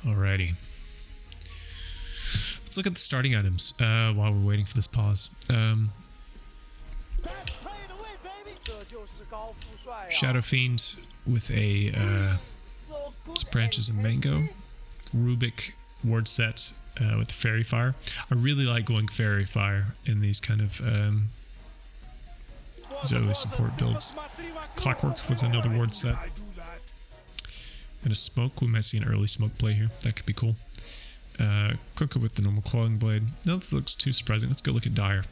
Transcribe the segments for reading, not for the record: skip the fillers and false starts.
Alrighty. Let's look at the starting items while we're waiting for this pause. Shadow Fiend with a some branches and mango. Rubik ward set with Fairy Fire. I really like going Fairy Fire in these kind of these early support builds. Clockwork with another ward set. And a smoke. We might see an early smoke play here. That could be cool. Cooker with the normal Coiling Blade. Now this looks too surprising. Let's go look at Dire.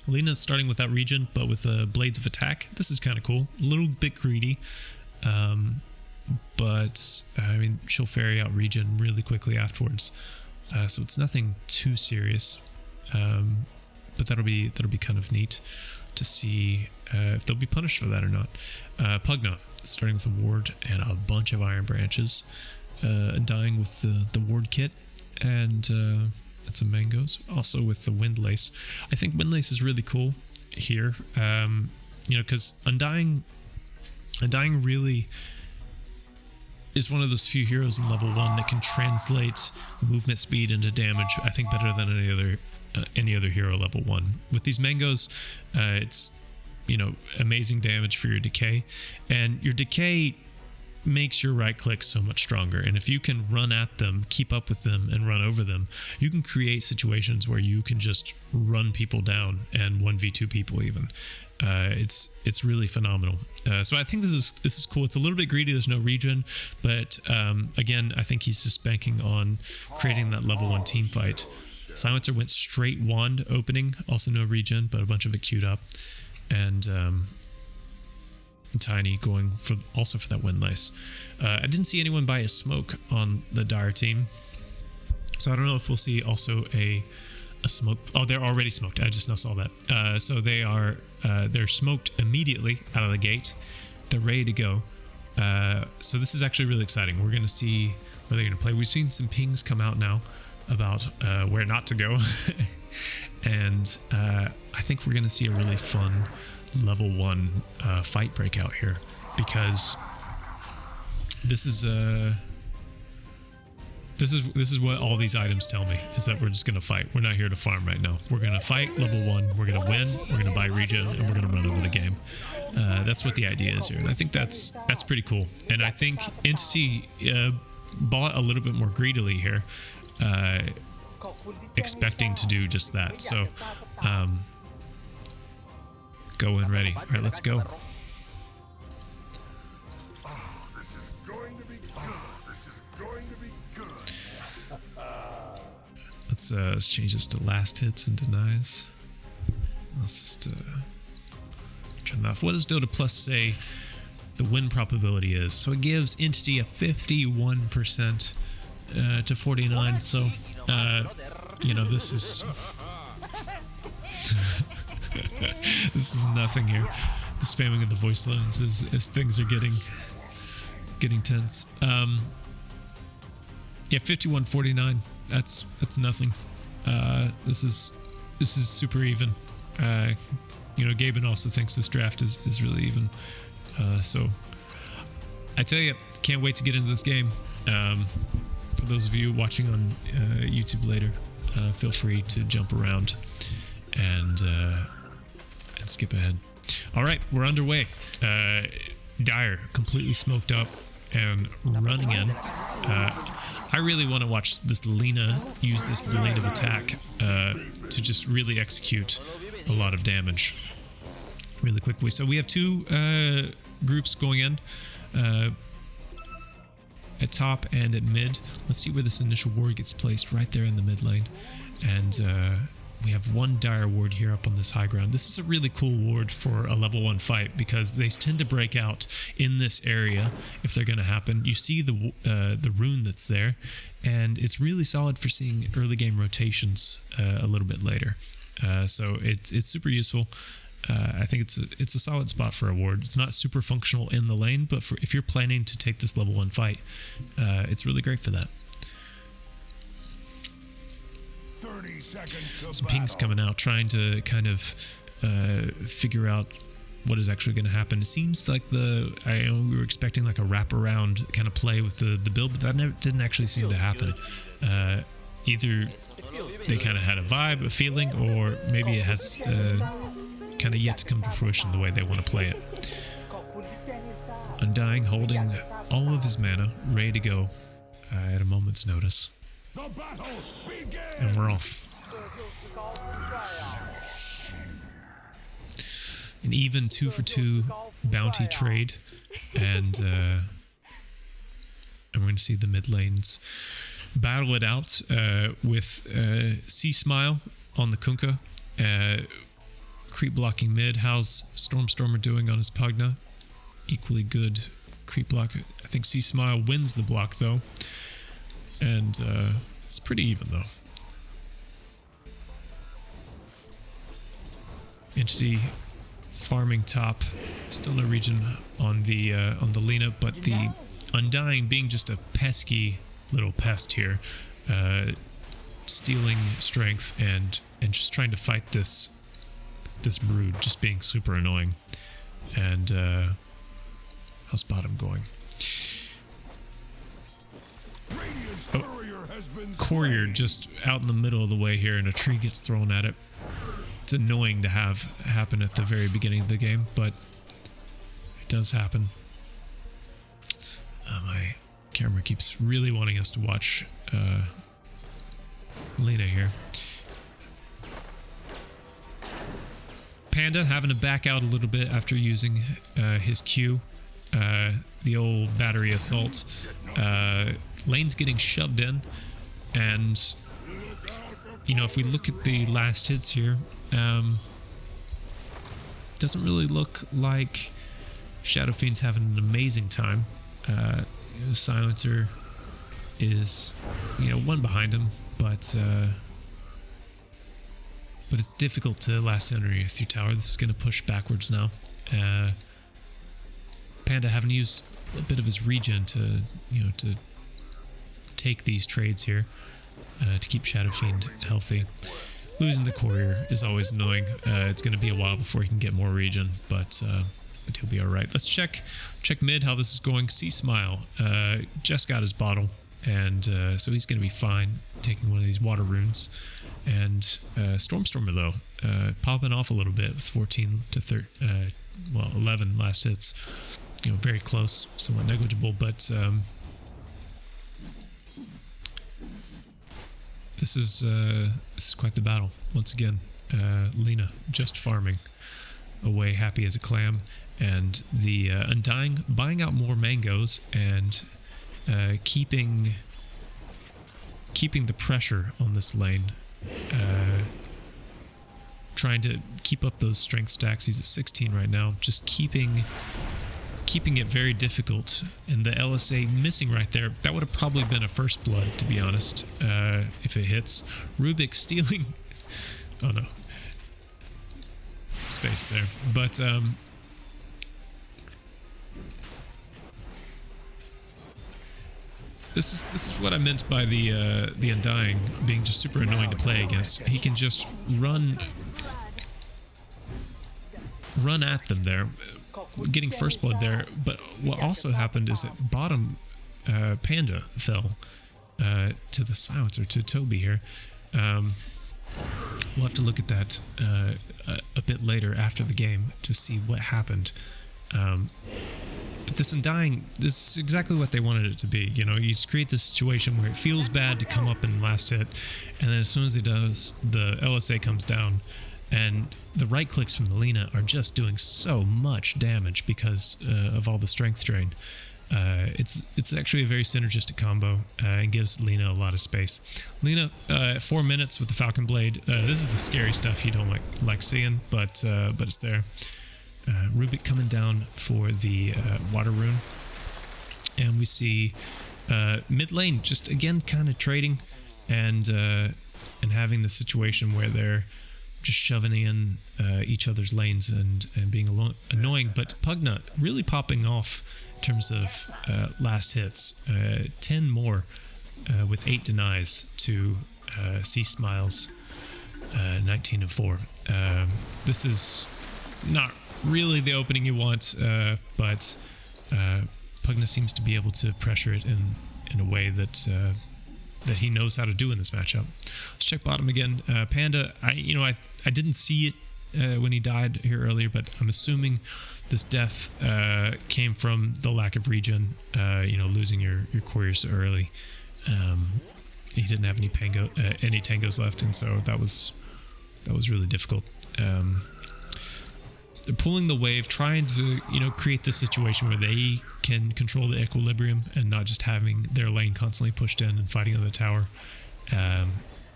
Lina's starting with that region, but with Blades of Attack. This is kind of cool. A little bit greedy. But I mean, she'll ferry out region really quickly afterwards. So it's nothing too serious. But that'll be kind of neat to see if they'll be punished for that or not. Pugna, starting with a ward and a bunch of Iron Branches. Dying with the ward kit and some mangoes. Also with the Windlace. I think Windlace is really cool here. You know, because Undying really is one of those few heroes in level 1 that can translate movement speed into damage, I think, better than any other hero level 1. With these mangoes, it's, you know, amazing damage for your decay, and your decay makes your right click so much stronger. And if you can run at them, keep up with them, and run over them, you can create situations where you can just run people down and 1v2 people even. It's really phenomenal. So I think this is cool. It's a little bit greedy. There's no regen, but again, I think he's just banking on creating that level 1 team fight. Silencer went straight wand opening, also no regen, but a bunch of it queued up, and Tiny going for that Windlace. I didn't see anyone buy a smoke on the Dire team, so I don't know if we'll see also a smoke. Oh, they're already smoked. I just now saw that. So they're smoked immediately out of the gate. They're ready to go. So this is actually really exciting. We're going to see where they're going to play. We've seen some pings come out now about where not to go, and I think we're going to see a really fun level 1 fight breakout here, because this is what all these items tell me, is that we're just gonna fight. We're not here to farm right now. We're gonna fight level 1, we're gonna win, we're gonna buy regen, and we're gonna run over the game. That's what the idea is here, and I think that's pretty cool. And I think Entity bought a little bit more greedily here, expecting to do just that. So go in ready. All right, let's go. Let's change this to last hits and denies. Let's just turn that off. What does Dota Plus say the win probability is? So it gives Entity a 51% to 49. So you know, this is this is nothing here. The spamming of the voice loans as things are getting tense. Yeah, 51-49. That's nothing. This is super even. You know, Gaben also thinks this draft is really even. So I tell you, can't wait to get into this game. For those of you watching on YouTube later, feel free to jump around and skip ahead. All right, we're underway. Dire completely smoked up and running in. I really want to watch this Lina use this Blade of Attack to just really execute a lot of damage really quickly. So we have two groups going in at top and at mid. Let's see where this initial ward gets placed, right there in the mid lane. And we have one Dire ward here up on this high ground. This is a really cool ward for a level 1 fight because they tend to break out in this area if they're going to happen. You see the rune that's there, and it's really solid for seeing early game rotations a little bit later. So it's super useful. I think it's a solid spot for a ward. It's not super functional in the lane, but if you're planning to take this level 1 fight, it's really great for that. Some pings coming out, trying to kind of figure out what is actually going to happen. It seems like I know we were expecting like a wraparound kind of play with the build, but that didn't actually seem to happen. Either they kind of had a vibe, a feeling, or maybe it has kind of yet to come to fruition the way they want to play it. Undying holding all of his mana, ready to go at a moment's notice. And we're off. An even 2-for-2 bounty trade, and we're going to see the mid lanes battle it out with Sea Smile on the Kunkka, creep blocking mid. How's Stormstormer doing on his Pugna? Equally good creep block. I think Sea Smile wins the block though, and it's pretty even though. Entity farming top, still no region on the Lina, but the Undying being just a pesky little pest here, stealing strength and just trying to fight this brood, just being super annoying. And how's bottom going? Oh, Courier just out in the middle of the way here, and a tree gets thrown at it. It's annoying to have happen at the very beginning of the game, but it does happen. My camera keeps really wanting us to watch Lina here. Panda having to back out a little bit after using his Q, the old battery assault. Lane's getting shoved in, and you know, if we look at the last hits here, doesn't really look like Shadow Fiend's having an amazing time. Silencer is, you know, one behind him, but it's difficult to last entry through tower. This is going to push backwards now. Panda having to use a bit of his regen to, you know, to take these trades here, to keep Shadow Fiend healthy. Losing the Courier is always annoying. It's going to be a while before he can get more regen, but he'll be all right. Let's check mid how this is going. Sea Smile just got his bottle, and so he's going to be fine taking one of these water runes. And Stormstormer though, popping off a little bit with 14 to 11 last hits. You know, very close, somewhat negligible, but this is quite the battle once again. Lina just farming away, happy as a clam, and the Undying buying out more mangoes and keeping the pressure on this lane, trying to keep up those strength stacks. He's at 16 right now, just keeping it very difficult. And the LSA missing right there, that would have probably been a first blood, to be honest, if it hits. Rubik stealing oh no, space there, but this is what I meant by the Undying being just super annoying to play against. He can just run at them there, getting first blood there. But what also happened is that bottom Panda fell to the Silencer, to Toby here. We'll have to look at that a bit later after the game to see what happened. But this Undying, this is exactly what they wanted it to be. You know, you just create this situation where it feels bad to come up in the last hit, and then as soon as it does, the LSA comes down, and the right clicks from the Lina are just doing so much damage because of all the strength drain. It's actually a very synergistic combo and gives Lina a lot of space. Lina, 4 minutes with the Falcon Blade. This is the scary stuff you don't like seeing, but it's there. Rubik coming down for the water rune, and we see mid lane just again kind of trading and having the situation where they're just shoving in each other's lanes and being annoying, but Pugna really popping off in terms of last hits. 10 more with 8 denies to Sea Smiles 19 and 4. This is not really the opening you want, but Pugna seems to be able to pressure it in a way that that he knows how to do in this matchup. Let's check bottom again. Panda, I didn't see it when he died here earlier, but I'm assuming this death came from the lack of regen, losing your couriers early. He didn't have any tangos left, and so that was really difficult. They're pulling the wave, trying to create this situation where they can control the equilibrium and not just having their lane constantly pushed in and fighting on the tower.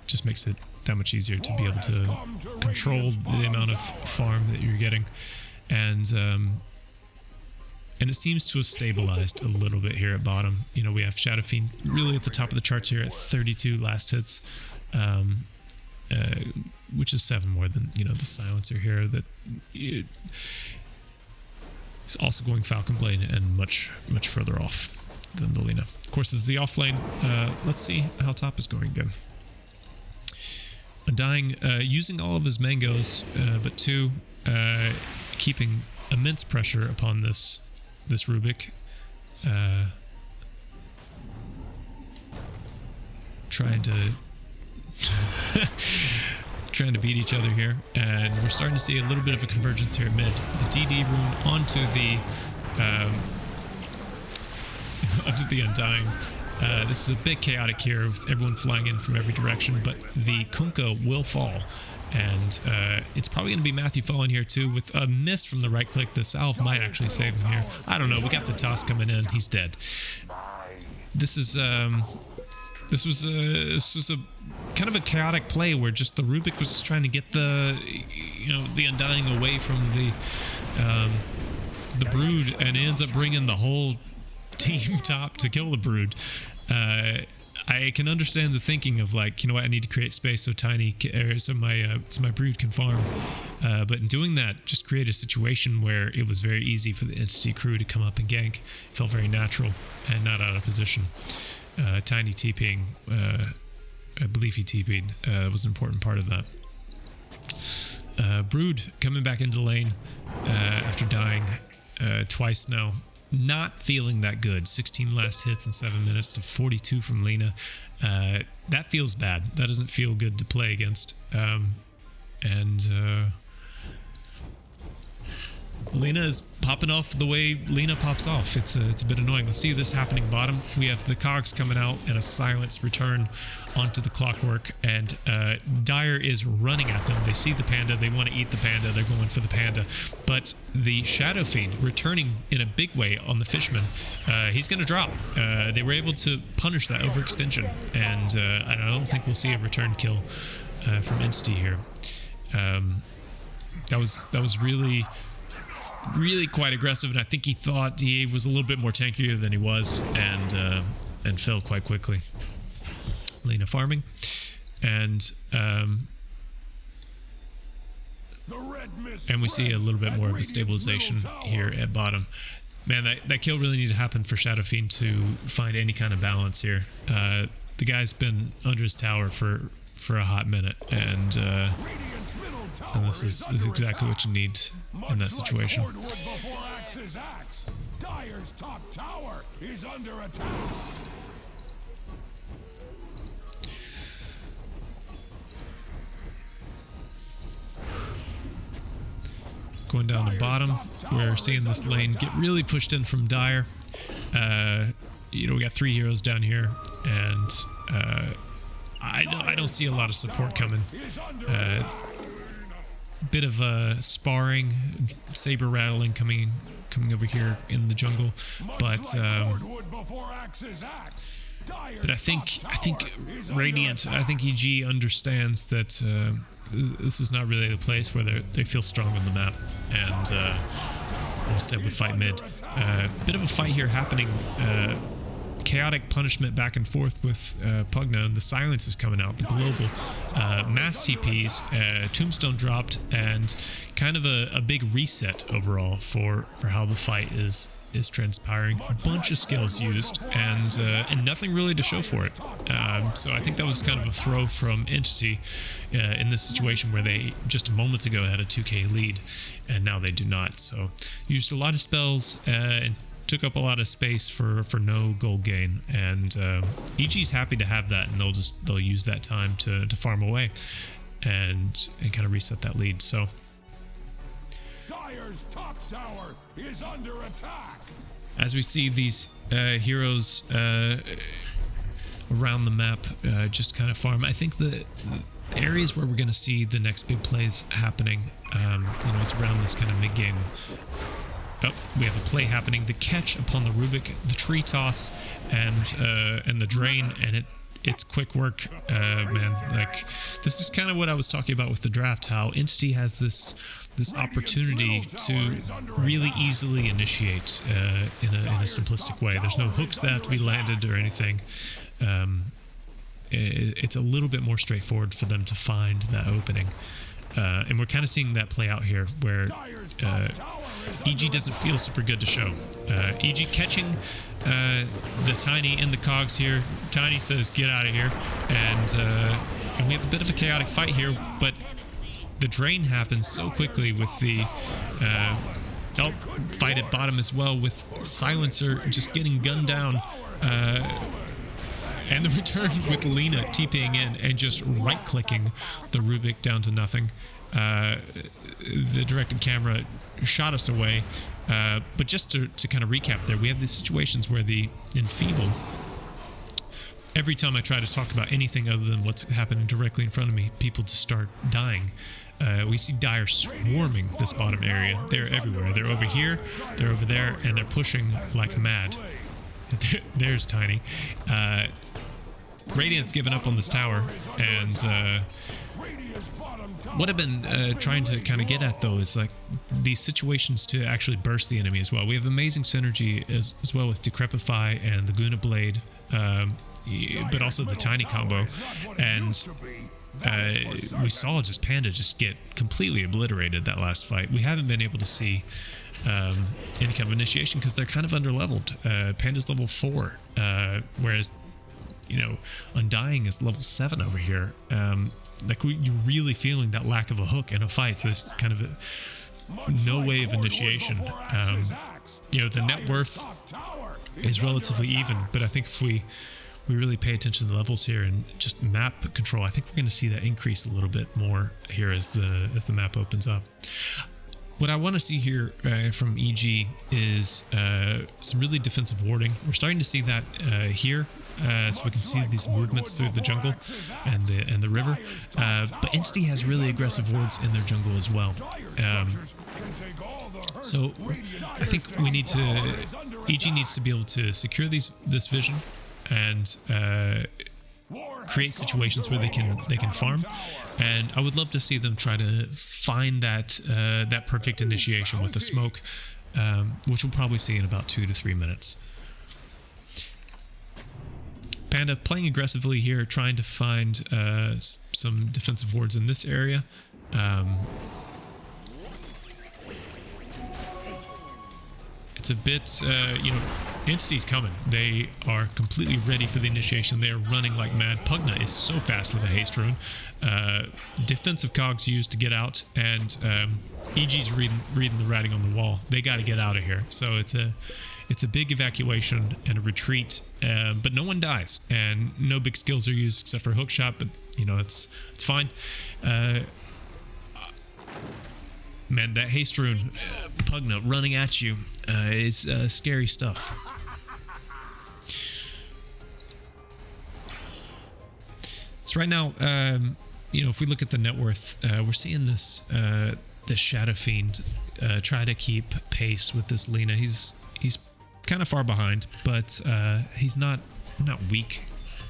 Just makes it that much easier to be able to control the amount of farm that you're getting, and it seems to have stabilized a little bit here at bottom. We have Shadow Fiend really at the top of the charts here at 32 last hits, which is 7 more than the silencer here. That he's also going Falcon Blade and much further off than the Lina. Of course, this is the off lane. Let's see how top is going again. Undying, using all of his mangoes, but 2 keeping immense pressure upon this Rubik. Trying to beat each other here, and we're starting to see a little bit of a convergence here mid. The DD rune onto the Undying. This is a bit chaotic here with everyone flying in from every direction, but the Kunkka will fall, and it's probably going to be Matthew falling here too with a miss from the right click. The salve might actually save him here. I don't know. We got the toss coming in. He's dead. This was a kind of a chaotic play where just the Rubik was trying to get the Undying away from the Brood, and it ends up bringing the whole team top to kill the Brood. I can understand the thinking of like, I need to create space so my Brood can farm. But in doing that, just create a situation where it was very easy for the Entity crew to come up and gank. It felt very natural and not out of position. Tiny TPing, I believe he TP'd, was an important part of that. Brood coming back into lane after dying twice now. Not feeling that good. 16 last hits in 7 minutes to 42 from Lina. That feels bad. That doesn't feel good to play against. Lina is popping off the way Lina pops off. It's a bit annoying. Let's see this happening bottom. We have the cogs coming out and a silence return onto the clockwork, and Dire is running at them. They see the panda. They want to eat the panda. They're going for the panda. But the Shadow Fiend returning in a big way on the Fishman. He's going to drop. They were able to punish that overextension, and I don't think we'll see a return kill from Entity here. That was really quite aggressive, and I think he thought he was a little bit more tankier than he was, and fell quite quickly. Lina farming, and we see a little bit more of a stabilization here at bottom. Man, that kill really needed to happen for Shadow Fiend to find any kind of balance here. The guy's been under his tower for a hot minute, and this is exactly what you need in that situation. Dire's top tower is under attack. Going down the bottom, we're seeing this lane get really pushed in from Dire. We got 3 heroes down here, and I don't see a lot of support coming. Bit of sparring, saber rattling coming over here in the jungle, but I think Radiant, I think EG understands that this is not really the place where they feel strong on the map, and instead would fight mid. Bit of a fight here happening chaotic punishment back and forth with Pugna, and the silence is coming out, the global mass TPs, tombstone dropped, and kind of a big reset overall for how the fight is transpiring. A bunch of skills used, and nothing really to show for it. So I think that was kind of a throw from Entity in this situation where they just moments ago had a 2k lead, and now they do not. So used a lot of spells and took up a lot of space for no gold gain, and EG's happy to have that, and they'll use that time to farm away and kind of reset that lead. So Dire's top tower is under attack. as we see these heroes around the map just kind of farm, I think the areas where we're going to see the next big plays happening, is around this kind of mid game. Oh, we have a play happening. The catch upon the Rubik, the tree toss, and the drain, and it's quick work, man. Like, this is kind of what I was talking about with the draft, how Entity has this opportunity to really easily initiate in a simplistic way. There's no hooks that have to be landed or anything. It's a little bit more straightforward for them to find that opening. And we're kind of seeing that play out here, where EG doesn't feel super good to show. EG catching the Tiny in the cogs here. Tiny says, "Get out of here," and we have a bit of a chaotic fight here, but the drain happens so quickly with the fight at bottom as well, with Silencer just getting gunned down. And the return with Lina TPing in and just right-clicking the Rubik down to nothing. The directed camera shot us away. But just to kind of recap there, we have these situations where the Enfeeble, every time I try to talk about anything other than what's happening directly in front of me, people just start dying. We see Dire swarming this bottom area. They're everywhere. They're over here, they're over there, and they're pushing like mad. There's Tiny. Radiant's given up on this tower, and what I've been trying to kind of get at, though, is like these situations to actually burst the enemy as well. We have amazing synergy as well with Decrepify and the Guna Blade, but also the Tiny combo, and we saw just Panda just get completely obliterated that last fight. We haven't been able to see any kind of initiation because they're kind of underleveled. Panda's level 4, whereas Undying is level 7 over here. You're really feeling that lack of a hook in a fight. So there's kind of no way of initiation. The net worth is relatively even, but I think if we really pay attention to the levels here and just map control, I think we're going to see that increase a little bit more here as the map opens up. What I want to see here from EG is some really defensive warding. We're starting to see that here, so we can see these movements through the jungle and the river. But Entity has really aggressive wards in their jungle as well. So I think EG needs to be able to secure this vision and create situations where they can farm, and I would love to see them try to find that perfect initiation with the smoke, which we'll probably see in about 2 to 3 minutes. Panda playing aggressively here, trying to find some defensive wards in this area. It's a bit, Entity's coming. They are completely ready for the initiation. They are running like mad. Pugna is so fast with a haste rune. Defensive cogs used to get out, and EG's reading the writing on the wall. They got to get out of here. So it's a big evacuation and a retreat, but no one dies, and no big skills are used except for hookshot. But it's fine. Man, that haste rune, Pugna running at you, is scary stuff. So right now, if we look at the net worth, we're seeing this Shadow Fiend try to keep pace with this Lina. He's kind of far behind, but he's not weak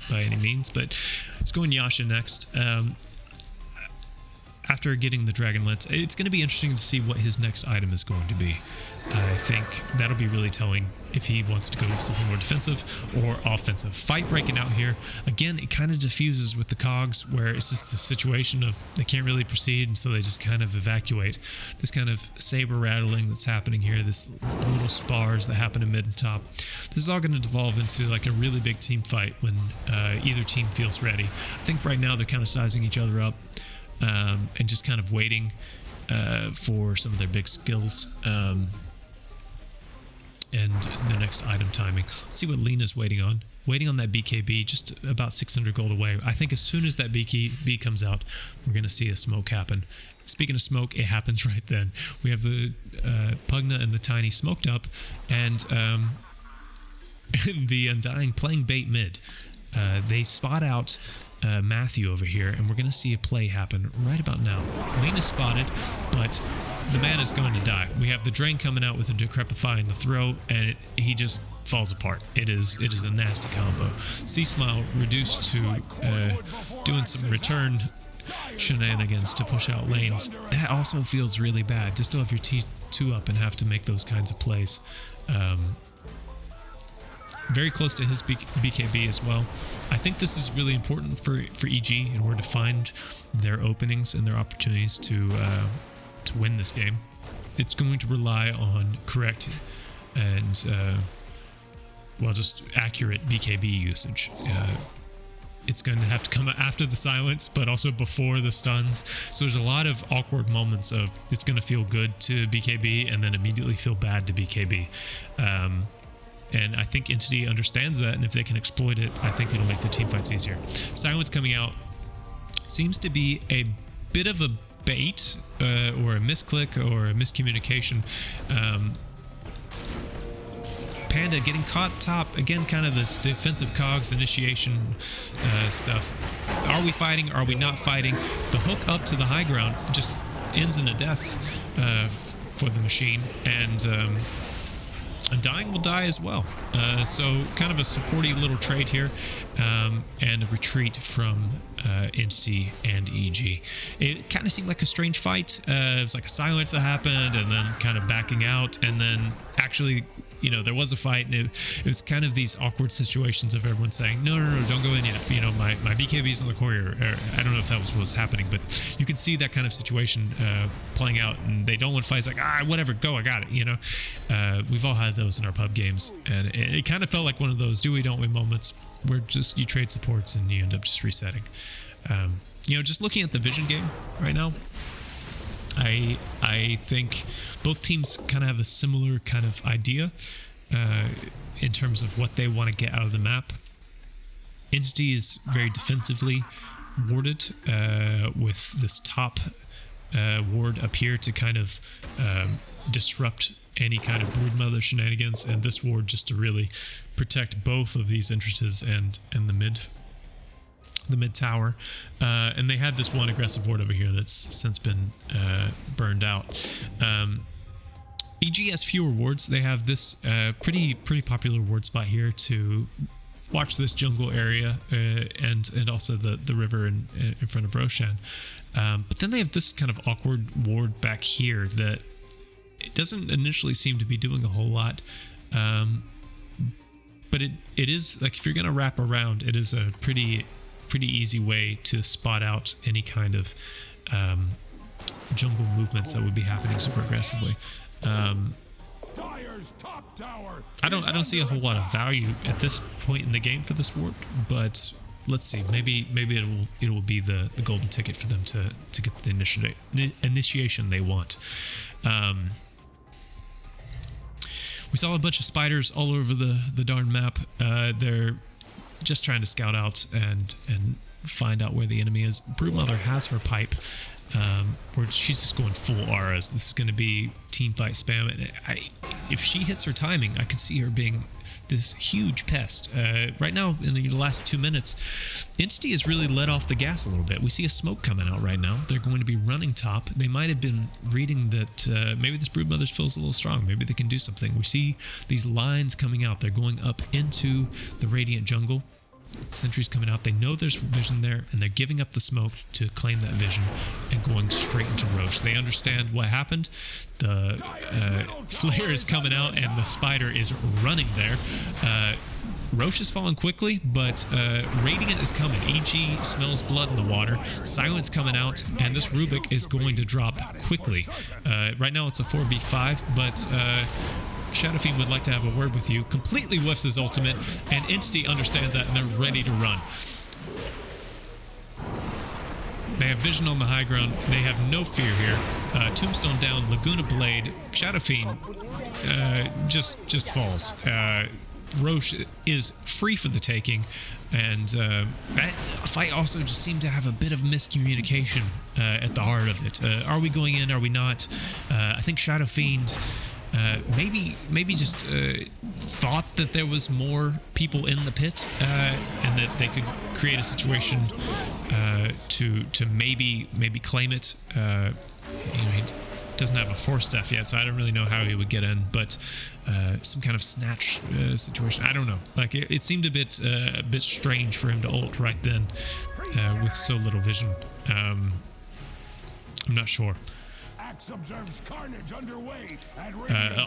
by any means. But he's going Yasha next. after getting the Dragonlance, it's going to be interesting to see what his next item is going to be. I think that'll be really telling if he wants to go with something more defensive or offensive. Fight breaking out here. Again, it kind of diffuses with the cogs, where it's just the situation of they can't really proceed, and so they just kind of evacuate. This kind of saber rattling that's happening here, this little spars that happen in mid and top. This is all going to devolve into like a really big team fight when either team feels ready. I think right now they're kind of sizing each other up and just kind of waiting for some of their big skills. And the next item timing. Let's see what Lena's waiting on. Waiting on that BKB, just about 600 gold away. I think as soon as that BKB comes out, we're going to see a smoke happen. Speaking of smoke, it happens right then. We have the Pugna and the Tiny smoked up, and the Undying playing bait mid. They spot out Matthew over here, and we're going to see a play happen right about now. Lena's spotted, but the man is going to die. We have the Drain coming out with a Decrepify in the throw, and he just falls apart. It is a nasty combo. C-Smile reduced to doing some return shenanigans to push out lanes. That also feels really bad to still have your T2 up and have to make those kinds of plays. Very close to his BKB as well. I think this is really important for EG in order to find their openings and their opportunities to win this game. It's going to rely on correct and just accurate BKB usage. It's going to have to come after the silence, but also before the stuns. So there's a lot of awkward moments of it's going to feel good to BKB and then immediately feel bad to BKB. And I think Entity understands that, and if they can exploit it, I think it'll make the team fights easier. Silence coming out seems to be a bit of a bait or a misclick or a miscommunication. Panda getting caught top. Again, kind of this defensive cogs initiation stuff. Are we fighting? Are we not fighting? The hook up to the high ground just ends in a death for the machine, and Undying will die as well. So kind of a supporty little trade here, and a retreat from Entity and EG. It kind of seemed like a strange fight. It was like a silence that happened, and then kind of backing out, and then actually, there was a fight, and it was kind of these awkward situations of everyone saying, no, don't go in yet. My BKB's on the courier. I don't know if that was what was happening, but you can see that kind of situation playing out, and they don't want to fight. It's like, whatever, go, I got it, We've all had those in our pub games, and it kind of felt like one of those do we, don't we moments where just you trade supports and you end up just resetting. Just looking at the Vision game right now, I think both teams kind of have a similar kind of idea in terms of what they want to get out of the map. Entity is very defensively warded with this top ward up here to kind of disrupt any kind of Broodmother shenanigans, and this ward just to really protect both of these entrances and the mid tower, and they had this one aggressive ward over here that's since been burned out. EG has fewer wards. They have this pretty popular ward spot here to watch this jungle area and also the river in front of Roshan. But then they have this kind of awkward ward back here that it doesn't initially seem to be doing a whole lot. But it is like, if you're going to wrap around, it is a pretty easy way to spot out any kind of jungle movements that would be happening super aggressively. I don't see a whole lot of value at this point in the game for this ward, but let's see. Maybe it will be the golden ticket for them to get the initiation they want. We saw a bunch of spiders all over the darn map. They're just trying to scout out and find out where the enemy is. Broodmother has her pipe, where she's just going full auras. This is going to be team fight spam. And if she hits her timing, I could see her being this huge pest. Right now, in the last 2 minutes, Entity has really let off the gas a little bit. We see a smoke coming out right now. They're going to be running top. They might have been reading that maybe this Broodmother feels a little strong. Maybe they can do something. We see these lines coming out. They're going up into the Radiant jungle. Sentry's coming out. They know there's vision there, and they're giving up the smoke to claim that vision and going straight into Roche. They understand what happened. The flare is coming out, and the spider is running there. Roche is falling quickly, but Radiant is coming. EG smells blood in the water. Silence coming out, and this Rubik is going to drop quickly. Right now it's a 4v5, but Shadow Fiend would like to have a word with you. Completely whiffs his ultimate, and Entity understands that, and they're ready to run. They have vision on the high ground. They have no fear here. Tombstone down, Laguna Blade. Shadow Fiend just falls. Roche is free for the taking, and that fight also just seemed to have a bit of miscommunication at the heart of it. Are we going in? Are we not? I think Shadow Fiend maybe just thought that there was more people in the pit, and that they could create a situation to maybe claim it. He doesn't have a force def yet, so I don't really know how he would get in, but some kind of snatch situation. I don't know. Like it seemed a bit strange for him to ult right then with so little vision. I'm not sure.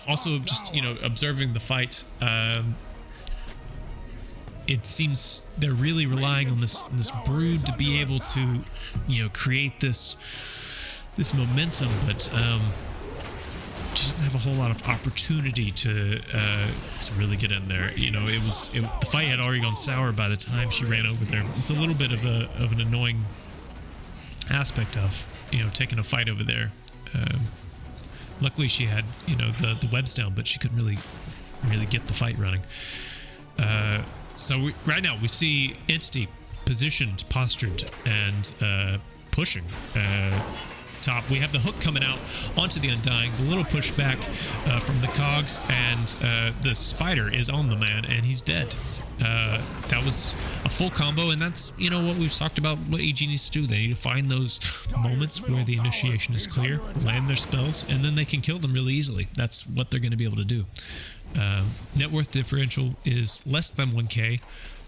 Also, just observing the fight, it seems they're really relying on this brood to be able to create this momentum, but she doesn't have a whole lot of opportunity to really get in there. The fight had already gone sour by the time she ran over there. It's a little bit of an annoying aspect of taking a fight over there. Luckily she had the webs down, but she couldn't really get the fight running. So right now we see Entity positioned, postured, and pushing top. We have the hook coming out onto the Undying, the little pushback from the cogs, and the spider is on the man, and he's dead. That was a full combo, and that's what we've talked about, what EG needs to do. They need to find those moments where the initiation is clear, land their spells, and then they can kill them really easily. That's what they're going to be able to do. Net worth differential is less than 1k.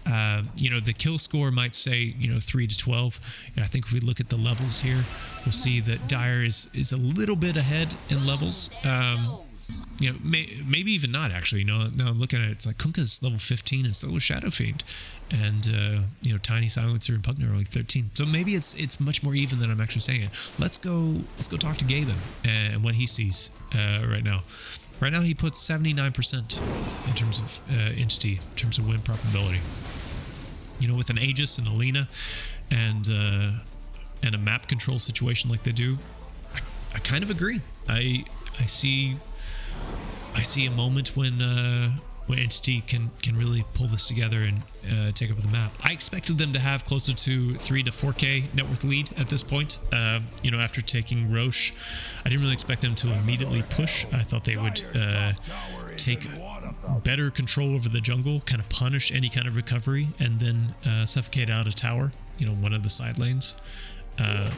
The kill score might say 3 to 12. And I think if we look at the levels here, we'll see that Dire is a little bit ahead in levels. Maybe even not actually. Now I'm looking at it, it's like Kunkka's level 15 and so is Shadow Fiend, and Tiny Silencer and Pugner are like 13. So maybe it's much more even than I'm actually saying it. Let's go talk to Gaben and what he sees right now. Right now he puts 79% in terms of Entity, in terms of win probability. With an Aegis and a Lina and a map control situation like they do, I kind of agree. I see a moment when Entity can really pull this together and take over the map. I expected them to have closer to 3 to 4k net worth lead at this point. After taking Roche, I didn't really expect them to immediately push. I thought they would take better control over the jungle, kind of punish any kind of recovery, and then suffocate out a tower, one of the side lanes. I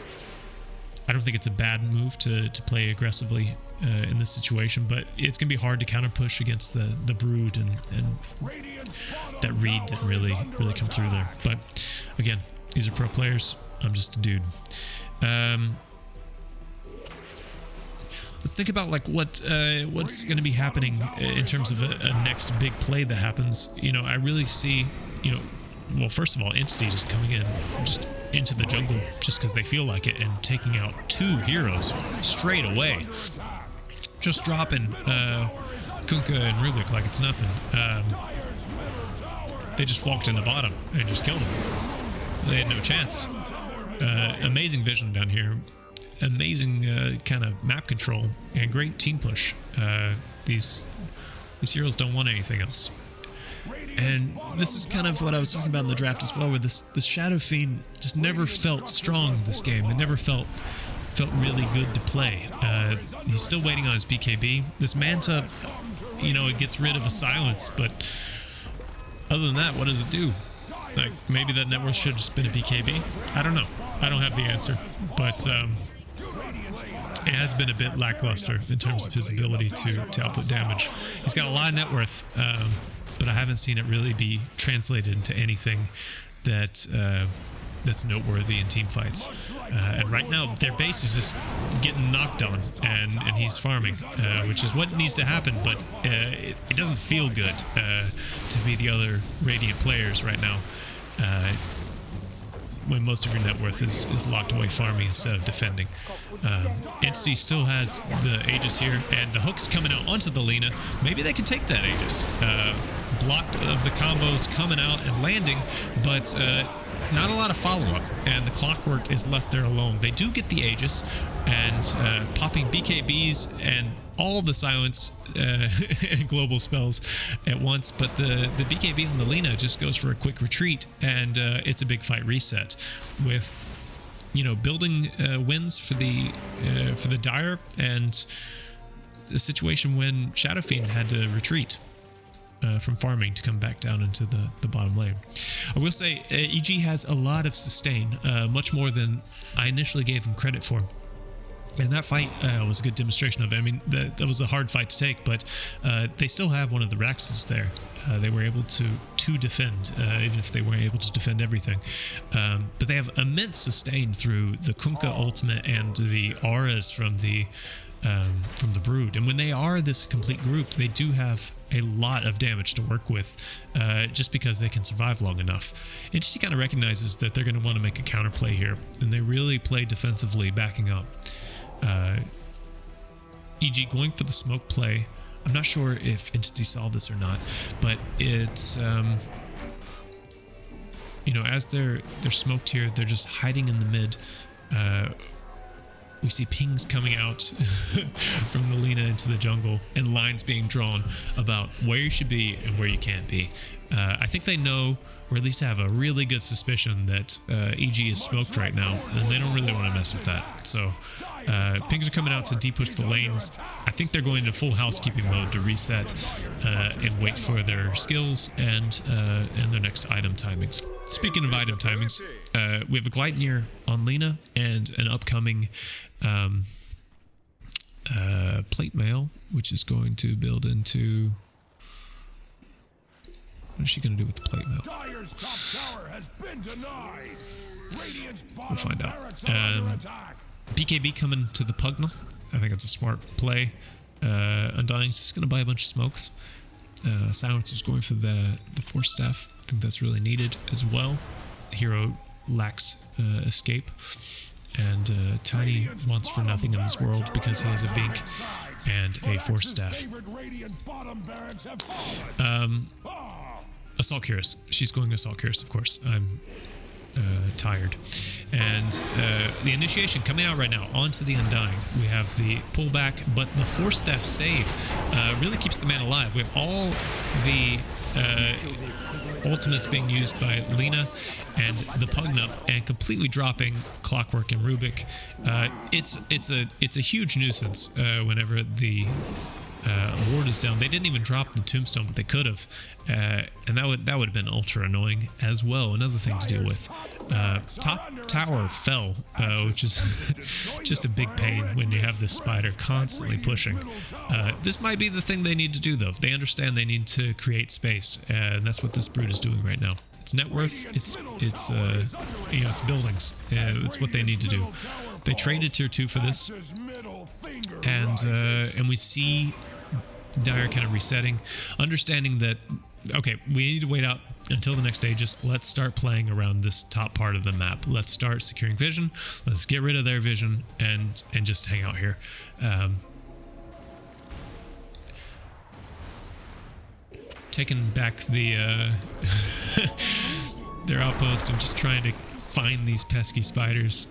don't think it's a bad move to play aggressively in this situation, but it's gonna be hard to counter push against the brood, and that read didn't really come through there. But again, these are pro players. I'm just a dude. Let's think about what's going to be happening in terms of a next big play that happens. I really see, well, first of all, Entity just coming in just into the jungle just because they feel like it and taking out 2 heroes straight away. Just dropping Kunkka and Rubik like it's nothing. They just walked in the bottom and just killed him. They had no chance. Amazing vision down here. Amazing kind of map control and great team push. These heroes don't want anything else. And this is kind of what I was talking about in the draft as well, where this Shadow Fiend just never felt strong this game. It never felt really good to play. He's still waiting on his BKB. This Manta, it gets rid of a silence, but other than that, what does it do? Like, maybe that net worth should have just been a BKB? I don't know. I don't have the answer. But it has been a bit lackluster in terms of his ability to output damage. He's got a lot of net worth. but I haven't seen it really be translated into anything that that's noteworthy in team fights. And right now, their base is just getting knocked on, and he's farming, which is what needs to happen, but it doesn't feel good to be the other Radiant players right now. When most of your net worth is locked away farming instead of defending. Entity still has the Aegis here, and the hook's coming out onto the Lina. Maybe they can take that Aegis. Blocked of the combos coming out and landing, but not a lot of follow-up, and the Clockwork is left there alone. They do get the Aegis, and popping BKBs and all the silence and global spells at once, but the BKB on the Lina just goes for a quick retreat, and it's a big fight reset with, you know, building wins for the Dire, and a situation when Shadow Fiend had to retreat from farming to come back down into the bottom lane. I will say EG has a lot of sustain, much more than I initially gave him credit for. And that fight was a good demonstration of it. I mean, that was a hard fight to take, but they still have one of the Raxes there. They were able to defend, even if they weren't able to defend everything. But they have immense sustain through the Kunkka ultimate and the auras from the Brood. And when they are this complete group, they do have a lot of damage to work with, just because they can survive long enough. Entity kind of recognizes that they're going to want to make a counterplay here, and they really play defensively, backing up. EG going for the smoke play. I'm not sure if Entity saw this or not, but it's you know, as they're smoked here, they're just hiding in the mid. We see pings coming out from the Lina into the jungle, and lines being drawn about where you should be and where you can't be. I think they know, or at least have a really good suspicion, that EG is smoked right now, and they don't really want to mess with that. So pings are coming out to de-push the lanes. I think they're going to full housekeeping mode to reset and wait for their skills and their next item timings. Speaking of item timings, we have a Gleipnir on Lina and an upcoming plate mail, which is going to build into... What is she going to do with the plate mail? We'll find out. BKB coming to the Pugna. I think it's a smart play. Undying's just going to buy a bunch of smokes. Silencer's going for the Force Staff. I think that's really needed as well. Hero lacks escape. And Tiny wants for nothing in this world because he has a Bink and a Force Staff. Assault Cuirass. She's going Assault Cuirass, of course. I'm tired. And the initiation coming out right now onto the Undying. We have the pullback, but the Force Staff save really keeps the man alive. We have all the ultimates being used by Lina and the Pugnup, and completely dropping Clockwork and Rubik. It's a huge nuisance whenever the ward is down. They didn't even drop the Tombstone, but they could have, and that would have been ultra annoying as well. Another thing to deal with. Top tower fell, which is just a big pain when you have this spider constantly pushing. This might be the thing they need to do, though. They understand they need to create space, and that's what this Brood is doing right now. It's net worth. It's you know, it's buildings. It's what they need to do. They traded tier 2 for this, and we see Dire kind of resetting, understanding that, okay, we need to wait out until the next day. Just let's start playing around this top part of the map. Let's start securing vision. Let's get rid of their vision and just hang out here. Taking back the their outpost and just trying to find these pesky spiders.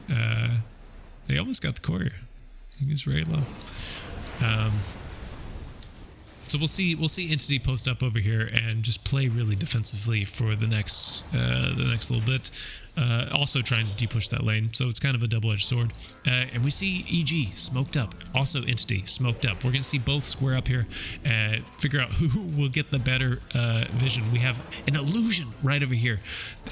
They almost got the courier. I think he's very low. So we'll see Entity post up over here and just play really defensively for the next little bit. Also trying to de-push that lane, so it's kind of a double-edged sword. And we see EG smoked up, also Entity smoked up. We're gonna see both square up here and figure out who will get the better vision. We have an illusion right over here.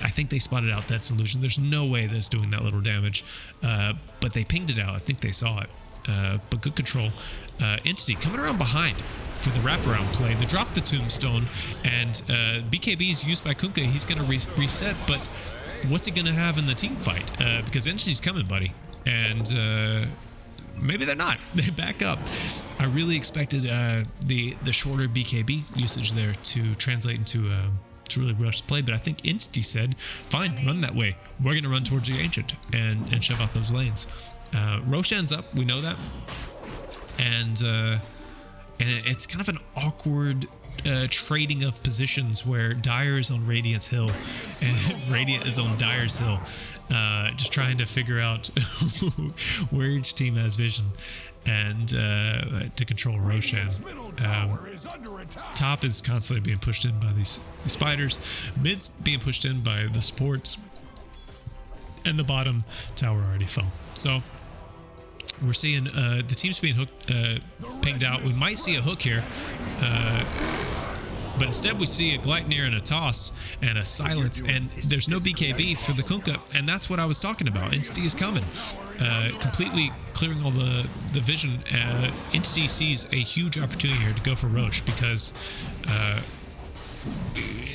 I think they spotted out that's illusion. There's no way that's doing that little damage, but they pinged it out. I think they saw it. but good control. Entity coming around behind for the wraparound play. They drop the tombstone, and BKB is used by Kunkka. He's going to reset, but what's he going to have in the team fight? Because Entity's coming, buddy. And maybe they're not. They back up. I really expected the shorter BKB usage there to translate into to really rush play, but I think Entity said, fine, run that way. We're going to run towards the Ancient and shove out those lanes. Roshan's up, we know that. And it's kind of an awkward trading of positions where Dire is on Radiant's Hill and Radiant is on Dire's Hill. Just trying to figure out where each team has vision and to control Roshan. Top is constantly being pushed in by these spiders. Mid's being pushed in by the supports. And the bottom tower already fell. So we're seeing the teams being hooked, pinged out. We might see a hook here. But instead we see a Gleipnir and a Toss and a Silence, and there's no BKB for the Kunkka, and that's what I was talking about. Entity is coming. Completely clearing all the vision. Entity sees a huge opportunity here to go for Roche because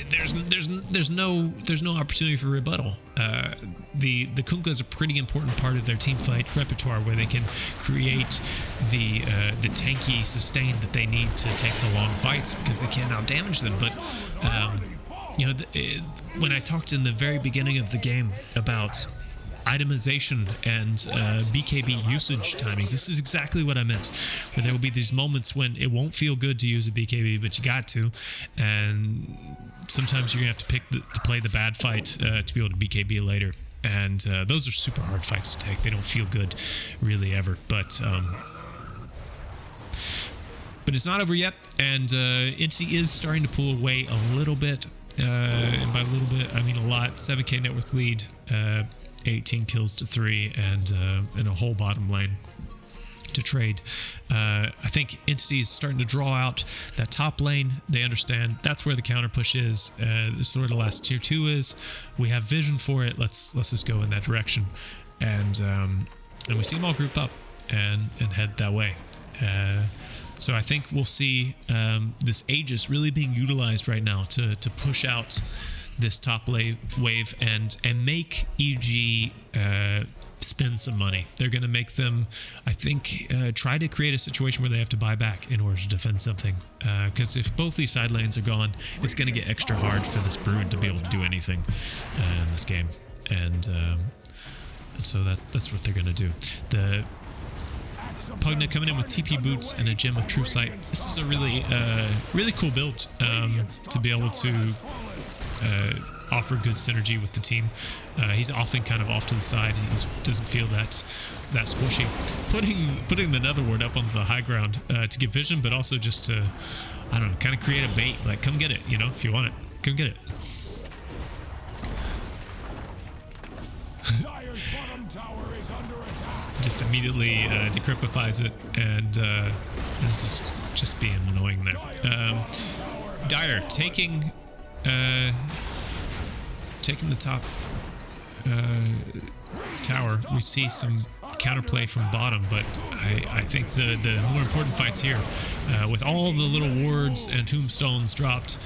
there's no opportunity for rebuttal. The Kunkka is a pretty important part of their team fight repertoire, where they can create the tanky sustain that they need to take the long fights because they can't out damage them. But when I talked in the very beginning of the game about itemization and BKB usage timings, this is exactly what I meant, where there will be these moments when it won't feel good to use a BKB, but you got to, and sometimes you're gonna have to play the bad fight to be able to BKB later, and those are super hard fights to take. They don't feel good really ever, but it's not over yet, and Entity is starting to pull away a little bit, and by a little bit I mean a lot. 7k net worth lead, 18 kills to 3, and a whole bottom lane to trade. I think Entity is starting to draw out that top lane. They understand that's where the counter push is. This is where the last tier 2 is. We have vision for it. Let's just go in that direction, and we see them all group up and head that way. So I think we'll see this Aegis really being utilized right now to push out this top wave and make EG spend some money. They're going to make them, I think, try to create a situation where they have to buy back in order to defend something. Because if both these side lanes are gone, it's going to get extra hard for this Brood to be able to do anything in this game. And so that's what they're going to do. The Pugna coming in with TP boots and a Gem of True Sight. This is a really cool build to be able to offer good synergy with the team. He's often kind of off to the side. He doesn't feel that squishy. Putting the Netherward up on the high ground to give vision, but also just to, I don't know, kind of create a bait. Like, come get it, if you want it, come get it. Just immediately decrypifies it, and this is just being annoying there. Dire taking the top tower. We see some counterplay from bottom, but I think the more important fights here, with all the little wards and tombstones dropped,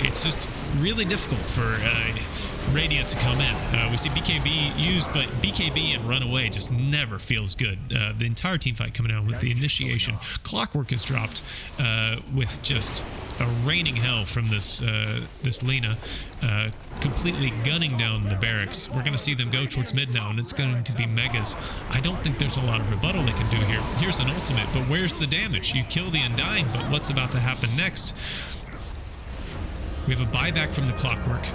it's just really difficult for Radiant to come in. We see BKB used, but BKB and run away just never feels good. The entire team fight coming out with the initiation. Clockwork is dropped with just a raining hell from this Lina, completely gunning down the barracks. We're going to see them go towards mid now, and it's going to be megas. I don't think there's a lot of rebuttal they can do here. Here's an ultimate, but where's the damage? You kill the Undying, but what's about to happen next? We have a buyback from the Clockwork.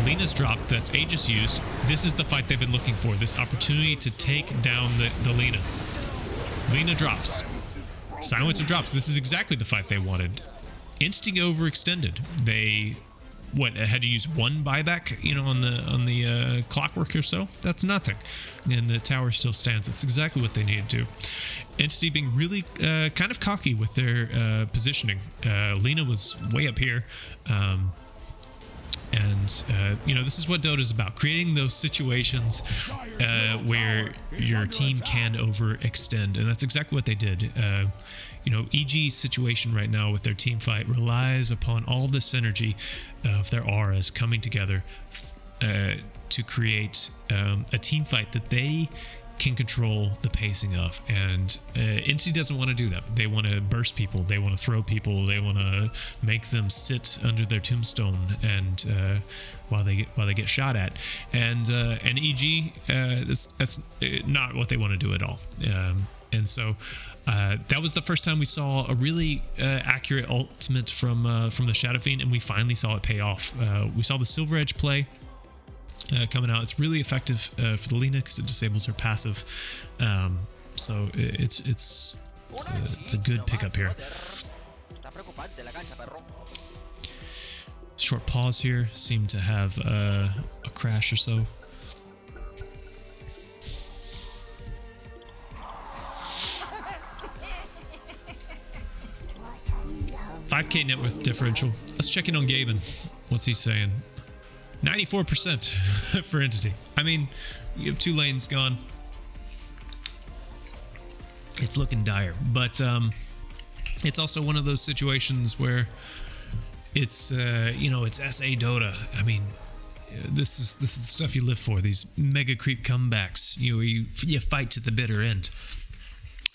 Lina's dropped. That's Aegis used. This is the fight they've been looking for. This opportunity to take down the Lina. Lina drops. Silencer drops. This is exactly the fight they wanted. Entity overextended. They had to use one buyback, on the Clockwork or so. That's nothing, and the tower still stands. It's exactly what they needed to. Entity being really kind of cocky with their positioning. Lina was way up here. And you know, this is what Dota is about: creating those situations where your team can overextend, and that's exactly what they did. You know, EG's situation right now with their team fight relies upon all the synergy of their auras coming together to create a team fight that they can control the pacing of. And Entity doesn't want to do that. They want to burst people, they want to throw people, they want to make them sit under their tombstone and while they get shot at. And EG, that's not what they want to do at all. And so that was the first time we saw a really accurate ultimate from the Shadow Fiend, and we finally saw it pay off. We saw the Silver Edge play coming out. It's really effective for the Lina because it disables her passive. So it's a good pickup here. Short pause here. Seemed to have a crash or so. $5K net worth differential. Let's check in on Gaben. What's he saying? 94% for Entity. I mean, you have 2 lanes gone. It's looking dire, but it's also one of those situations where it's you know, it's SA Dota. I mean, this is the stuff you live for. These mega creep comebacks. You know, you fight to the bitter end.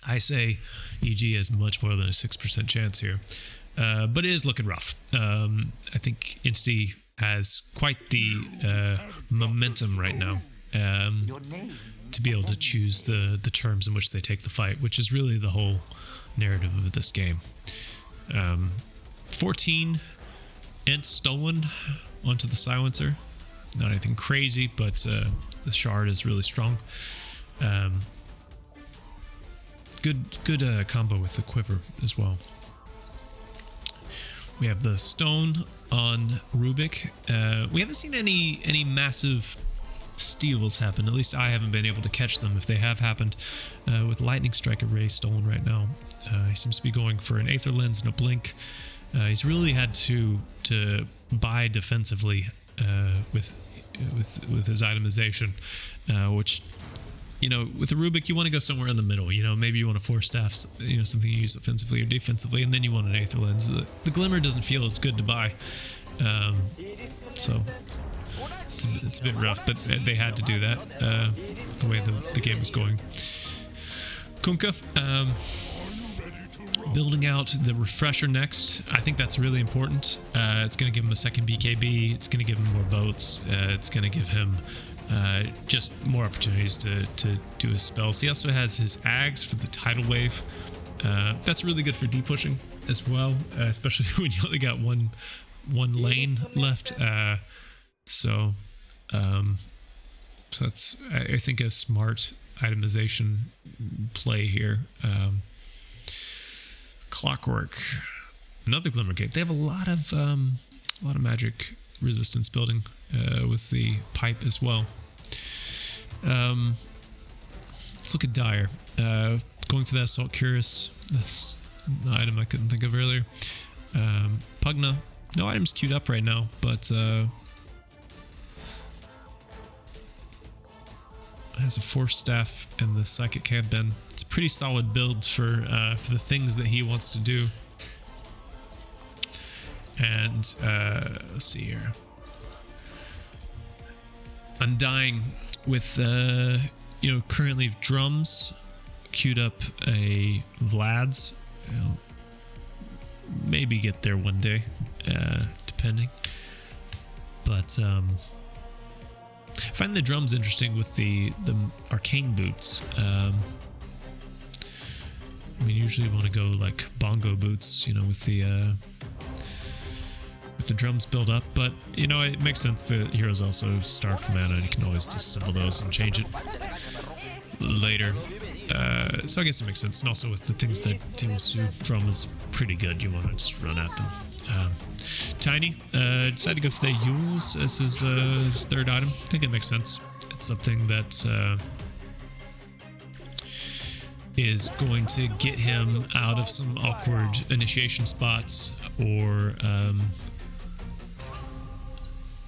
I say EG has much more than a 6% chance here, but it is looking rough. I think Entity has quite the momentum right now to be able to choose the terms in which they take the fight, which is really the whole narrative of this game. 14 Ent stolen onto the silencer. Not anything crazy, but the shard is really strong. Good combo with the quiver as well. We have the stone on Rubik. We haven't seen any massive steals happen. At least I haven't been able to catch them. If they have happened, with Lightning Strike Array stolen right now, he seems to be going for an Aether Lens and a Blink. He's really had to buy defensively with his itemization, which, you know, with a Rubik, you want to go somewhere in the middle. You know, maybe you want a Force Staff, you know, something you use offensively or defensively, and then you want an Aether Lens. The Glimmer doesn't feel as good to buy, so it's a bit rough, but they had to do that the way the game was going. Kunkka, building out the Refresher next. I think that's really important. It's going to give him a second BKB. It's going to give him more boats. It's going to give him just more opportunities to do his spells. He also has his Ags for the Tidal Wave. That's really good for D-pushing as well, especially when you only got one lane left. So that's, I think, a smart itemization play here. Clockwork, another Glimmer Cape. They have a lot of magic resistance building with the pipe as well. Let's look at Dire. Going for that Assault Cuirass. That's an item I couldn't think of earlier. Pugna, no items queued up right now, but has a Force Staff and the Psychic Headband. It's a pretty solid build for the things that he wants to do. And let's see here. Undying with you know, currently drums, queued up a Vlad's. I'll maybe get there one day, depending. But I find the drums interesting with the arcane boots. I mean, usually want to go like bongo boots, you know, with the drums build up, but you know, it makes sense that heroes also starve for mana, and you can always disassemble those and change it later. So I guess it makes sense, and also with the things that teams do, drum is pretty good. You want to just run at them. Tiny decided to go for the Yules as his third item. I think it makes sense. It's something that is going to get him out of some awkward initiation spots, or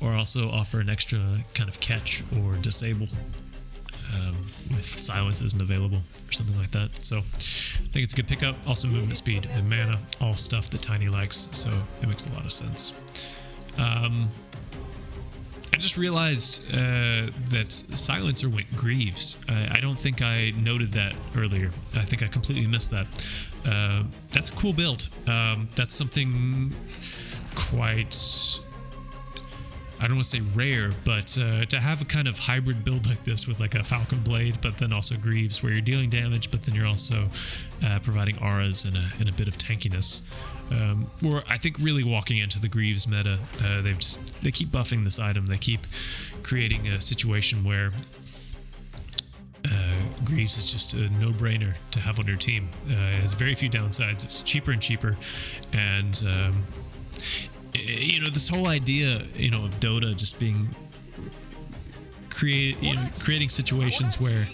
or also offer an extra kind of catch or disable if silence isn't available or something like that. So I think it's a good pickup. Also movement speed and mana, all stuff that Tiny likes, so it makes a lot of sense. I just realized that Silencer went Greaves. I don't think I noted that earlier. I think I completely missed that. That's a cool build. That's something quite... I don't want to say rare, but to have a kind of hybrid build like this with like a Falcon Blade, but then also Greaves, where you're dealing damage, but then you're also providing auras and a bit of tankiness. We're, I think, really walking into the Greaves meta. They keep buffing this item. They keep creating a situation where Greaves is just a no-brainer to have on your team. It has very few downsides. It's cheaper and cheaper, and this whole idea, of Dota just being creating situations where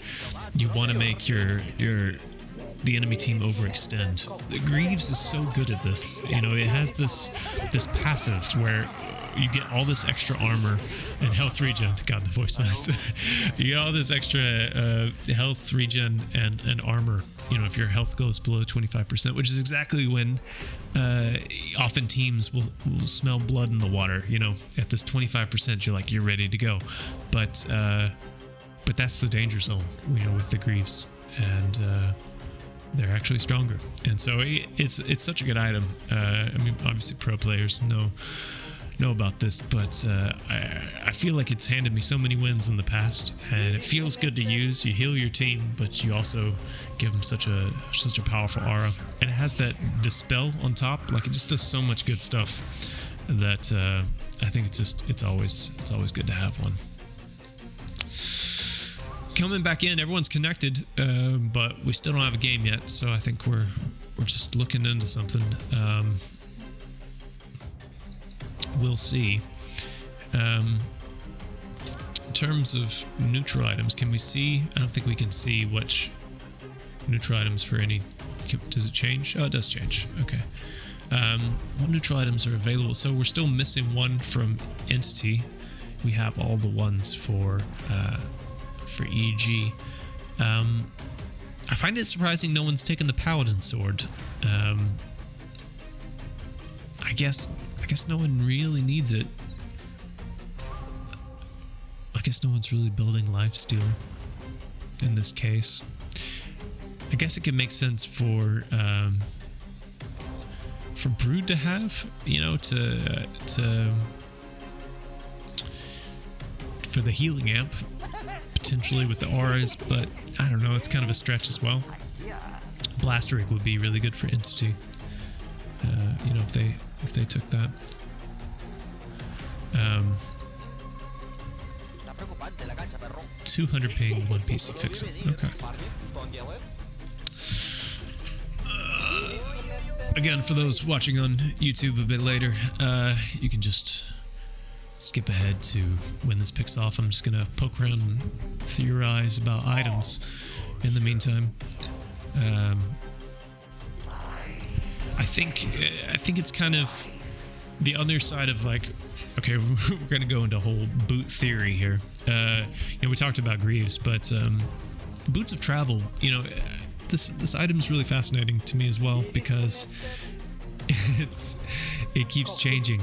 you want to make the enemy team overextend. Greaves is so good at this. It has this passive where you get all this extra armor and health regen. God, the voice lines. You get all this extra health regen and armor. If your health goes below 25%, which is exactly when often teams will smell blood in the water. At this 25%, you're ready to go. But that's the danger zone. With the Greaves, and they're actually stronger. And so it's such a good item. Obviously pro players know about this, but I feel like it's handed me so many wins in the past, and it feels good to use. You heal your team, but you also give them such a powerful aura, and it has that dispel on top. Like, it just does so much good stuff that I think it's always good to have one. Coming back in, everyone's connected, but we still don't have a game yet, so I think we're just looking into something. We'll see. In terms of neutral items, can we see? I don't think we can see which neutral items for any. Does it change? Oh, it does change. Okay. What neutral items are available? So we're still missing one from Entity. We have all the ones for EG. I find it surprising no one's taken the Paladin Sword. I guess no one really needs it. I guess no one's really building lifesteal in this case. I guess it could make sense for Brood to have, for the healing amp, potentially with the auras, but I don't know, it's kind of a stretch as well. Blaster Rig would be really good for Entity. If they took that. 200 ping, 1 PC fix it. Okay. Again, for those watching on YouTube a bit later, you can just skip ahead to when this picks off. I'm just gonna poke around and theorize about items in the meantime. I think it's kind of the other side of like, okay, we're gonna go into a whole boot theory here. We talked about Greaves, but boots of travel. This item is really fascinating to me as well because it keeps changing.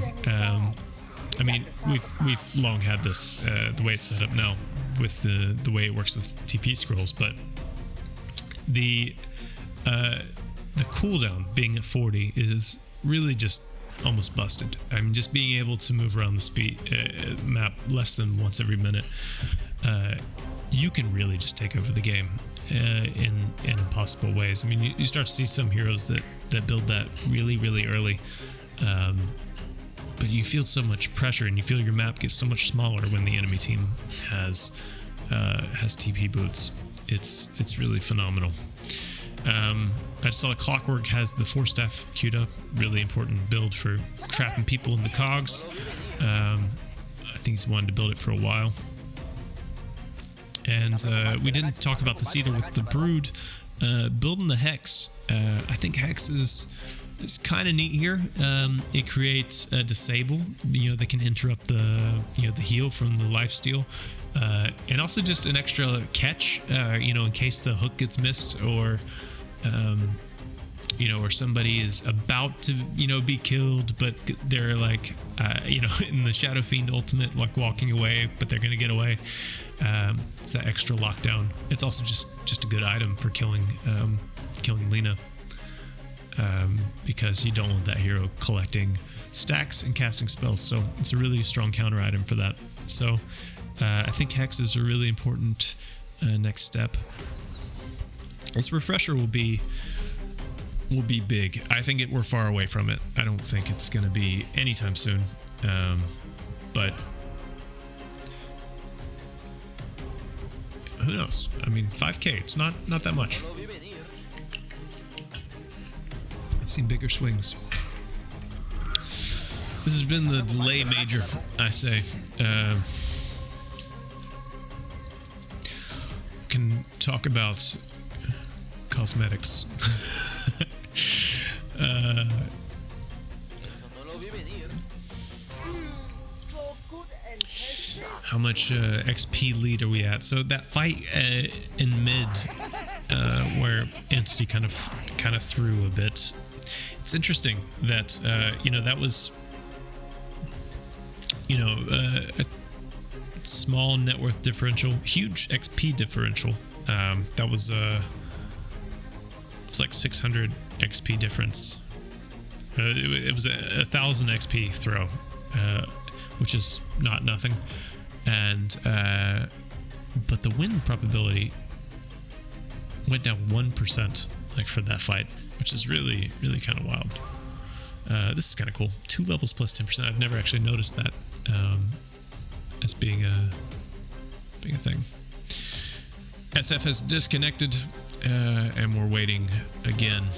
We've long had this the way it's set up now with the way it works with TP scrolls, but the cooldown being at 40 is really just almost busted. Just being able to move around the map less than once every minute, you can really just take over the game in impossible ways. You start to see some heroes that build that really, really early, but you feel so much pressure and you feel your map gets so much smaller when the enemy team has TP boots. It's really phenomenal. I just saw Clockwork has the 4-staff queued up. Really important build for trapping people in the cogs. I think he's wanted to build it for a while. And we didn't talk about this either with the Brood. Building the Hex. I think Hex is is kind of neat here. It creates a disable, that can interrupt the the heal from the lifesteal, and also just an extra catch, in case the hook gets missed, or or somebody is about to be killed, but they're like in the Shadow Fiend ultimate, like walking away, but they're gonna get away. It's that extra lockdown. It's also just a good item for killing Lina, because you don't want that hero collecting stacks and casting spells, so it's a really strong counter item for that. So I think Hex is a really important next step. This refresher will be big. I think we're far away from it. I don't think it's going to be anytime soon, but who knows? I mean, 5k, it's not that much. I've seen bigger swings. This has been the delay major, I say. Can talk about cosmetics. How much XP lead are we at? So that fight in mid, where Entity kind of threw a bit. It's interesting that that was a small net worth differential, huge XP differential. That was it's like 600 XP difference. It was a 1,000 XP throw, which is not nothing. And but the win probability went down 1%, like, for that fight, which is really kind of wild. This is kind of cool. 2 levels plus 10%. I've never actually noticed that as being a thing. SF has disconnected, and we're waiting again.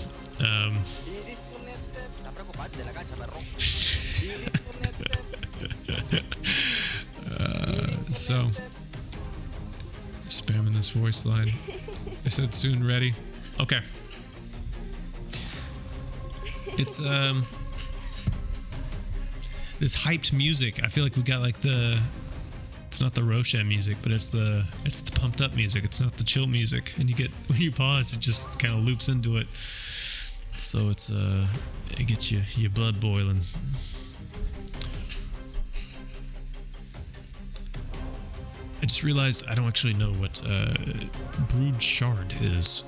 So spamming this voice line. I said soon ready. Okay. It's this hyped music. I feel like we got like it's not the Roshan music, but it's the pumped up music. It's not the chill music. And you get, when you pause, it just kind of loops into it. So it gets your blood boiling. I just realized I don't actually know what Brood Shard is.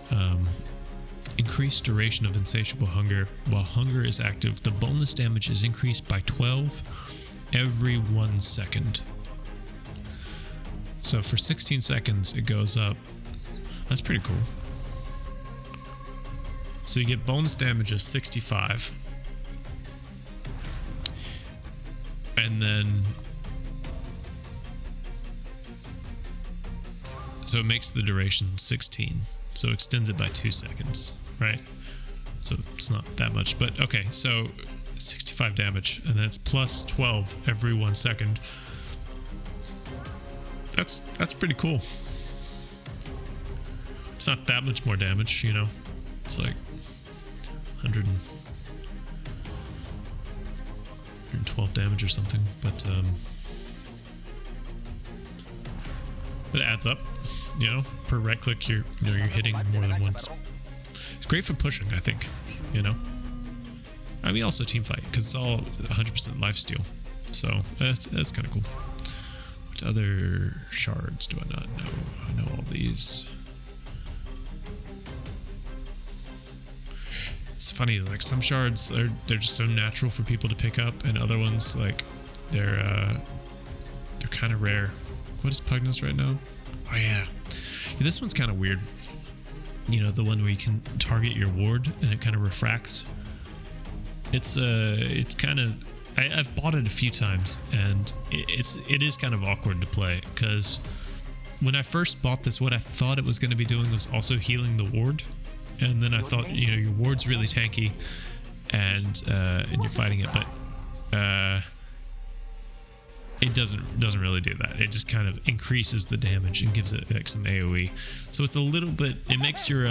Increased duration of insatiable hunger. While hunger is active, the bonus damage is increased by 12 every 1 second. So for 16 seconds, it goes up. That's pretty cool. So you get bonus damage of 65. And then... so it makes the duration 16. So it extends it by 2 seconds, right? So it's not that much, but okay, so 65 damage, and then it's plus 12 every 1 second. That's pretty cool. It's not that much more damage, It's like 112 damage or something, but it adds up. Per right click, you're hitting more than once. It's great for pushing, I think. I mean, also team fight, because it's all 100% lifesteal. So that's kind of cool. What other shards do I not know? I know all these. It's funny, like some shards they're just so natural for people to pick up, and other ones, like, they're kind of rare. What is Pugnus right now? Oh yeah, this one's kind of weird. The one where you can target your ward and it kind of refracts. It's kind of, I've bought it a few times, and it is kind of awkward to play, because when I first bought this, what I thought it was going to be doing was also healing the ward, and then I thought, your ward's really tanky, and you're fighting it, but it doesn't really do that. It just kind of increases the damage and gives it like some AoE. So it's a little bit, it makes your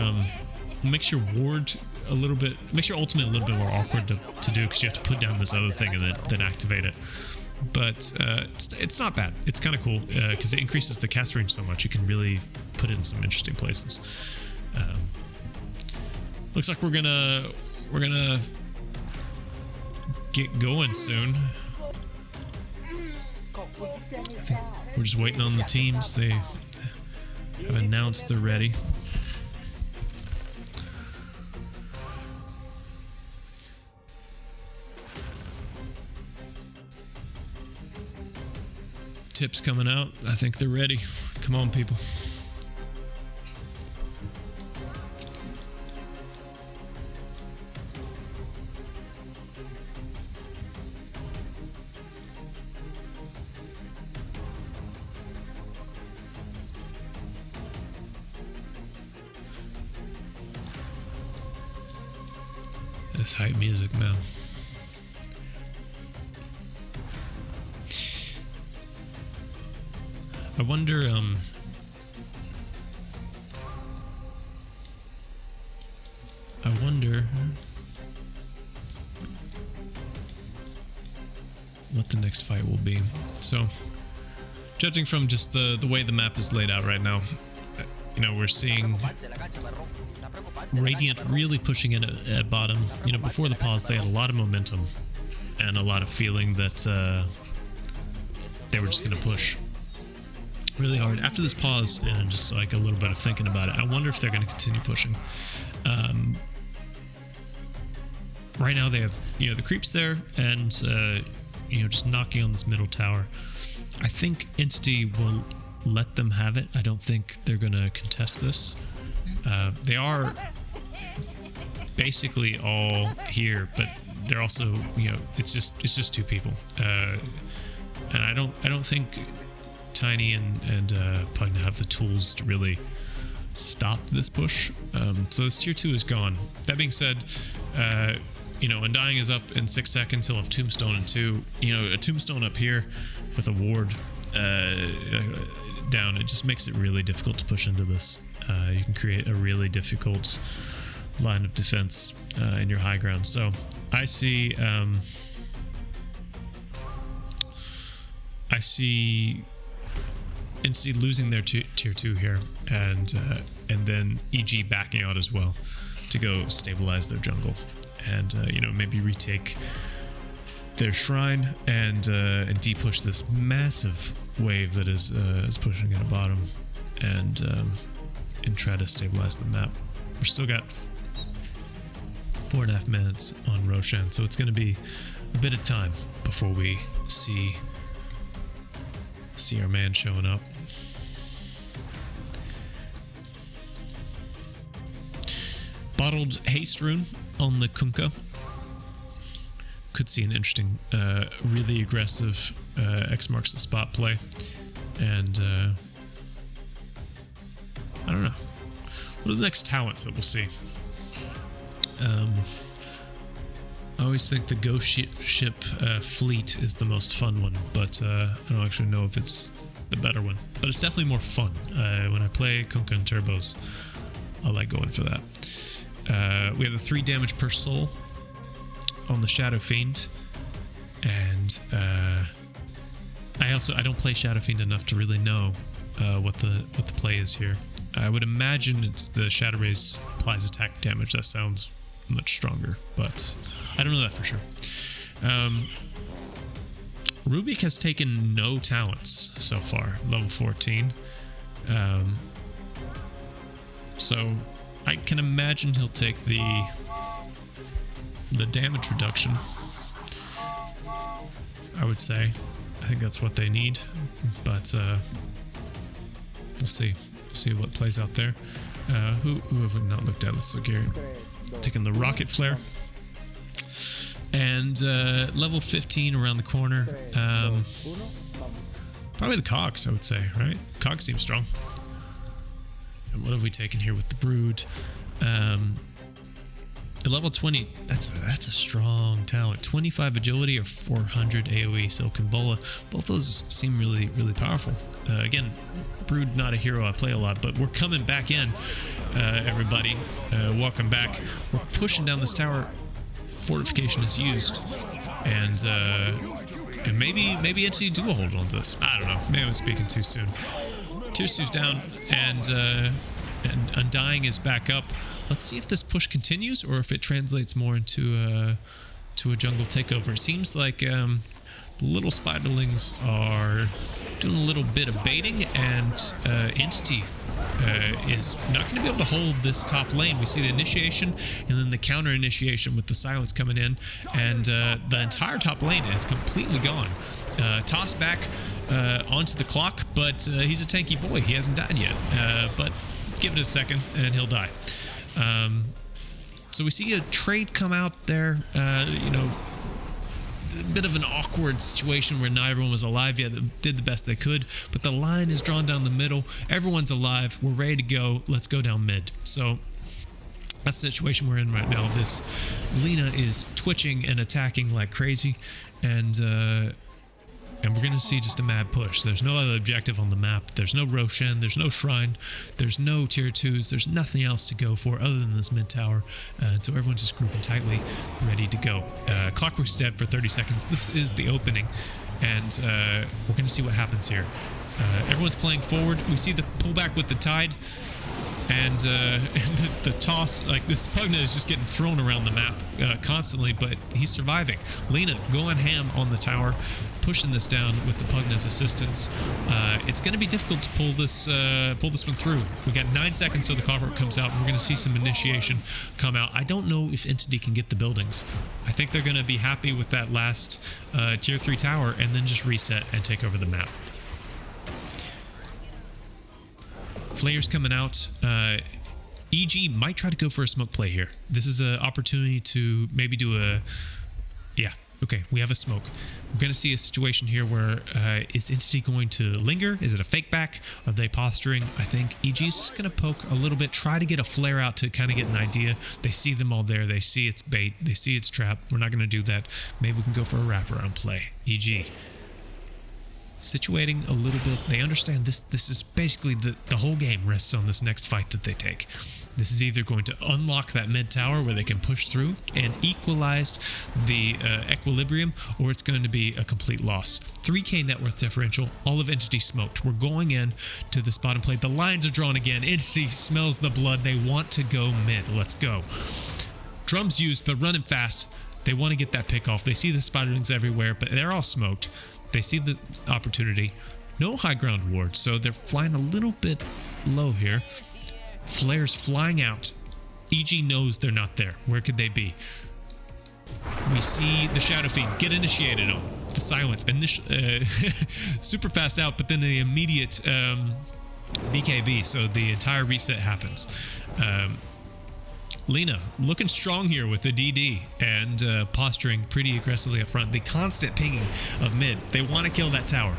ward a little bit, makes your ultimate a little bit more awkward to do, because you have to put down this other thing and then activate it. But it's not bad. It's kind of cool because it increases the cast range so much. You can really put it in some interesting places. Looks like we're gonna get going soon. I think we're just waiting on the teams. They have announced they're ready. Tips coming out. I think they're ready. Come on, people. This hype music, man. I wonder, what the next fight will be. So, judging from just the way the map is laid out right now, you know, we're seeing Radiant really pushing in at bottom. You know, before the pause, they had a lot of momentum and a lot of feeling that they were just going to push really hard. After this pause and just like a little bit of thinking about it, I wonder if they're going to continue pushing. Right now they have, you know, the creeps there and, you know, just knocking on this middle tower. I think Entity will let them have it. I don't think they're going to contest this. They are basically all here, but they're also, you know, it's just two people. And I don't think Tiny and Pugna have the tools to really stop this push. So this tier 2 is gone. That being said, you know, Undying is up in 6 seconds. He'll have Tombstone in 2. You know, a Tombstone up here with a ward down, it just makes it really difficult to push into this. You can create a really difficult line of defense in your high ground. So I see Entity losing their tier 2 here, and then EG backing out as well to go stabilize their jungle, and you know, maybe retake their shrine and de-push this massive wave that is pushing at the bottom, and try to stabilize the map. We're still got 4.5 minutes on Roshan, so it's going to be a bit of time before we see our man showing up. Bottled haste rune on the Kunkka. Could see an interesting, really aggressive X marks the spot play, and I don't know. What are the next talents that we'll see? I always think the ghost ship fleet is the most fun one, but I don't actually know if it's the better one. But it's definitely more fun. When I play Kunkka and Turbos, I like going for that. We have the 3 damage per soul on the Shadow Fiend, and I don't play Shadow Fiend enough to really know what the play is here. I would imagine it's the Shadow Rays applies attack damage. That sounds much stronger, but I don't know that for sure. Rubik has taken no talents so far, level 14. So I can imagine he'll take the damage reduction, I would say. I think that's what they need, but we'll see. We'll see what plays out there. Who have we not looked at? Let's look here. Taking the rocket flare. And level 15 around the corner. Probably the Cogs, I would say, right? Cogs seems strong. And what have we taken here with the Brood? At level 20, that's a strong talent. 25 agility or 400 AoE Silken Bola. Both those seem really, really powerful. Again, Brood, not a hero I play a lot, but we're coming back in, everybody. Welcome back. We're pushing down this tower. Fortification is used, and maybe Entity do a hold on this. I don't know. Maybe I'm speaking too soon. Tier 2's down, and Undying is back up. Let's see if this push continues or if it translates more into a jungle takeover. It seems like the little spiderlings are doing a little bit of baiting, and Entity is not going to be able to hold this top lane. We see the initiation and then the counter initiation with the silence coming in, and the entire top lane is completely gone. Tossed back onto the clock, but he's a tanky boy. He hasn't died yet, but give it a second and he'll die. So we see a trade come out there, you know, a bit of an awkward situation where not everyone was alive yet. They did the best they could, but the line is drawn down the middle. Everyone's alive. We're ready to go. Let's go down mid. So that's the situation we're in right now. This Lina is twitching and attacking like crazy, and we're going to see just a mad push. There's no other objective on the map. There's no Roshan. There's no Shrine. There's no tier 2s. There's nothing else to go for other than this mid tower. So everyone's just grouping tightly, ready to go. Clockwork's dead for 30 seconds. This is the opening, and we're going to see what happens here. Everyone's playing forward. We see the pullback with the tide, and the toss. Like, this Pugna is just getting thrown around the map constantly, but he's surviving. Lina going ham on the tower, pushing this down with the Pugna's assistance. It's going to be difficult to pull this one through. We got 9 seconds till the clockwork comes out. We're going to see some initiation come out. I don't know if Entity can get the buildings. I think they're going to be happy with that last tier 3 tower and then just reset and take over the map. Flayers coming out. EG might try to go for a smoke play here. This is an opportunity to maybe do a... Yeah, okay, we have a smoke. We're going to see a situation here where is Entity going to linger? Is it a fake back? Are they posturing? I think EG is just going to poke a little bit, try to get a flare out to kind of get an idea. They see them all there. They see it's bait. They see it's trap. We're not going to do that. Maybe we can go for a wraparound play. EG. Situating a little bit. They understand this is basically the whole game rests on this next fight that they take. This is either going to unlock that mid tower where they can push through and equalize the equilibrium, or it's going to be a complete loss. 3k net worth differential, all of Entity smoked. We're going in to this bottom plate. The lines are drawn again. Entity smells the blood. They want to go mid. Let's go. Drums used. They're running fast. They want to get that pick off. They see the spiderlings everywhere, but they're all smoked. They see the opportunity. No high ground ward, so they're flying a little bit low here. Flares flying out. EG knows they're not there. Where could they be? We see the Shadow Fiend get initiated on the silence. Super fast out, but then the immediate BKB, so the entire reset happens. Lina looking strong here with the DD and posturing pretty aggressively up front. The constant pinging of mid. They want to kill that tower.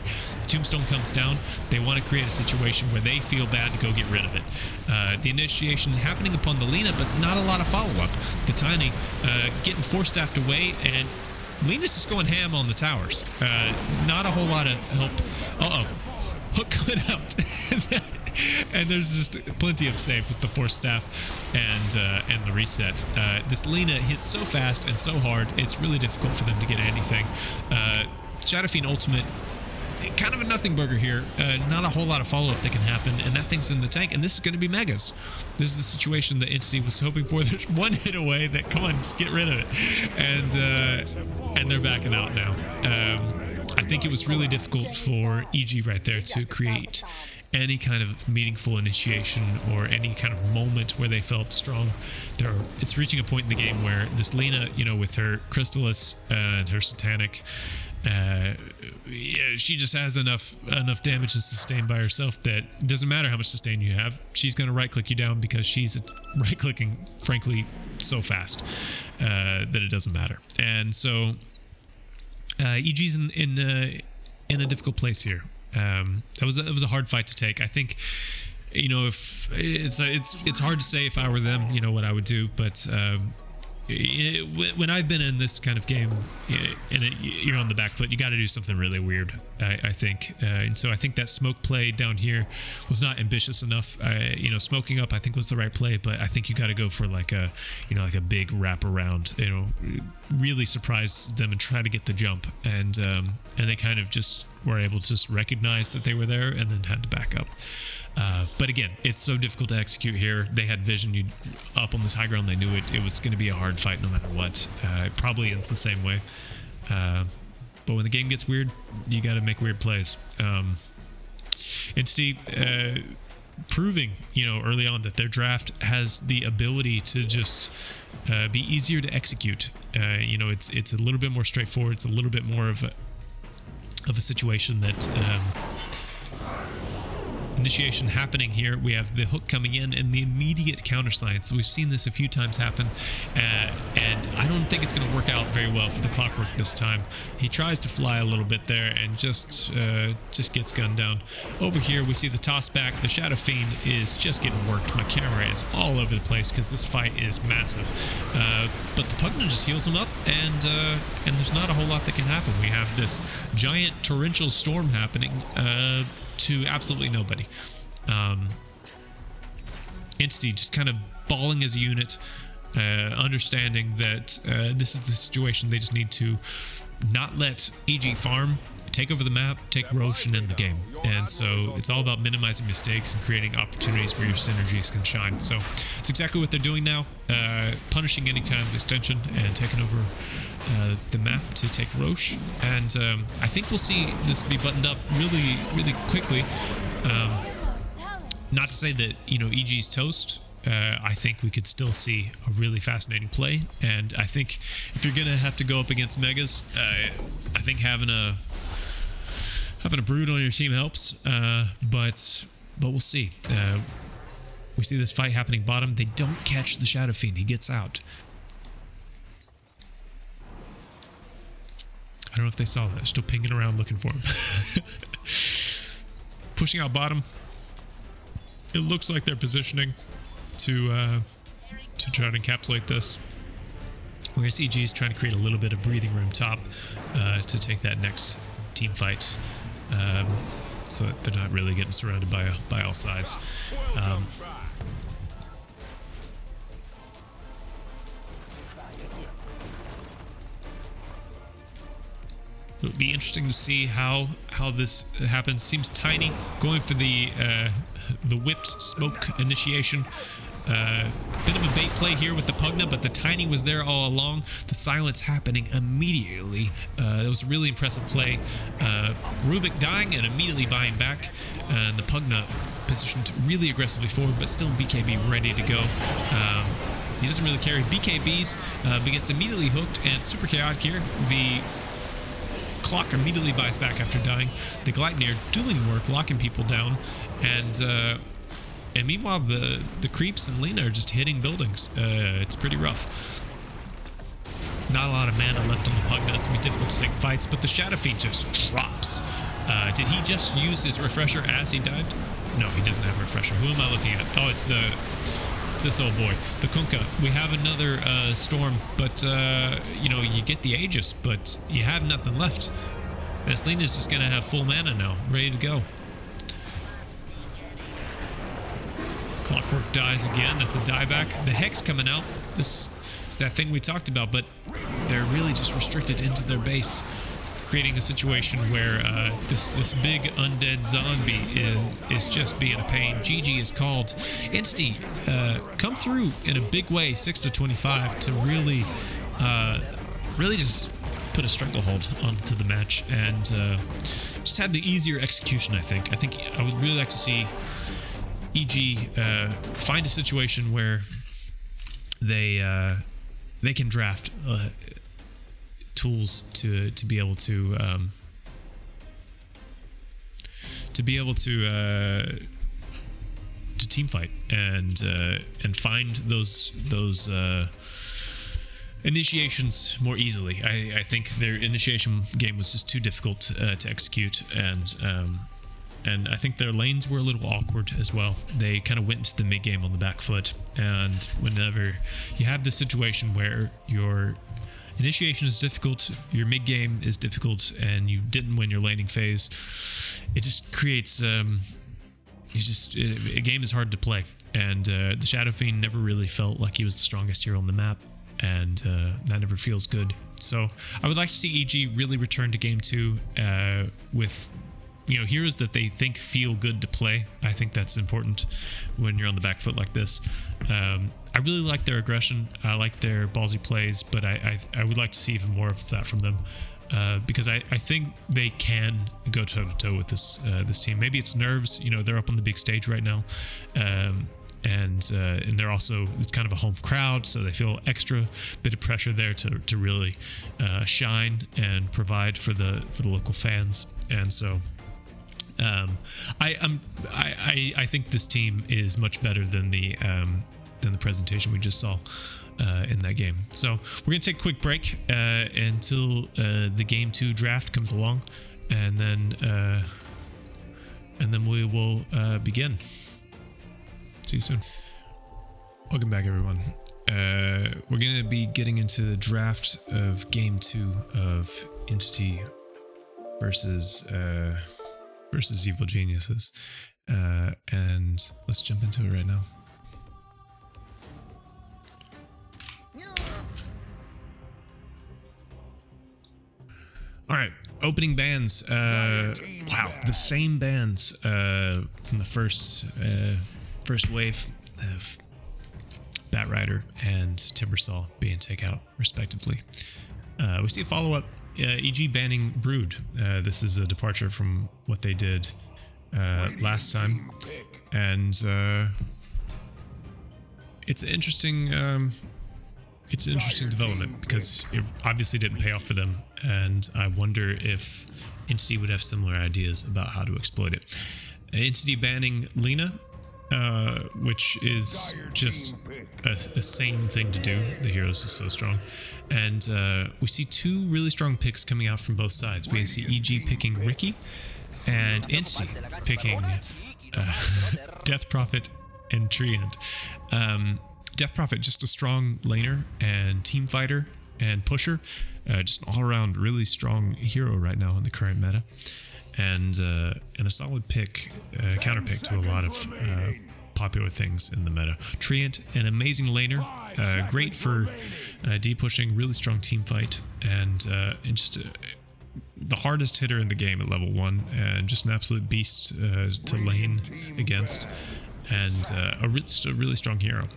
Tombstone comes down. They want to create a situation where they feel bad to go get rid of it. The initiation happening upon the Lina, but not a lot of follow-up. The Tiny getting force-staffed away, and Lina's just going ham on the towers. Not a whole lot of help. Uh-oh. Hook coming out. And there's just plenty of save with the force staff and the reset. This Lina hits so fast and so hard, it's really difficult for them to get anything. Shadow Fiend ultimate, kind of a nothing burger here. Not a whole lot of follow-up that can happen, and that thing's in the tank, and this is going to be megas. This is the situation that Entity was hoping for. There's one hit away that, come on, just get rid of it. And they're backing out now. I think it was really difficult for EG right there to create any kind of meaningful initiation or any kind of moment where they felt strong. It's reaching a point in the game where this Lina, you know, with her Crystallis and her Satanic, she just has enough damage to sustain by herself that it doesn't matter how much sustain you have. She's going to right-click you down because she's right-clicking, frankly, so fast that it doesn't matter. And so EG's in a difficult place here. It was a hard fight to take. I think, you know, if it's hard to say if I were them, you know, what I would do, but when I've been in this kind of game and you're on the back foot, you got to do something really weird, I think. And so I think that smoke play down here was not ambitious enough. Smoking up I think was the right play, but I think you got to go for like a big wrap around, really surprise them and try to get the jump. And they kind of just were able to just recognize that they were there and then had to back up. But again, it's so difficult to execute here. They had vision. You up on this high ground, they knew it was going to be a hard fight no matter what. It probably ends the same way. But when the game gets weird, you got to make weird plays. Entity proving, early on that their draft has the ability to just be easier to execute. It's a little bit more straightforward. It's a little bit more of a situation that initiation happening here. We have the hook coming in and the immediate counter science. We've seen this a few times happen, and I don't think it's going to work out very well for the Clockwork this time. He tries to fly a little bit there and just gets gunned down. Over here we see the toss back. The Shadow Fiend is just getting worked. My camera is all over the place because this fight is massive, but the Pugna just heals him up, and there's not a whole lot that can happen. We have this giant torrential storm happening to absolutely nobody. Entity just kind of balling as a unit, understanding that this is the situation. They just need to not let EG farm, take over the map, take Roche, and end the game. And so it's all about minimizing mistakes and creating opportunities where your synergies can shine. So it's exactly what they're doing now, punishing any kind of extension and taking over the map to take Roche. And I think we'll see this be buttoned up really, really quickly. Not to say that, EG's toast. I think we could still see a really fascinating play. And I think if you're going to have to go up against Megas, I think having a Brood on your team helps. But we'll see. We see this fight happening bottom. They don't catch the Shadow Fiend. He gets out. I don't know if they saw that. Still pinging around looking for him. Pushing out bottom. It looks like they're positioning to try to encapsulate this. Whereas EG is trying to create a little bit of breathing room top to take that next team fight, so that they're not really getting surrounded by all sides. It'll be interesting to see how this happens. Seems tiny, going for the whipped smoke initiation. Bit of a bait play here with the Pugna, but the tiny was there all along. The silence happening immediately. It was a really impressive play. Rubik dying and immediately buying back, and the Pugna positioned really aggressively forward, but still BKB ready to go. He doesn't really carry BKBs, but gets immediately hooked, and it's super chaotic here. The Clock immediately buys back after dying. The Gleipnir doing work, locking people down, and meanwhile the creeps and Lina are just hitting buildings. It's pretty rough. Not a lot of mana left on the Pugna. It's gonna be difficult to take fights, but the Shadow Fiend just drops. Did he just use his refresher as he died? No, he doesn't have a refresher. Who am I looking at? Oh, it's this old boy, the Kunkka. We have another storm, but you get the Aegis, but you have nothing left. This Lina's just gonna have full mana now, ready to go. Clockwork dies again. That's a dieback. The Hex coming out. This is that thing we talked about, but they're really just restricted into their base, creating a situation where this big undead zombie is just being a pain. GG is called. Entity come through in a big way, 6-25, to really just put a stranglehold onto the match, and just had the easier execution. I think I would really like to see EG find a situation where they can draft tools to be able to team fight and find those initiations more easily. I think their initiation game was just too difficult to execute, and and I think their lanes were a little awkward as well. They kind of went into the mid game on the back foot, and whenever you have this situation where your initiation is difficult, your mid game is difficult, and you didn't win your laning phase, it just creates a game is hard to play. And the Shadow Fiend never really felt like he was the strongest hero on the map, and that never feels good. So I would like to see EG really return to game 2 with heroes that they think feel good to play. I think that's important when you're on the back foot like this. I really like their aggression. I like their ballsy plays, but I would like to see even more of that from them. Because I think they can go toe to toe with this team. Maybe it's nerves. They're up on the big stage right now, and they're also, it's kind of a home crowd, so they feel extra bit of pressure there to really shine and provide for the local fans. And so I think this team is much better than the presentation we just saw in that game. So we're gonna take a quick break until the game 2 draft comes along, and then we will begin. See you soon. Welcome back, everyone. We're gonna be getting into the draft of game 2 of Entity versus Evil Geniuses, and let's jump into it right now. All right, opening bands. Wow, the same bands from the first wave of Batrider and Timbersaw being taken out, respectively. We see a follow-up, EG banning Brood. This is a departure from what they did last time, and it's an interesting development because it obviously didn't pay off for them, and I wonder if Entity would have similar ideas about how to exploit it. Entity banning Lina, which is just a sane thing to do. The heroes are so strong, and we see 2 really strong picks coming out from both sides. We see EG picking Ricky, and Entity picking Death Prophet and Treant. Death Prophet, just a strong laner and team fighter and pusher, just an all-around really strong hero right now in the current meta, and a solid pick, counter pick to a lot of popular things in the meta. Treant, an amazing laner, great for D-pushing, really strong team fight, and just the hardest hitter in the game at level 1, and just an absolute beast to lane against, and a really strong hero.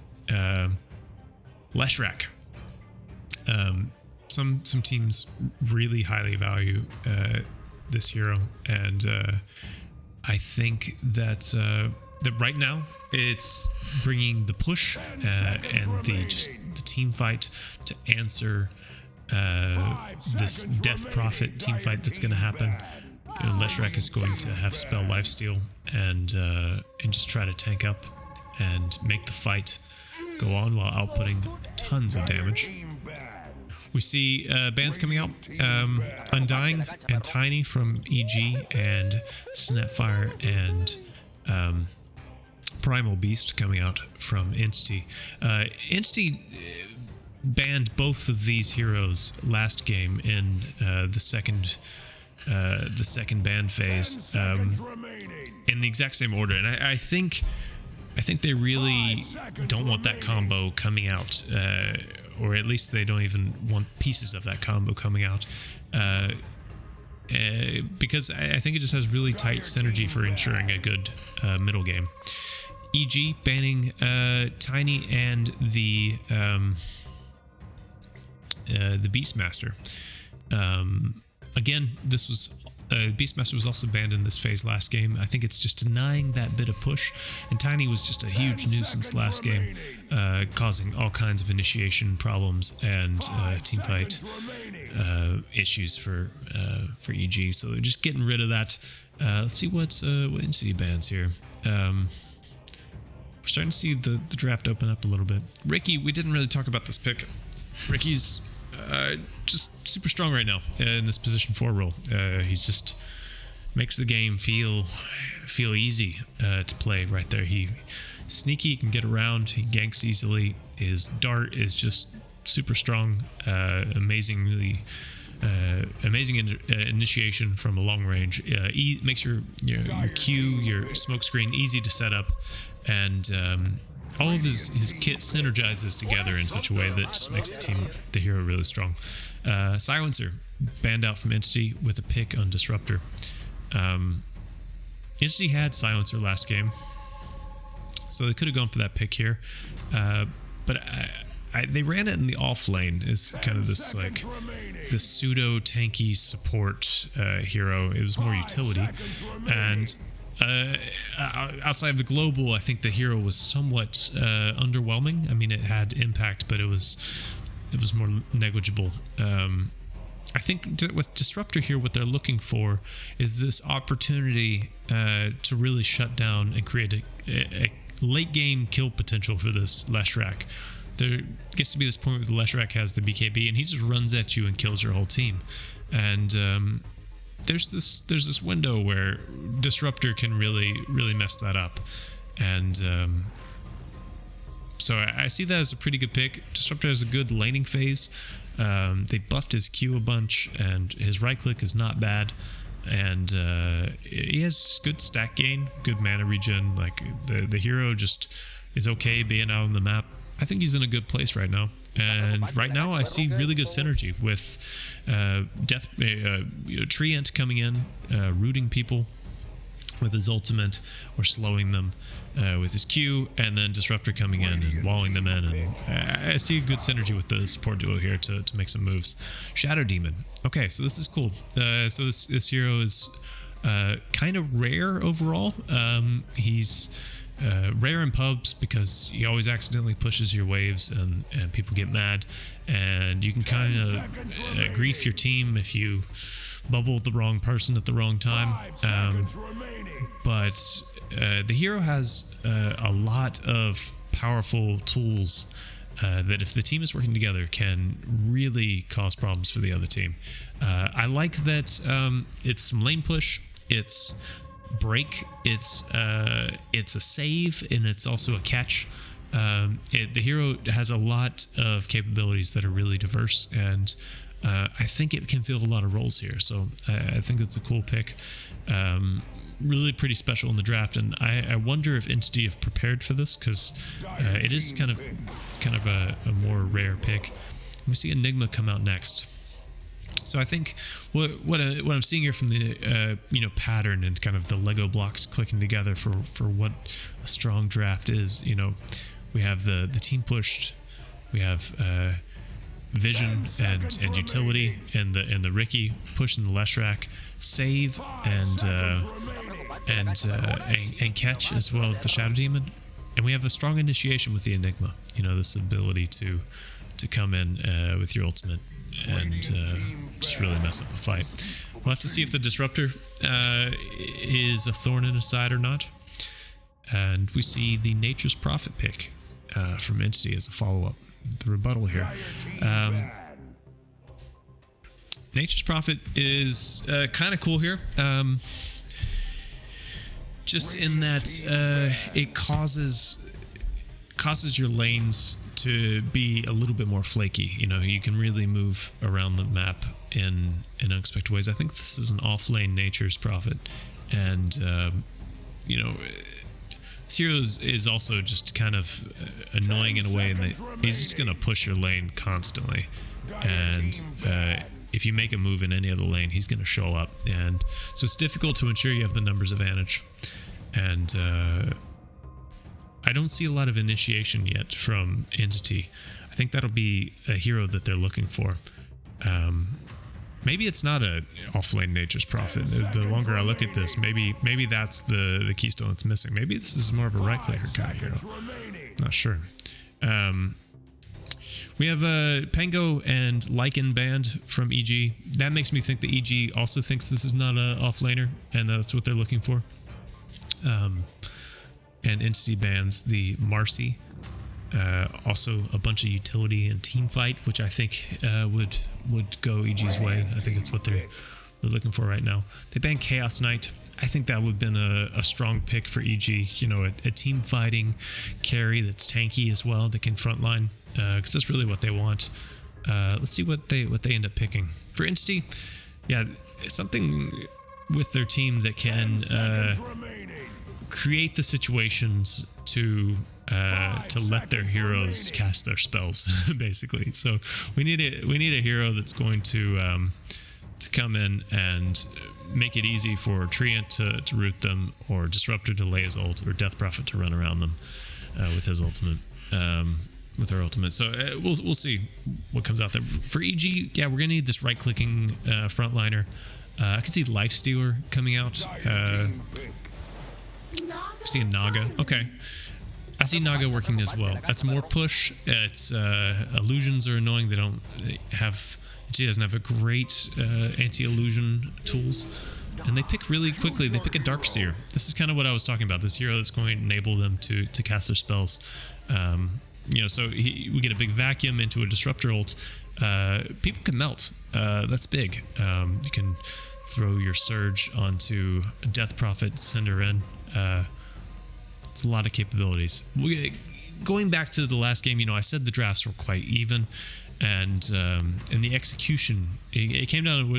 Leshrac. Some teams really highly value this hero, and I think that right now it's bringing the push and the team fight to answer this Death Prophet team fight that's going to happen. Leshrac is going to have spell lifesteal and just try to tank up and make the fight go on while outputting tons of damage. We see bands coming out, Undying and Tiny from EG, and Snapfire and Primal Beast coming out from Entity. Entity banned both of these heroes last game in the second ban phase, in the exact same order, and I think they really don't want that combo coming out, or at least they don't even want pieces of that combo coming out, because I think it just has really tight synergy for ensuring a good middle game. EG banning Tiny and the Beastmaster. Again, this was Beastmaster was also banned in this phase last game. I think it's just denying that bit of push, and Tiny was just a huge nuisance last game, causing all kinds of initiation problems and teamfight issues for EG. So they're just getting rid of that. Let's see what Entity bans here. We're starting to see the draft open up a little bit. Ricky, we didn't really talk about this pick. Ricky's just super strong right now in this position 4 role. He's just makes the game feel easy to play right there. He sneaky, can get around, he ganks easily. His dart is just super strong, amazing initiation from a long range. Makes your Q, your smoke screen easy to set up, and all of his kit synergizes together in such a way that just makes the hero really strong. Silencer banned out from Entity with a pick on Disruptor. Entity had Silencer last game, so they could have gone for that pick here, but they ran it in the off lane as kind of this like this pseudo tanky support hero. It was more utility, and outside of the global, I think the hero was somewhat underwhelming. I mean, it had impact, but it was more negligible. I think with Disruptor here, what they're looking for is this opportunity to really shut down and create a late game kill potential for this Leshrac. There gets to be this point where the Leshrac has the BKB and he just runs at you and kills your whole team. And there's this window where Disruptor can really mess that up. And so I see that as a pretty good pick. Disruptor has a good laning phase. They buffed his Q a bunch, and his right click is not bad. And he has good stack gain, good mana regen. Like the hero just is okay being out on the map. I think he's in a good place right now. And right now I see really good synergy with Treant coming in, rooting people with his ultimate or slowing them with his Q, and then Disruptor coming in and walling them in. And I see a good synergy with the support duo here to make some moves. Shadow Demon. Okay, so this is cool. So this hero is kind of rare overall. He's rare in pubs because he always accidentally pushes your waves and people get mad, and you can kind of grief your team if you bubble the wrong person at the wrong time. But the hero has a lot of powerful tools that if the team is working together can really cause problems for the other team. I like that it's some lane push, it's break, it's a save, and it's also a catch. The hero has a lot of capabilities that are really diverse, and I think it can fill a lot of roles here. So I think it's a cool pick. Really pretty special in the draft, and I wonder if Entity have prepared for this, because it is kind of a more rare pick. We see Enigma come out next. So I think what I'm seeing here from the pattern and kind of the Lego blocks clicking together for what a strong draft is. We have the team pushed, we have vision and utility, and the Ricky pushing the Leshrac, save and catch as well with the Shadow Demon, and we have a strong initiation with the Enigma. This ability to come in with your ultimate and just really mess up a fight. We'll have to see if the Disruptor is a thorn in his side or not. And we see the Nature's Prophet pick from Entity as a follow-up. The rebuttal here. Nature's Prophet is kind of cool here. Just in that it causes your lanes to be a little bit more flaky. You can really move around the map in unexpected ways. I think this is an off-lane Nature's Prophet, and this hero is also just kind of annoying in a way, in that he's just going to push your lane constantly, and if you make a move in any other lane, he's going to show up, and so it's difficult to ensure you have the numbers advantage. And I don't see a lot of initiation yet from Entity. I think that'll be a hero that they're looking for. Maybe it's not a off-lane Nature's Prophet. The longer I look at this, maybe that's the keystone that's missing. Maybe this is more of a right-clicker kind of hero. Not sure. We have Pango and Lycan banned from EG. That makes me think that EG also thinks this is not a off-laner, and that's what they're looking for. And Entity bans the Marcy. Also a bunch of utility and team fight, which I think would go EG's way. I think that's what they're they're looking for right now. They banned Chaos Knight. I think that would have been a strong pick for EG. You know, a team fighting carry that's tanky as well, that can frontline, because that's really what they want. Let's see what they end up picking for Entity. Yeah, something with their team that can create the situations to let their heroes cast their spells, basically. So we need a hero that's going to come in and make it easy for Treant to root them, or Disruptor to lay his ult, or Death Prophet to run around them with his ultimate. With her ultimate. So we'll see what comes out there. For EG, yeah, we're gonna need this right-clicking frontliner. I can see Lifestealer coming out. I see a Naga. Okay. I see Naga working as well. That's more push. It's illusions are annoying. They don't have. She doesn't have a great anti-illusion tools, and they pick really quickly. They pick a Darkseer. This is kind of what I was talking about. This hero that's going to enable them to cast their spells. You know, so we get a big vacuum into a Disruptor ult. People can melt. That's big. You can throw your Surge onto Death Prophet, send her in. It's a lot of capabilities. Going back to the last game, you know, I said the drafts were quite even, and the execution, it came down to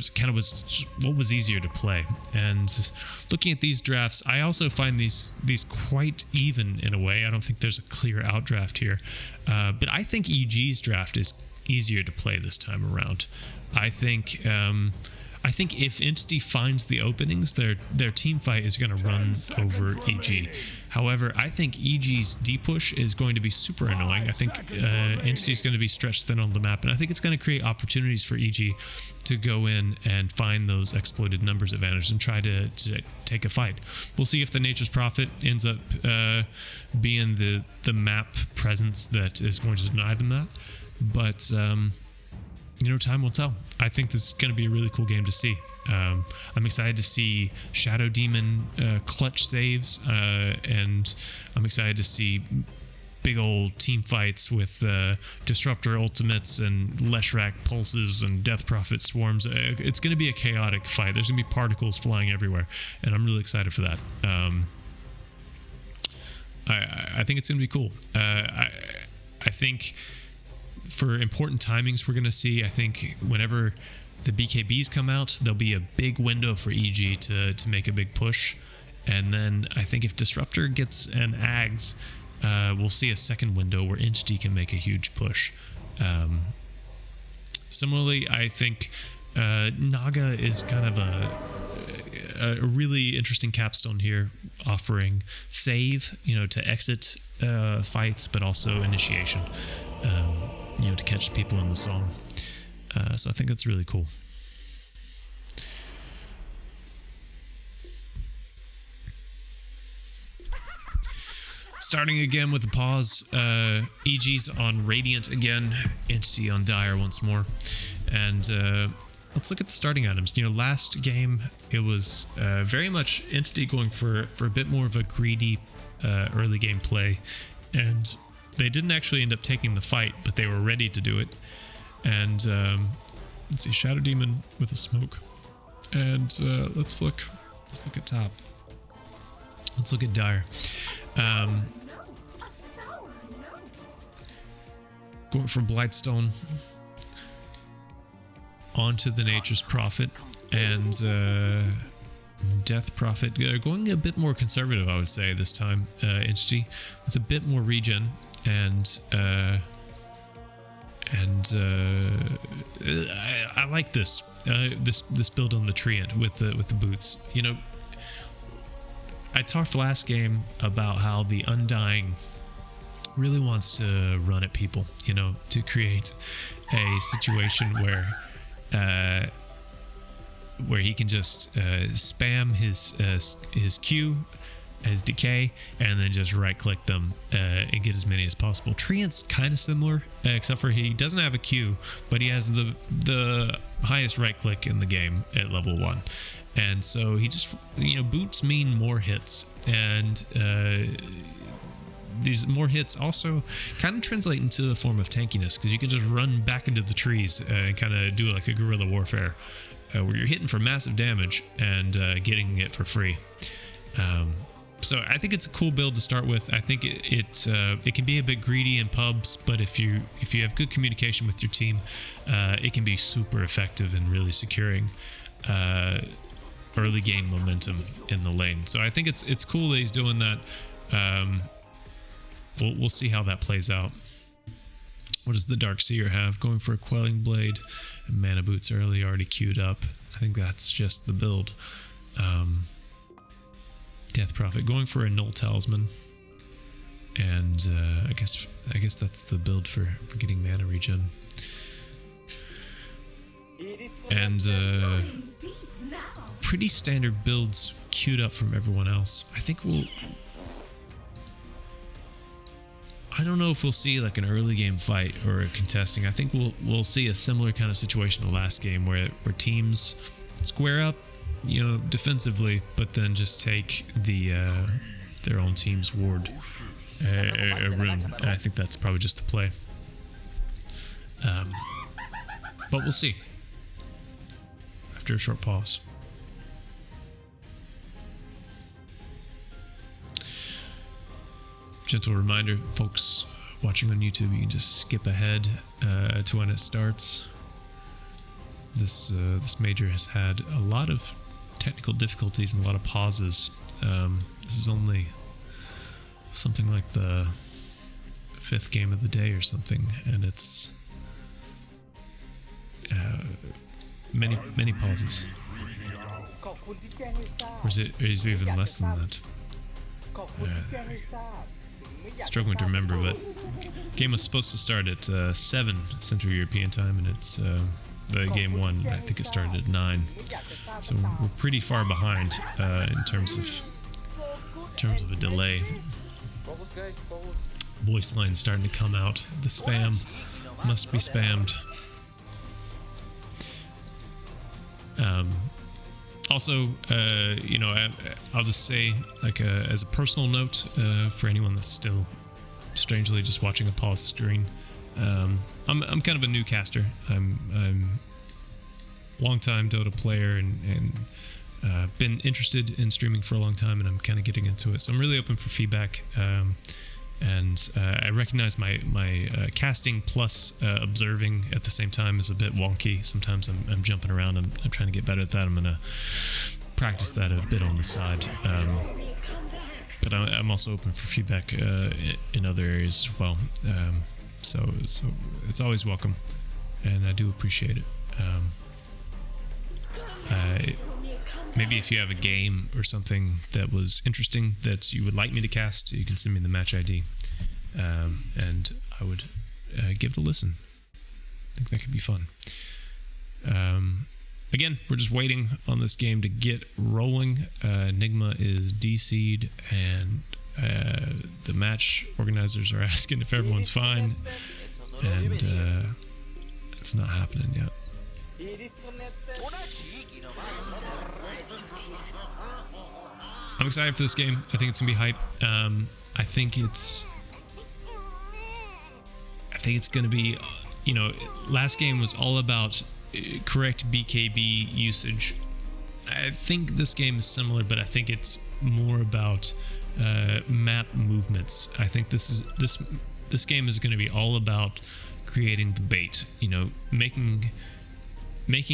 what was easier to play. And looking at these drafts, I also find these quite even in a way. I don't think there's a clear outdraft here, but I think EG's draft is easier to play this time around. I think if Entity finds the openings, their team fight is going to run over EG. However, I think EG's D-push is going to be super annoying. I think Entity is going to be stretched thin on the map, and I think it's going to create opportunities for EG to go in and find those exploited numbers advantage and try to take a fight. We'll see if the Nature's Prophet ends up being the map presence that is going to deny them that. But you know, time will tell. I think this is going to be a really cool game to see. I'm excited to see Shadow Demon clutch saves, and I'm excited to see big old team fights with Disruptor ultimates and Leshrac pulses and Death Prophet swarms. It's going to be a chaotic fight. There's going to be particles flying everywhere, and I'm really excited for that. I think it's going to be cool. I think for important timings we're going to see, I think whenever the BKBs come out, there'll be a big window for EG to make a big push. And then I think if Disruptor gets an Ags, we'll see a second window where Entity can make a huge push. Similarly, I think Naga is kind of a really interesting capstone here, offering save, you know, to exit fights, but also initiation, you know, to catch people in the song. So I think that's really cool. Starting again with a pause. EG's on Radiant again, Entity on Dire once more, and let's look at the starting items. You know, last game it was very much Entity going for a bit more of a greedy early game play, and they didn't actually end up taking the fight, but they were ready to do it. And let's see, Shadow Demon with a smoke, and let's look at top. Let's look at Dire. Going from Blightstone onto the Nature's Prophet, and Death Prophet, going a bit more conservative, I would say this time. Entity with a bit more regen, and I like this build on the Treant with the boots. You know, I talked last game about how the Undying really wants to run at people, you know, to create a situation where he can just spam his Q, his decay, and then just right click them and get as many as possible. Treant's kind of similar, except for he doesn't have a Q, but he has the highest right click in the game at level 1. And so he just, you know, boots mean more hits, and these more hits also kind of translate into a form of tankiness, because you can just run back into the trees and kind of do like a guerrilla warfare. where you're hitting for massive damage and getting it for free. So I think it's a cool build to start with. I think it can be a bit greedy in pubs, but if you have good communication with your team, it can be super effective in really securing early game momentum in the lane. So I think it's cool that he's doing that. We'll see how that plays out. What does the Dark Seer have? Going for a Quelling Blade and Mana Boots early, already queued up. I think that's just the build. Death Prophet going for a Null Talisman, and I guess that's the build for getting mana regen. And pretty standard builds queued up from everyone else. I don't know if we'll see like an early game fight or a contesting. I think we'll see a similar kind of situation the last game where teams square up, you know, defensively, but then just take their own team's ward a rune. And I think that's probably just the play. But we'll see after a short pause. Gentle reminder, folks watching on YouTube, you can just skip ahead to when it starts. This major has had a lot of technical difficulties and a lot of pauses. This is only something like the 5th game of the day or something, and it's many pauses. Or is it even less than that? Struggling to remember, but game was supposed to start at 7 Central European time, and it's the game 1. I think it started at 9, so we're pretty far behind in terms of a delay. Voice lines starting to come out. The spam must be spammed. Also, you know, I'll just say, like, as a personal note, for anyone that's still strangely just watching a paused screen, I'm kind of a new caster. I'm long-time Dota player and been interested in streaming for a long time, and I'm kind of getting into it. So I'm really open for feedback. And I recognize my casting plus observing at the same time is a bit wonky. Sometimes I'm jumping around. I'm trying to get better at that. I'm gonna practice that a bit on the side. But I'm also open for feedback in other areas as well. So it's always welcome, and I do appreciate it. Maybe if you have a game or something that was interesting that you would like me to cast, you can send me the match ID, and I would give it a listen. I think that could be fun. Again, we're just waiting on this game to get rolling. Enigma is DC'd, and the match organizers are asking if everyone's fine, and it's not happening yet. I'm excited for this game. I think it's gonna be hype. I think it's gonna be, you know, last game was all about correct BKB usage. I think this game is similar, but I think it's more about map movements. I think this game is going to be all about creating the bait. You know, making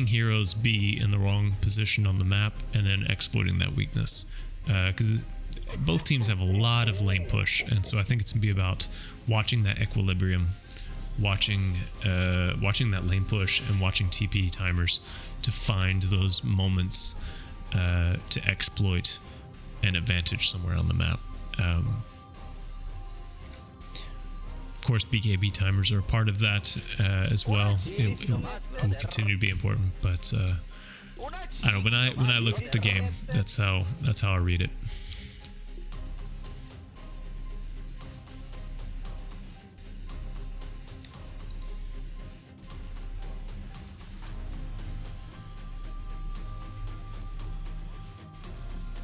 heroes be in the wrong position on the map and then exploiting that weakness. Because both teams have a lot of lane push, and so I think it's gonna be about watching that equilibrium, watching that lane push, and watching TP timers to find those moments to exploit an advantage somewhere on the map. Of course, BKB timers are a part of that as well. It will continue to be important, but I don't know. When I look at the game, that's how I read it.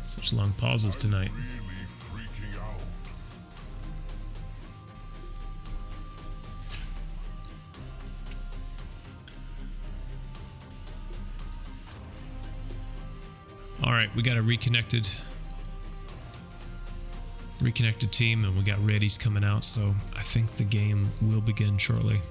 Such long pauses tonight. right, we got a reconnected team, and we got readies coming out, so I think the game will begin shortly.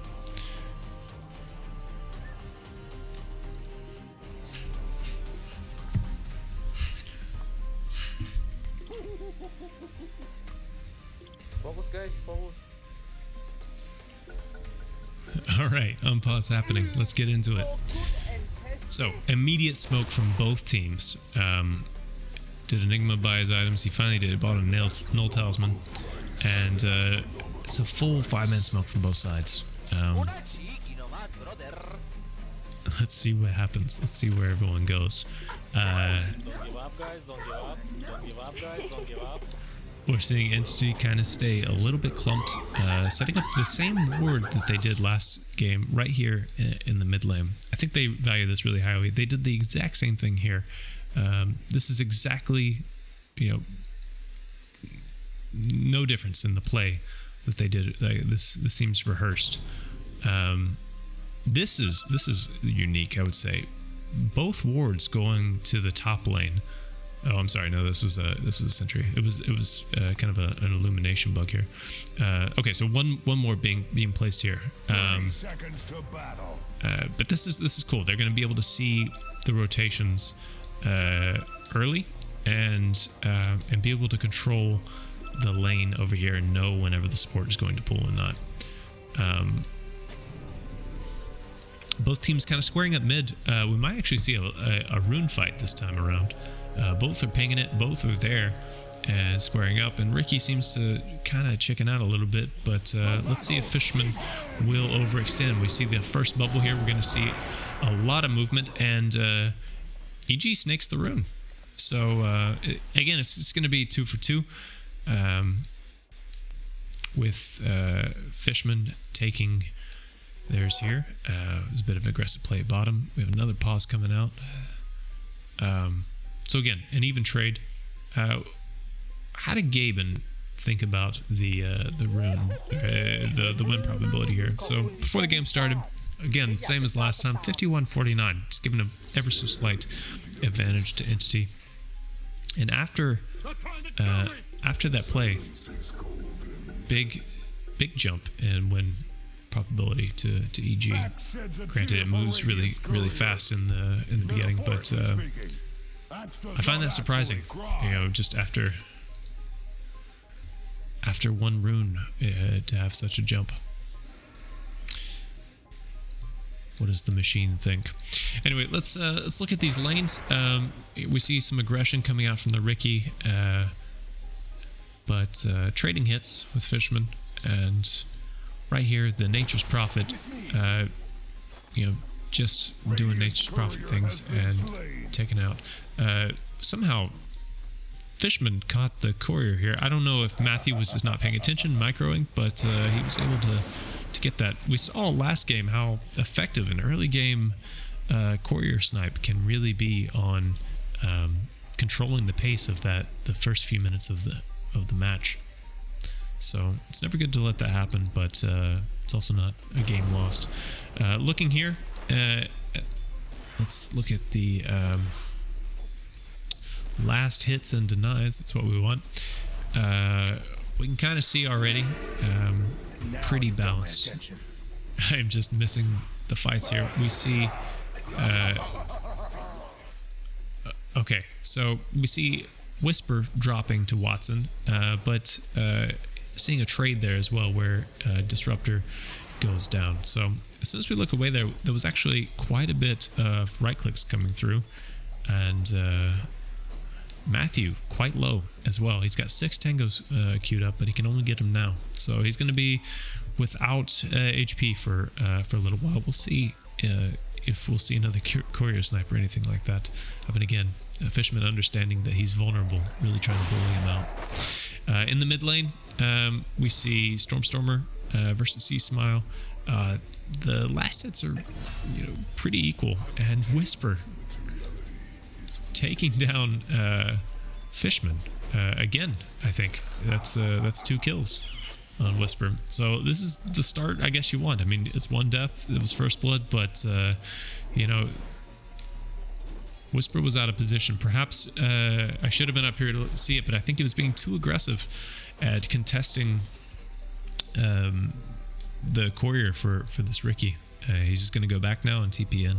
Focus, guys, focus. All right, unpause happening. Let's get into it. So, immediate smoke from both teams. Did Enigma buy his items? He finally did. Bought a null talisman. And it's a full 5-man smoke from both sides. Let's see what happens. Let's see where everyone goes. Don't give up, guys. Don't give up. Don't give up, guys. Don't give up. We're seeing Entity kind of stay a little bit clumped, setting up the same ward that they did last game right here in the mid lane. I think they value this really highly. They did the exact same thing here. This is exactly, no difference in the play that they did. This seems rehearsed. This is unique, I would say. Both wards going to the top lane. Oh, I'm sorry. No, this was a sentry. It was kind of an illumination bug here. Okay, so one more being placed here. 30 seconds to battle. But this is cool. They're going to be able to see the rotations early and be able to control the lane over here and know whenever the support is going to pull and not. Both teams kind of squaring up mid. We might actually see a rune fight this time around. Both are pinging it, both are there and squaring up, and Ricky seems to kind of chicken out a little bit, but let's see if Fishman will overextend. We see the first bubble here. We're going to see a lot of movement, and EG snakes the rune. So again, it's going to be 2 for 2 with Fishman taking theirs here. It was a bit of aggressive play at bottom. We have another pause coming out. So again, an even trade. How did Gaben think about the rune, the win probability here? So before the game started, again, same as last time, 51-49, just giving an ever so slight advantage to Entity. And after that play, big jump in win probability to EG. Granted, it moves really fast in the beginning, but I find that surprising. Just after one rune to have such a jump. What does the machine think? Anyway, let's look at these lanes. We see some aggression coming out from the Ricky, but trading hits with Fishman, and right here the Nature's Prophet, just doing Nature's Prophet things and taking out. Somehow Fishman caught the courier here. I don't know if Matthew was just not paying attention, microing, but he was able to get that. We saw last game how effective an early game courier snipe can really be on controlling the pace of the first few minutes of the match. So it's never good to let that happen, but it's also not a game lost. Looking here, let's look at the last hits and denies. That's what we want. We can kind of see already, pretty balanced. I'm just missing the fights here. We see okay, so we see Whisper dropping to Watson, but seeing a trade there as well where Disruptor goes down. So as soon as we look away there was actually quite a bit of right clicks coming through, and Matthew quite low as well. He's got 6 tangos queued up, but he can only get them now, so he's going to be without HP for a little while. We'll see if we'll see another courier snipe or anything like that. But again, Fishman understanding that he's vulnerable, really trying to bully him out. In the mid lane, we see Stormstormer versus Sea Smile. The last hits are pretty equal, and Whisper taking down Fishman again. I think that's 2 kills on Whisper. So this is the start I guess you want. I mean, it's 1 death. It was first blood, but Whisper was out of position. Perhaps I should have been up here to see it, but I think he was being too aggressive at contesting the courier for this Ricky. He's just going to go back now and TP in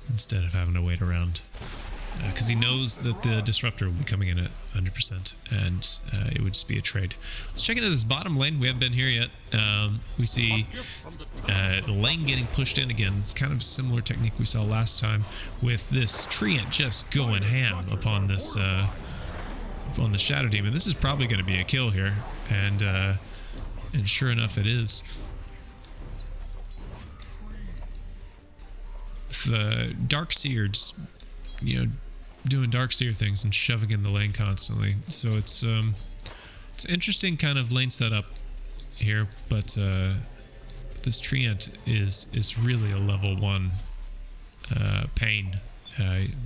instead of having to wait around. Because he knows that the disruptor will be coming in at 100%, and it would just be a trade. Let's check into this bottom lane. We haven't been here yet. We see the lane getting pushed in again. It's kind of a similar technique we saw last time, with this Treant just going ham upon this upon the Shadow Demon. This is probably going to be a kill here, and sure enough, it is. The Dark Seer just, doing Darkseer things and shoving in the lane constantly. So it's interesting kind of lane setup here, but this Treant is really a level 1 pain.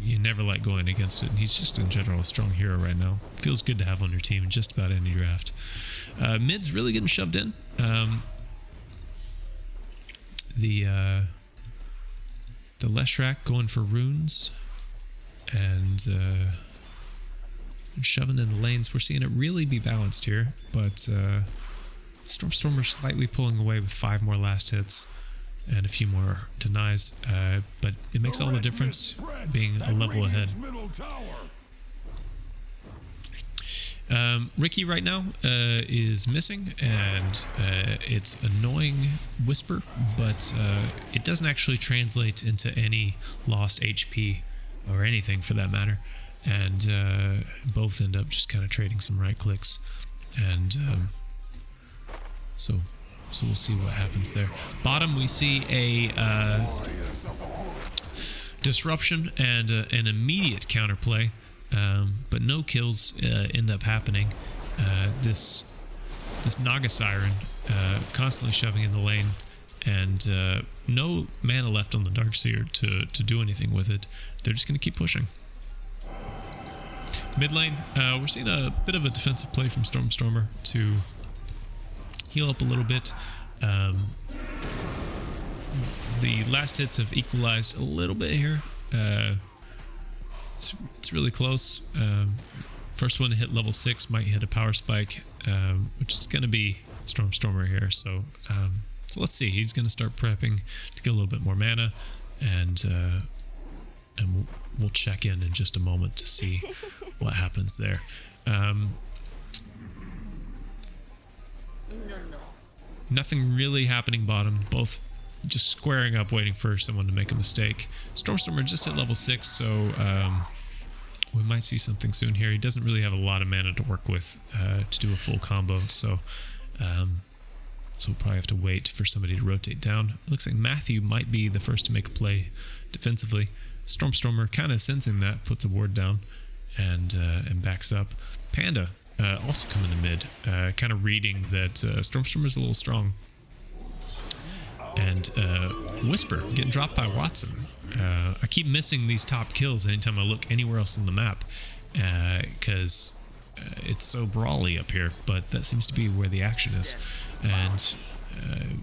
You never like going against it, and he's just in general a strong hero right now. Feels good to have on your team in just about any draft. Mid's really getting shoved in. The Leshrac going for runes. And shoving in the lanes. We're seeing it really be balanced here, but Stormstormer slightly pulling away with 5 more last hits and a few more denies, but it makes all the difference being a level ahead. Ricky right now is missing, and it's annoying Whisper, but it doesn't actually translate into any lost HP or anything for that matter, and both end up just kind of trading some right clicks, and so we'll see what happens there. Bottom, we see a disruption and an immediate counterplay, but no kills end up happening. This Naga Siren constantly shoving in the lane, and no mana left on the Darkseer to do anything with it. They're just going to keep pushing. Mid lane, we're seeing a bit of a defensive play from Stormstormer to heal up a little bit. The last hits have equalized a little bit here. It's really close. First one to hit level 6 might hit a power spike, which is going to be Stormstormer here. So let's see. He's going to start prepping to get a little bit more mana, and we'll check in just a moment to see what happens there. Nothing really happening bottom. Both just squaring up, waiting for someone to make a mistake. Stormstormer just at level 6, so we might see something soon here. He doesn't really have a lot of mana to work with to do a full combo, so we'll probably have to wait for somebody to rotate down. It looks like Matthew might be the first to make a play defensively. Stormstormer kind of sensing that, puts a ward down and backs up. Panda also coming to mid, kind of reading that Stormstormer's a little strong. And Whisper getting dropped by Watson. I keep missing these top kills anytime I look anywhere else on the map, because it's so brawly up here, but that seems to be where the action is. And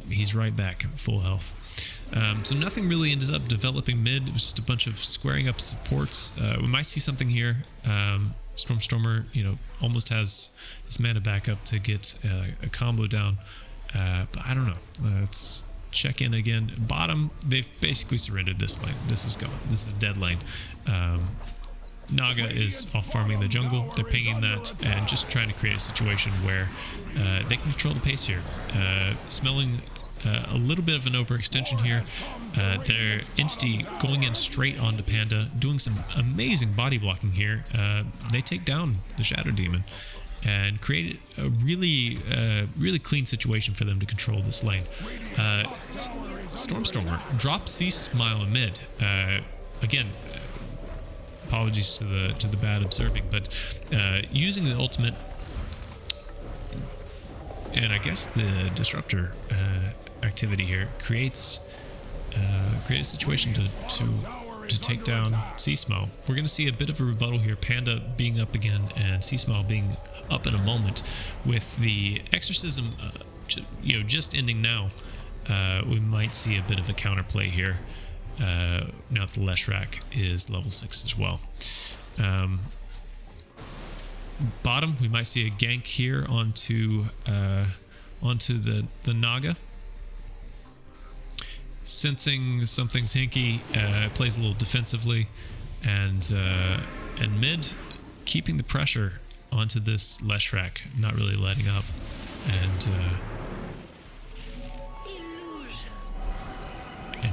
he's right back at full health. So nothing really ended up developing mid. It was just a bunch of squaring up supports. We might see something here. Stormstormer, almost has his mana back up to get a combo down. But I don't know. Let's check in again. Bottom, they've basically surrendered this lane. This is gone. This is a dead lane. Naga is off farming the jungle. They're pinging that and just trying to create a situation where they can control the pace here. Smelling a little bit of an overextension here. Their entity going in straight onto Panda, doing some amazing body blocking here. They take down the Shadow Demon and create a really clean situation for them to control this lane. Stormstormer drops Sea Smile in mid. Again, apologies to the bad observing, but using the ultimate and I guess the disruptor activity here creates a situation to take down Sea Smile. We're going to see a bit of a rebuttal here. Panda being up again and Sea Smile being up in a moment. With the exorcism just ending now, we might see a bit of a counterplay here. now that the Leshrac is level 6 as well. Bottom, we might see a gank here onto the Naga. Sensing something's hinky, plays a little defensively, and mid, keeping the pressure onto this Leshrac, not really letting up, and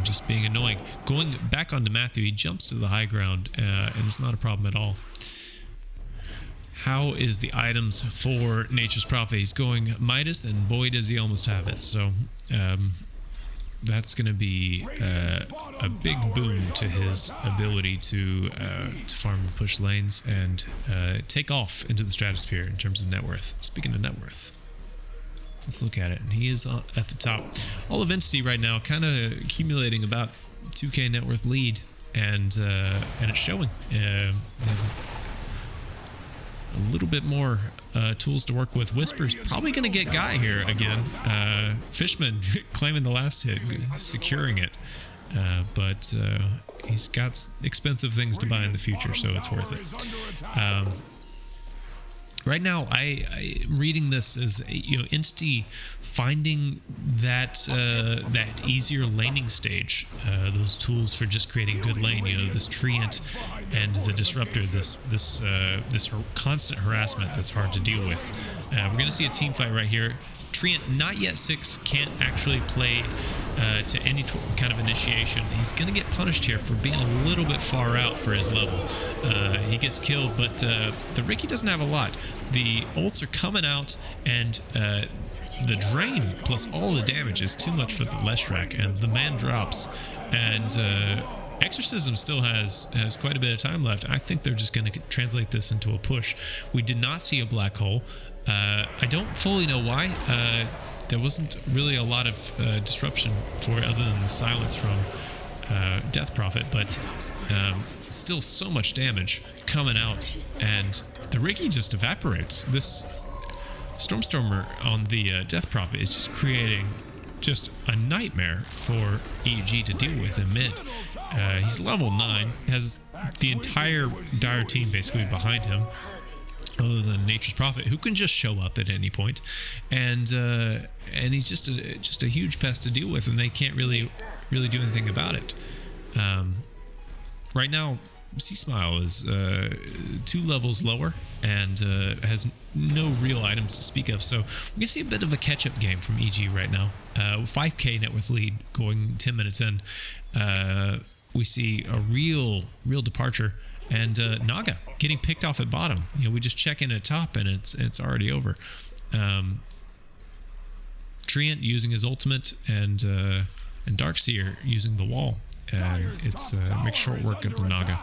just being annoying. Going back onto Matthew, he jumps to the high ground, and it's not a problem at all. How is the items for Nature's Prophet? He's going Midas, and boy does he almost have it. So that's going to be a big boon to his ability to farm and push lanes and take off into the stratosphere in terms of net worth. Speaking of net worth, let's look at it. And he is at the top. All of Entity right now kind of accumulating about 2k net worth lead, and it's showing. A little bit more tools to work with. Whisper's probably going to get Guy here again. Fishman claiming the last hit, securing it. But he's got expensive things to buy in the future, so it's worth it. Right now, I'm reading this as, Entity finding that easier laning stage, those tools for just creating good lane. This Treant and the Disruptor, this constant harassment that's hard to deal with. We're going to see a team fight right here. Treant, not yet 6, can't actually play to any kind of initiation. He's going to get punished here for being a little bit far out for his level. He gets killed, but the Ricky doesn't have a lot. The ults are coming out, and the drain plus all the damage is too much for the Leshrac, and the man drops. And Exorcism still has quite a bit of time left. I think they're just going to translate this into a push. We did not see a black hole. I don't fully know why. There wasn't really a lot of disruption for it other than the silence from Death Prophet, but still so much damage coming out, and the Ricky just evaporates. This Stormstormer on the Death Prophet is just creating just a nightmare for EG to deal with in mid. He's level 9, has the entire Dire team basically behind him, other than Nature's Prophet, who can just show up at any point, and he's just a huge pest to deal with, and they can't really do anything about it. Right now, C-Smile is 2 levels lower and has no real items to speak of, so we can see a bit of a catch-up game from EG right now. 5k net worth lead going 10 minutes in. We see a real departure. And Naga getting picked off at bottom. We just check in at top, and it's already over. Treant using his ultimate, and Darkseer using the wall. And it's makes short work of the Naga.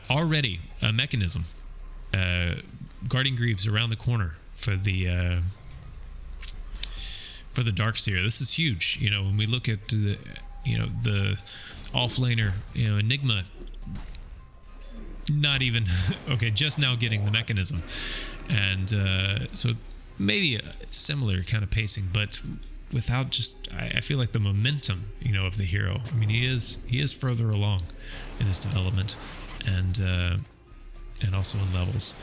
Already a mechanism. Guarding Greaves around the corner for the Darkseer. This is huge. When we look at the offlaner, Enigma. Not even okay, just now getting the mechanism, and so maybe a similar kind of pacing, but without just I feel like the momentum of the hero. I mean, he is further along in his development, and also in levels.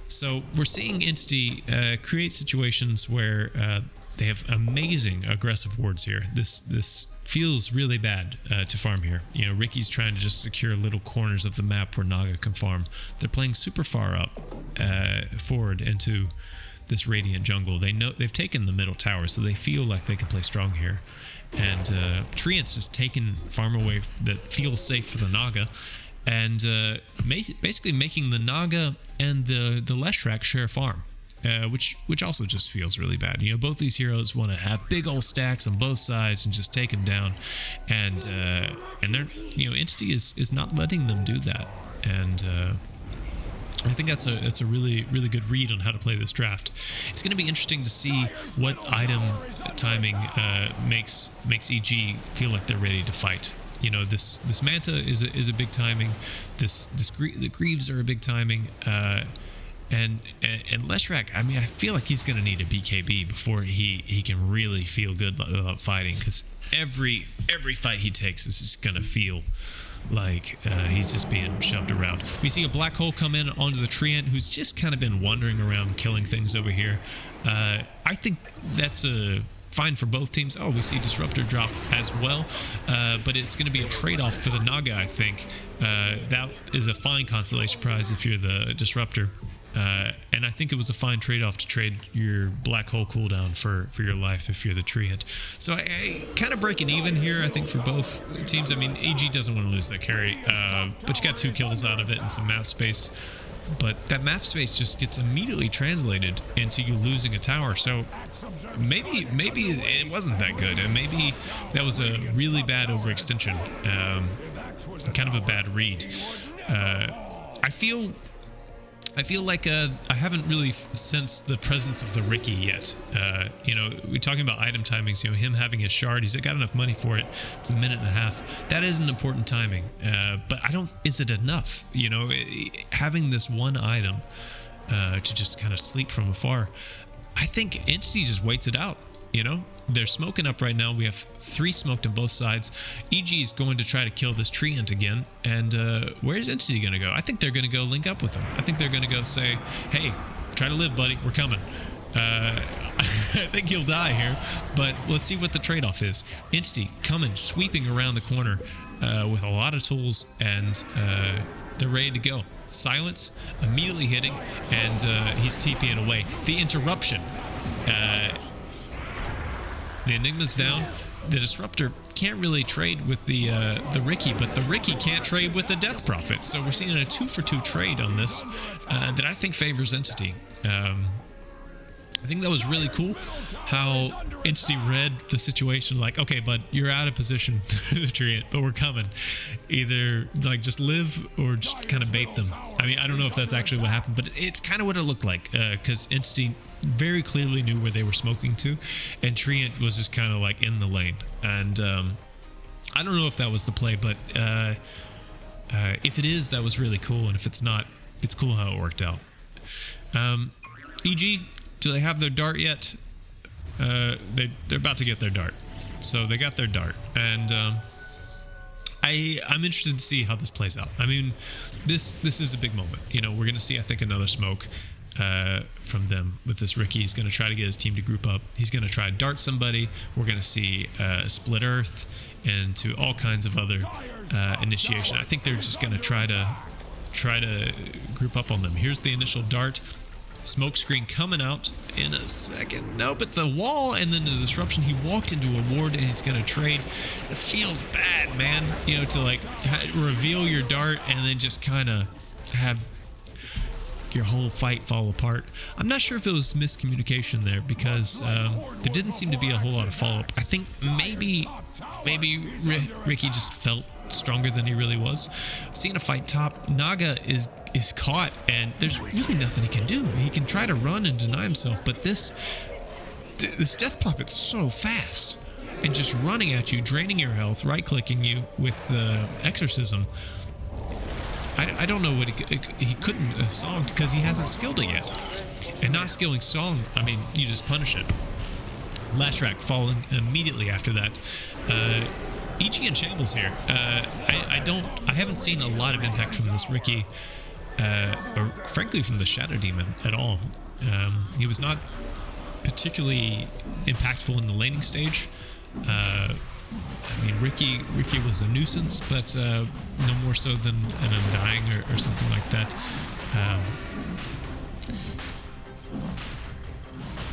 So we're seeing Entity create situations where they have amazing aggressive wards here. This feels really bad to farm here. Ricky's trying to just secure little corners of the map where Naga can farm. They're playing super far up forward into this Radiant jungle. They know they've taken the middle tower, so they feel like they can play strong here. And Treant's just taking farm away that feels safe for the Naga, and basically making the Naga and the Leshrac share farm. Which also just feels really bad. Both these heroes want to have big old stacks on both sides and just take them down, and they're Entity is not letting them do that, and I think that's a really good read on how to play this draft. It's going to be interesting to see what item timing makes EG feel like they're ready to fight. This Manta is a big timing. The Greaves are a big timing. And Leshrac, I mean, I feel like he's going to need a BKB before he can really feel good about fighting, because every fight he takes is just going to feel like he's just being shoved around. We see a black hole come in onto the treant, who's just kind of been wandering around killing things over here. I think that's fine for both teams. Oh, we see Disruptor drop as well, but it's going to be a trade-off for the Naga, I think. That is a fine consolation prize if you're the Disruptor. And I think it was a fine trade-off to trade your black hole cooldown for your life if you're the treant. So I kind of breaking even here, I think, for both teams. I mean, EG doesn't want to lose that carry, but you got 2 kills out of it and some map space. But that map space just gets immediately translated into you losing a tower. So maybe it wasn't that good, and maybe that was a really bad overextension, kind of a bad read. I feel like I haven't really sensed the presence of the Ricky yet. You know, we're talking about item timings. You know, him having his shard, he's got enough money for it. It's a minute and a half. That is an important timing. But I don't. Is it enough? You know, having this one item to just kind of sleep from afar. I think Entity just waits it out. You know, they're smoking up right now. We have 3 smoked on both sides. EG is going to try to kill this treant again. And where's Entity going to go? I think they're going to go link up with him. I think they're going to go say, hey, try to live, buddy. We're coming. I think he'll die here. But let's see what the trade-off is. Entity coming, sweeping around the corner with a lot of tools. And they're ready to go. Silence, immediately hitting. And he's TPing away. The interruption. The Enigma's down. The Disruptor can't really trade with the Ricky, but the Ricky can't trade with the Death Prophet. So we're seeing a 2-for-2 trade on this that I think favors Entity. I think that was really cool how Entity read the situation like, okay, bud, you're out of position, the treant, but we're coming. Either like just live or just kind of bait them. I mean, I don't know if that's actually what happened, but it's kind of what it looked like, because Entity very clearly knew where they were smoking to, and treant was just kind of like in the lane. And I don't know if that was the play, but if it is, that was really cool, and if it's not, it's cool how it worked out. EG, do they have their dart yet? They're about to get their dart. So they got their dart, and I'm interested to see how this plays out. I mean, this is a big moment. You know, we're going to see, I think, another smoke from them with this Ricky. He's going to try to get his team to group up. He's going to try to dart somebody. We're going to see split earth into all kinds of other initiation. I think they're just going to try to group up on them. Here's the initial dart. Smoke screen coming out in a second. No, but the wall and then the disruption. He walked into a ward and he's going to trade. It feels bad, man. You know, to like reveal your dart and then just kind of have your whole fight fall apart. I'm not sure if it was miscommunication there, because there didn't seem to be a whole lot of follow-up. I think maybe Ricky just felt stronger than he really was. Seeing a fight top, Naga is caught, and there's really nothing he can do. He can try to run and deny himself, but this Death Prophet's so fast and just running at you, draining your health, right-clicking you with Exorcism. I don't know what he couldn't have songed, because he hasn't skilled it yet. And not skilling song, I mean, you just punish it. Lashrak falling immediately after that. EG in shambles here. I haven't seen a lot of impact from this Ricky, or frankly from the Shadow Demon at all. He was not particularly impactful in the laning stage. I mean, Ricky was a nuisance, but no more so than an Undying or something like that.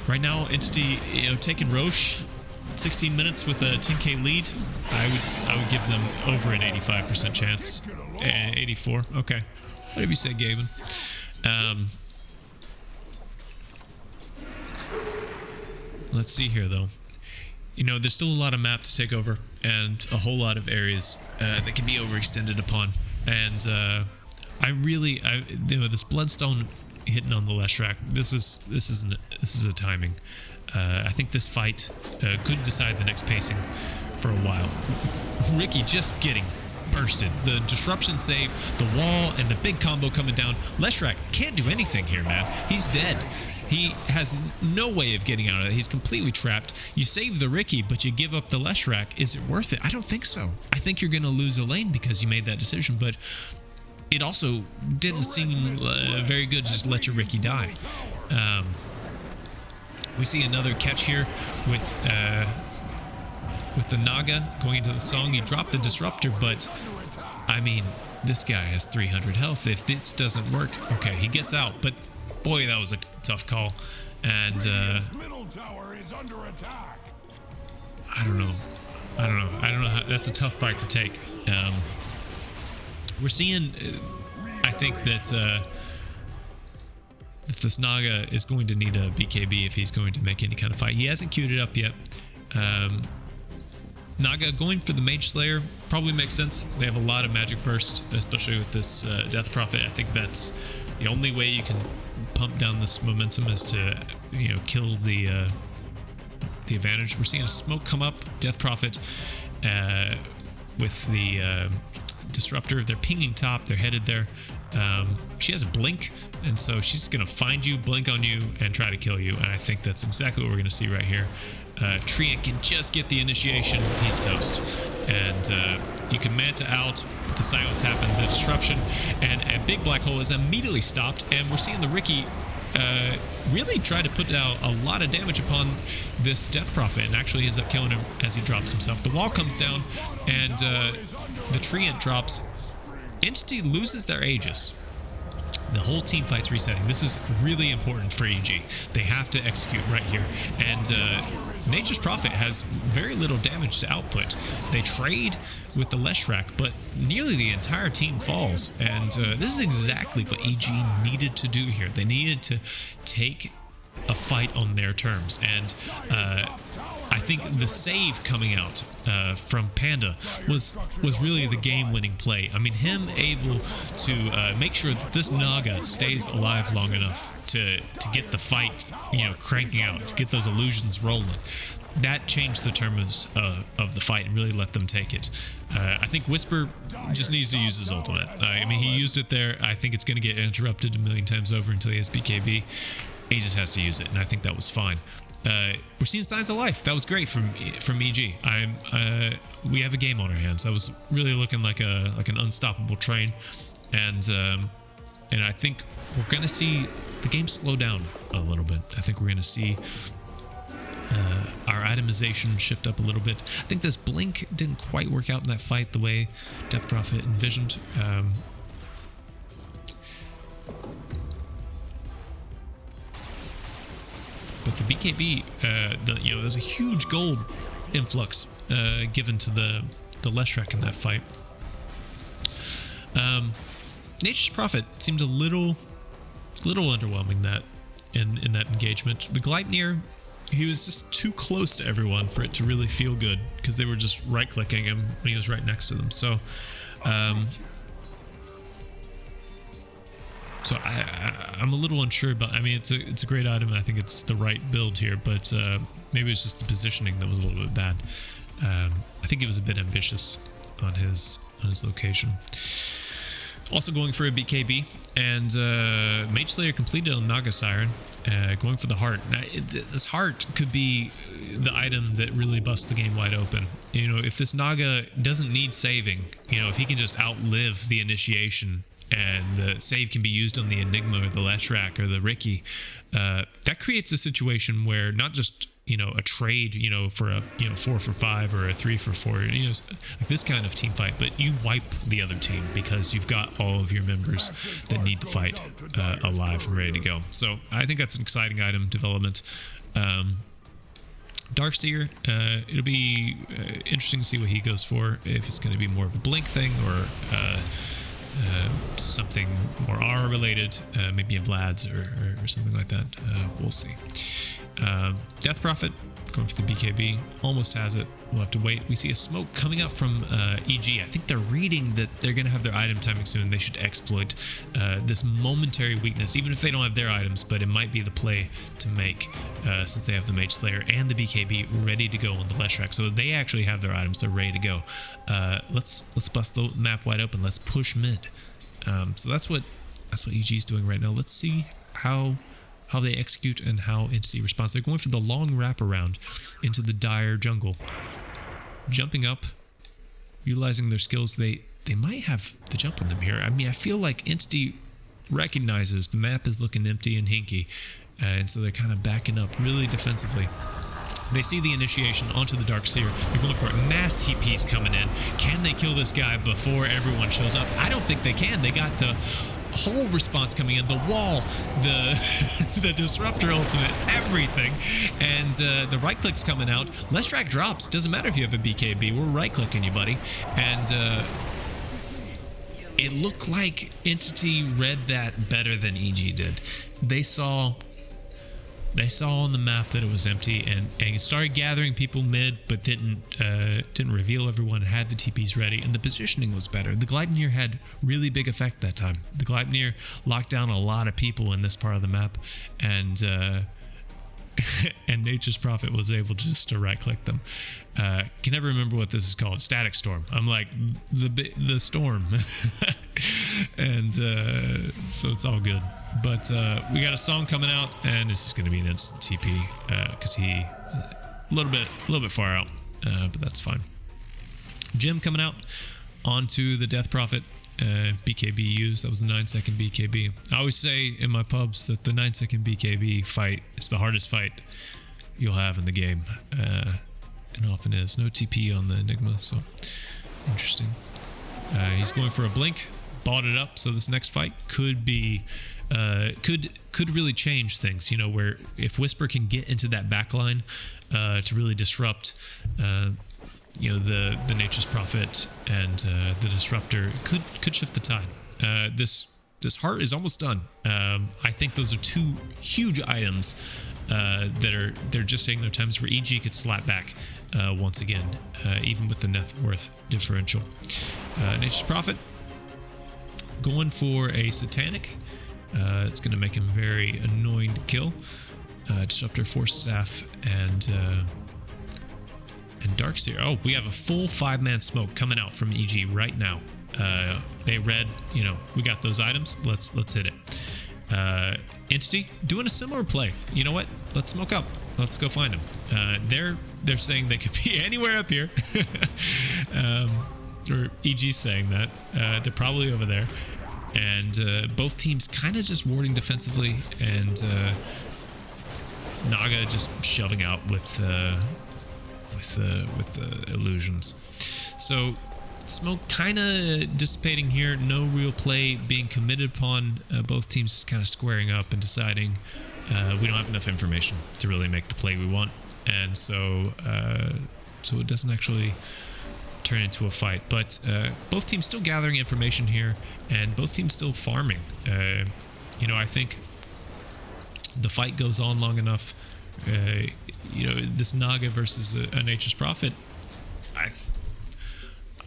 Right now, Entity, taking Roche, 16 minutes with a 10k lead. I would give them over an 85% chance. 84. Okay, whatever you say, Gavin. Let's see here, though. There's still a lot of map to take over, and a whole lot of areas that can be overextended upon. And this Bloodstone hitting on the Leshrac, this is a timing. I think this fight could decide the next pacing for a while. Ricky just getting bursted. The disruption save, the wall, and the big combo coming down. Leshrac can't do anything here, man. He's dead. He has no way of getting out of it. He's completely trapped. You save the Ricky, but you give up the Leshrac. Is it worth it? I don't think so. I think you're going to lose a lane because you made that decision, but it also didn't seem very good to just let your Ricky die. We see another catch here with the Naga going into the song. You drop the disruptor, but I mean, this guy has 300 health. If this doesn't work, okay, he gets out, but boy, that was a tough call. And Middle tower is under attack. I don't know how, that's a tough fight to take. We're seeing I think that this Naga is going to need a BKB if he's going to make any kind of fight. He hasn't queued it up yet. Naga going for the Mage Slayer probably makes sense. They have a lot of magic burst, especially with this Death Prophet. I think that's the only way you can pump down this momentum is to, you know, kill the advantage. We're seeing a smoke come up. Death Prophet with the disruptor. They're pinging top. They're headed there. She has a blink, and so she's gonna find you, blink on you, and try to kill you. And I think that's exactly what we're gonna see right here. Treant can just get the initiation, he's toast. And you can Manta out, but the silence happened, the disruption, and a big black hole is immediately stopped. And we're seeing the Ricky really try to put out a lot of damage upon this Death Prophet, and actually ends up killing him as he drops himself. The wall comes down, and the Treant drops. Entity loses their Aegis. The whole team fight's resetting. This is really important for EG. They have to execute right here. And Nature's Prophet has very little damage to output. They trade with the Leshrac, but nearly the entire team falls. And this is exactly what EG needed to do here. They needed to take a fight on their terms. And I think the save coming out from Panda was really the game-winning play. I mean, him able to make sure that this Naga stays alive long enough to get the fight, you know, cranking out, to get those illusions rolling. That changed the terms of the fight and really let them take it. I think Whisper just needs to use his ultimate. I mean, he used it there. I think it's going to get interrupted a million times over until he has BKB. He just has to use it, and I think that was fine. We're seeing signs of life. That was great from EG. We have a game on our hands. That was really looking like an unstoppable train, and I think we're gonna see the game slow down a little bit. I think we're gonna see our itemization shift up a little bit. I think this blink didn't quite work out in that fight the way Death Prophet envisioned. But the BKB, there's a huge gold influx given to the Leshrac in that fight. Nature's Prophet seemed a little underwhelming in that engagement. The Gleipnir, he was just too close to everyone for it to really feel good because they were just right-clicking him when he was right next to them. So, I'm a little unsure about. I mean, it's a great item, and I think it's the right build here, but maybe it's just the positioning that was a little bit bad. I think he was a bit ambitious on his location. Also going for a BKB, and Mage Slayer completed on Naga Siren, going for the heart. Now, this heart could be the item that really busts the game wide open. You know, if this Naga doesn't need saving, you know, if he can just outlive the initiation, and the save can be used on the Enigma or the Leshrac or the Ricky, that creates a situation where not just, you know, a trade, you know, for a 4 for 5 or a 3 for 4, you know, like this kind of team fight, but you wipe the other team because you've got all of your members that need to fight alive and ready to go. So I think that's an exciting item development. Darkseer, it'll be interesting to see what he goes for, if it's going to be more of a blink thing or something more R related, maybe in Vlad's or something like that. We'll see. Death Prophet Going for the BKB. Almost has it. We'll have to wait. We see a smoke coming out from EG. I think they're reading that they're going to have their item timing soon. They should exploit this momentary weakness, even if they don't have their items, but it might be the play to make since they have the Mage Slayer and the BKB ready to go on the Leshrac. So they actually have their items. They're ready to go. Let's bust the map wide open. Let's push mid. So that's what EG is doing right now. Let's see how they execute and how Entity responds. They're going for the long wraparound into the dire jungle. Jumping up, utilizing their skills. They might have the jump on them here. I mean, I feel like Entity recognizes the map is looking empty and hinky, and so they're kind of backing up really defensively. They see the initiation onto the Dark Seer. They're going for it. Mass TPs coming in. Can they kill this guy before everyone shows up? I don't think they can. They got the whole response coming in, the wall, the disruptor ultimate, everything, and the right click's coming out. Leshrac drops. Doesn't matter if you have a BKB. We're right clicking you, buddy. And it looked like Entity read that better than EG did. They saw on the map that it was empty and started gathering people mid, but didn't reveal everyone, had the TPs ready, and the positioning was better. The Gleipnir had really big effect that time. The Gleipnir locked down a lot of people in this part of the map, and and Nature's Prophet was able just to right click them. Can never remember what this is called. Static Storm. I'm like the storm. And so it's all good. But we got a song coming out, and this is going to be an instant TP because he a little bit far out, but that's fine. Jim coming out onto the Death Prophet. BKB used. That was a 9-second BKB. I always say in my pubs that the 9-second BKB fight is the hardest fight you'll have in the game. It often is. No TP on the Enigma, so interesting. He's going for a blink. Bought it up, so this next fight could be could really change things, you know, where if Whisper can get into that backline to really disrupt you know, the Nature's Prophet and the Disruptor could shift the tide. This heart is almost done. I think those are two huge items that they're just saying their times where EG could slap back once again, even with the net worth differential. Nature's Prophet going for a Satanic. It's going to make him very annoying to kill. Disruptor, Force Staff, and Darkseer. Oh, we have a full 5-man smoke coming out from EG right now. They read, you know, we got those items. Let's hit it. Entity doing a similar play. You know what? Let's smoke up. Let's go find them. They're saying they could be anywhere up here. Or EG's saying that. They're probably over there. And both teams kind of just warding defensively, and Naga just shoving out with illusions. So smoke kind of dissipating here. No real play being committed upon. Both teams just kind of squaring up and deciding we don't have enough information to really make the play we want, and so it doesn't actually turn into a fight. But both teams still gathering information here, and both teams still farming. You know, I think the fight goes on long enough. You know, this Naga versus a Nature's Prophet,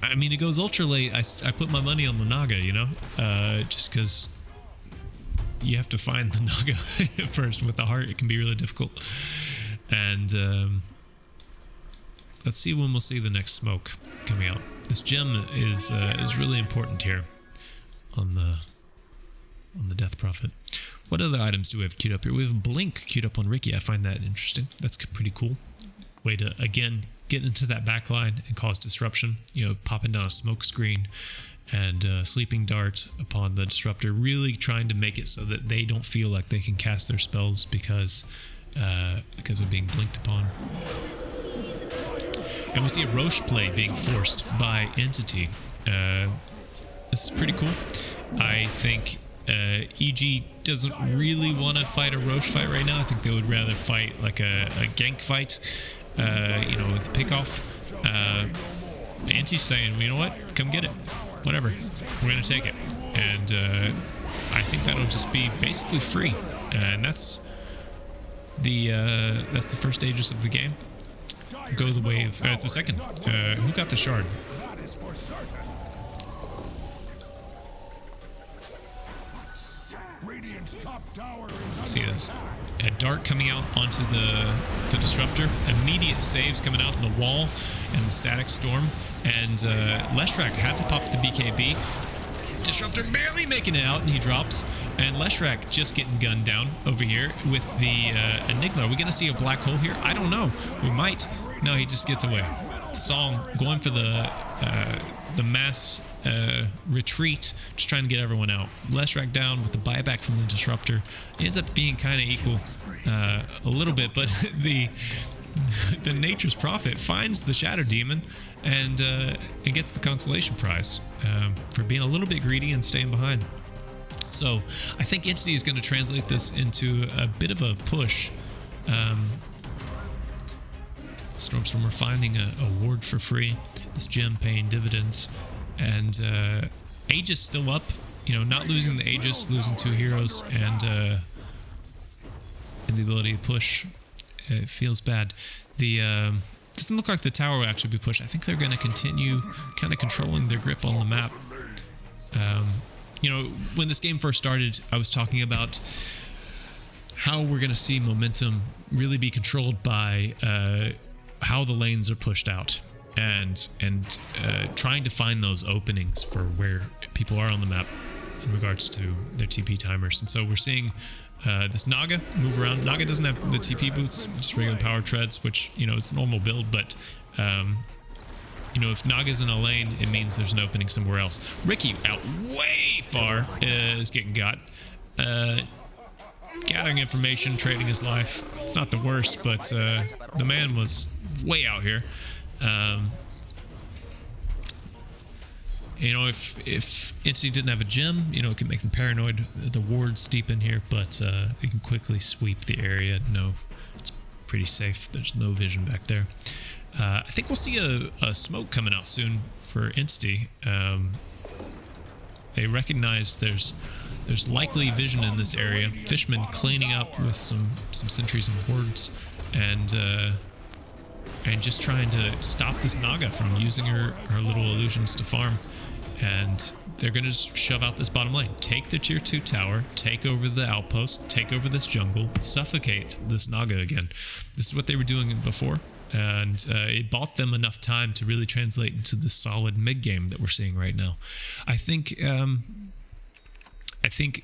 I mean, it goes ultra late. I put my money on the Naga, you know, just because you have to find the Naga first. With the heart, it can be really difficult. And let's see when we'll see the next smoke coming out. This gem is really important here on the Death Prophet. What other items do we have queued up here? We have a Blink queued up on Ricky. I find that interesting. That's pretty cool. Way to, again, get into that back line and cause disruption. You know, popping down a smoke screen and Sleeping Dart upon the Disruptor. Really trying to make it so that they don't feel like they can cast their spells because of being blinked upon. And we see a Roche play being forced by Entity. This is pretty cool. I think EG doesn't really want to fight a Roche fight right now. I think they would rather fight like a gank fight, you know, with the pickoff. Anti's saying, you know what, come get it, whatever, we're gonna take it. And I think that'll just be basically free, and that's the first Aegis of the game. go the way of... it's the second. Who got the shard? That is for certain. Radiant's top tower is See, there's a dart coming out onto the disruptor. Immediate saves coming out in the wall and the static storm. And Leshrac had to pop the BKB. Disruptor barely making it out, and he drops. And Leshrac just getting gunned down over here with the Enigma. Are we going to see a black hole here? I don't know. We might. No, he just gets away. Song going for the mass retreat, just trying to get everyone out. Leshrac down with the buyback from the disruptor. It ends up being kind of equal a little bit, but the Nature's Prophet finds the Shadow Demon and gets the consolation prize for being a little bit greedy and staying behind. So I think Entity is going to translate this into a bit of a push. Stormstormer finding a ward for free. This gem paying dividends. And Aegis still up. You know, not losing the Aegis, losing 2 heroes, and the ability to push. It feels bad. The doesn't look like the tower will actually be pushed. I think they're going to continue kind of controlling their grip on the map. You know, when this game first started, I was talking about how we're going to see momentum really be controlled by how the lanes are pushed out and trying to find those openings for where people are on the map in regards to their TP timers. And so we're seeing this Naga move around. Naga doesn't have the TP boots, just regular power treads, which, you know, it's a normal build, but you know, if Naga's in a lane, it means there's an opening somewhere else. Ricky out way far is getting got. Gathering information, trading his life. It's not the worst, but the man was way out here. You know, if Entity didn't have a gem, you know, it could make them paranoid. The ward's deep in here, but you can quickly sweep the area. No, it's pretty safe. There's no vision back there. I think we'll see a smoke coming out soon for Entity. They recognize there's likely vision in this area. Fishman cleaning up with some sentries and wards, and just trying to stop this Naga from using her little illusions to farm. And they're going to just shove out this bottom lane. Take the tier 2 tower, take over the outpost, take over this jungle, suffocate this Naga again. This is what they were doing before. And it bought them enough time to really translate into the solid mid game that we're seeing right now. I think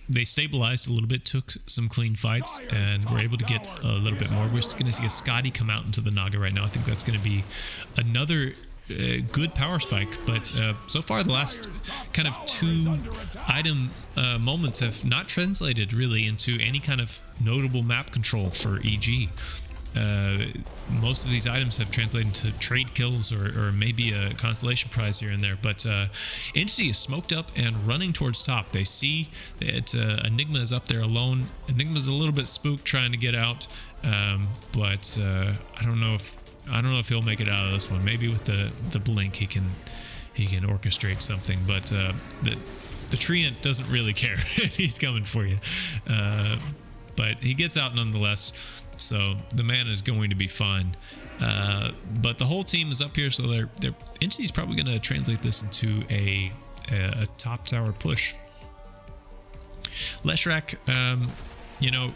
they stabilized a little bit, took some clean fights, and were able to get a little bit more. We're just going to see a Scotty come out into the Naga right now. I think that's going to be another good power spike, but so far the last kind of 2 item moments have not translated really into any kind of notable map control for EG. Most of these items have translated into trade kills or maybe a consolation prize here and there, but Entity is smoked up and running towards top. They see that Enigma is up there alone. Enigma's a little bit spooked trying to get out, but I don't know if he'll make it out of this one. Maybe with the blink he can orchestrate something, but the Treant doesn't really care. He's coming for you, but he gets out nonetheless. So the man is going to be fine. But the whole team is up here, so their Entity's probably going to translate this into a top tower push. Leshrac, you know,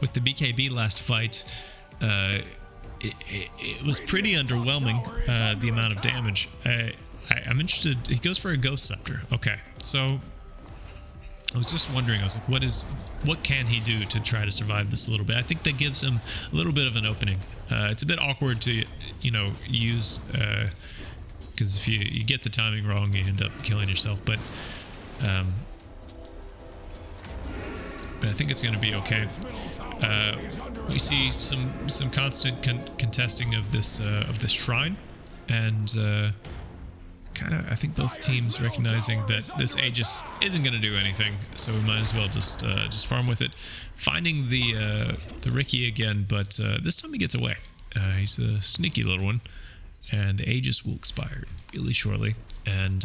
with the BKB last fight, it was pretty underwhelming, the amount of damage. I'm interested. He goes for a Ghost Scepter. Okay, so I was just wondering, I was like, what can he do to try to survive this a little bit? I think that gives him a little bit of an opening. It's a bit awkward to, you know, use, because if you get the timing wrong, you end up killing yourself. But I think it's going to be okay. We see some constant contesting of this shrine, and kind of, I think both teams recognizing that this Aegis isn't going to do anything, so we might as well just farm with it. Finding the Ricky again, but this time he gets away. He's a sneaky little one, and the Aegis will expire really shortly, and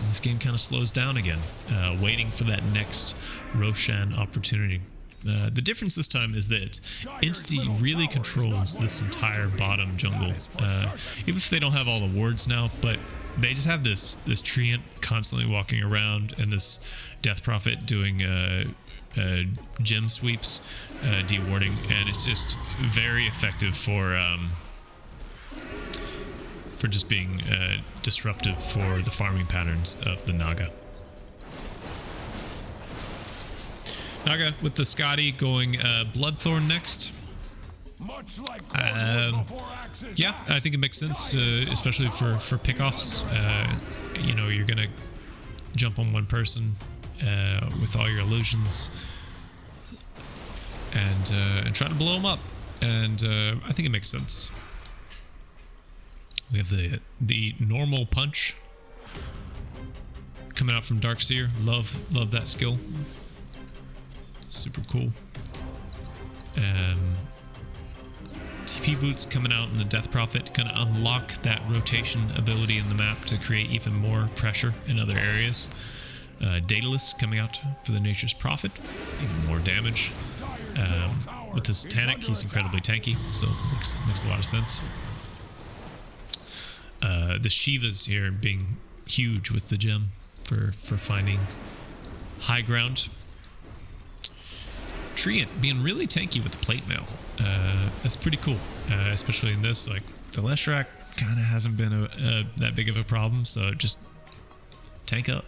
this game kind of slows down again, waiting for that next Roshan opportunity. The difference this time is that Entity really controls this entire bottom jungle, even if they don't have all the wards now, but they just have this Treant constantly walking around and this Death Prophet doing gem sweeps, dewarding, and it's just very effective for just being disruptive for the farming patterns of the Naga. Naga with the Scotty going Bloodthorn next. Yeah, I think it makes sense, especially for pickoffs. You know, you're gonna jump on one person with all your illusions and try to blow them up, and I think it makes sense. We have the normal punch coming out from Darkseer. Love that skill. Super cool. TP boots coming out in the Death Prophet, gonna unlock that rotation ability in the map to create even more pressure in other areas. Daedalus coming out for the Nature's Prophet, even more damage. With his Tanic, he's incredibly tanky, so it makes a lot of sense. The Shivas here being huge with the gem for finding high ground. Treant being really tanky with the plate mail. That's pretty cool, especially in this. Like, the Leshrac kind of hasn't been that big of a problem, so just tank up.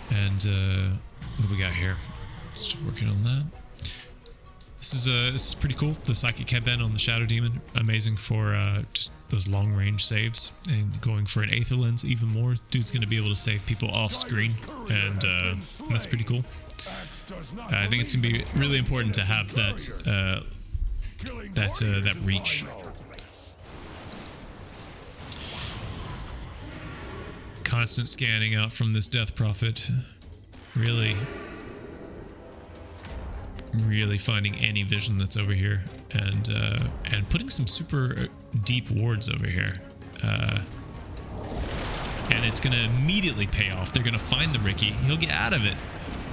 And what do we got here? Still working on that. This is pretty cool. The Psychic Headband on the Shadow Demon, amazing for just those long range saves, and going for an Aether Lens even more. Dude's going to be able to save people off screen, and that's pretty cool. I think it's going to be really important to have that that reach. Constant scanning out from this Death Prophet. Really finding any vision that's over here, and putting some super deep wards over here. And it's going to immediately pay off. They're going to find the Ricky. He'll get out of it.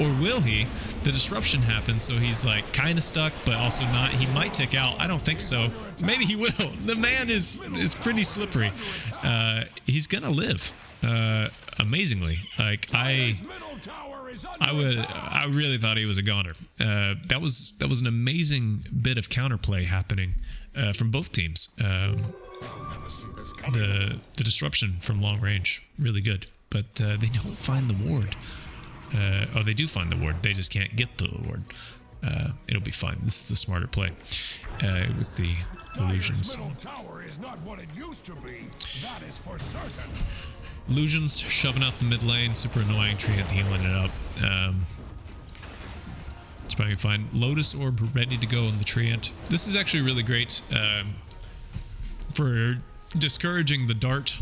Or will he? The disruption happens, so he's like kind of stuck, but also not. He might tick out. I don't think so. Maybe he will. The man is pretty slippery. He's gonna live. Amazingly. Like, I really thought he was a goner. That was an amazing bit of counterplay happening from both teams. The disruption from long range, really good, but they don't find the ward. Oh, they do find the ward. They just can't get the ward. It'll be fine. This is the smarter play with the illusions. Illusions shoving out the mid lane, super annoying. Treant healing it up. It's probably fine. Lotus Orb ready to go on the Treant. This is actually really great for discouraging the dart.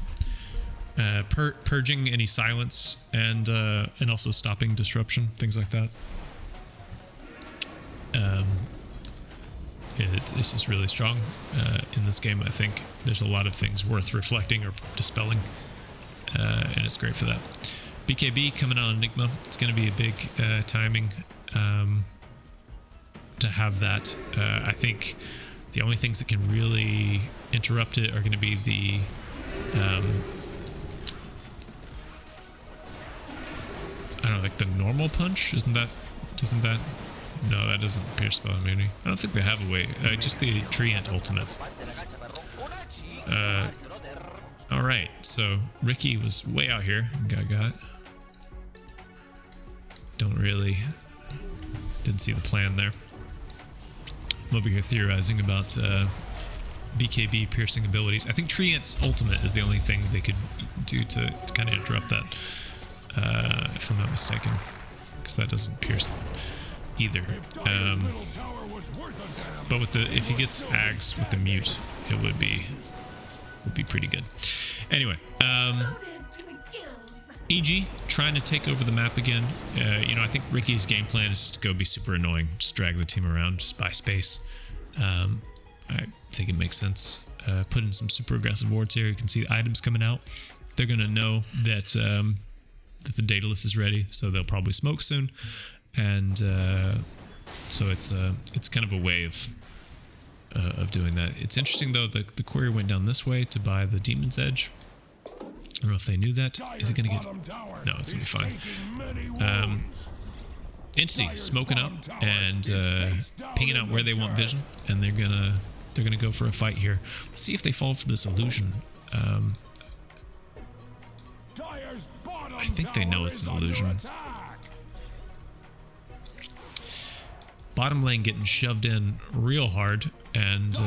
Purging any silence, and also stopping disruption, things like that. It's just really strong in this game. I think there's a lot of things worth reflecting or dispelling, and it's great for that. BKB coming out on Enigma. It's going to be a big timing to have that. I think the only things that can really interrupt it are going to be the I don't know, like the normal punch? Doesn't that? No, that doesn't pierce spell immunity. I don't think they have a way. Just the Treant ultimate. Alright, so Ricky was way out here. Got. Didn't see the plan there. I'm over here theorizing about BKB piercing abilities. I think Treant's ultimate is the only thing they could do to kind of interrupt that. If I'm not mistaken, because that doesn't pierce either. But with if he gets Ags with the mute, it would be pretty good. Anyway, EG trying to take over the map again. I think Ricky's game plan is just to go be super annoying, just drag the team around, just buy space. I think it makes sense. Put in some super aggressive wards here. You can see the items coming out. They're gonna know that the Daedalus is ready, so they'll probably smoke soon. and so it's kind of a way of doing that. It's interesting though. The courier went down this way to buy the Demon's Edge. I don't know if they knew that. Is it gonna get? No, it's gonna be fine. Entity smoking up and pinging out where they want vision, and they're gonna go for a fight here. Let's see if they fall for this illusion. I think they know it's an illusion. Bottom lane getting shoved in real hard, and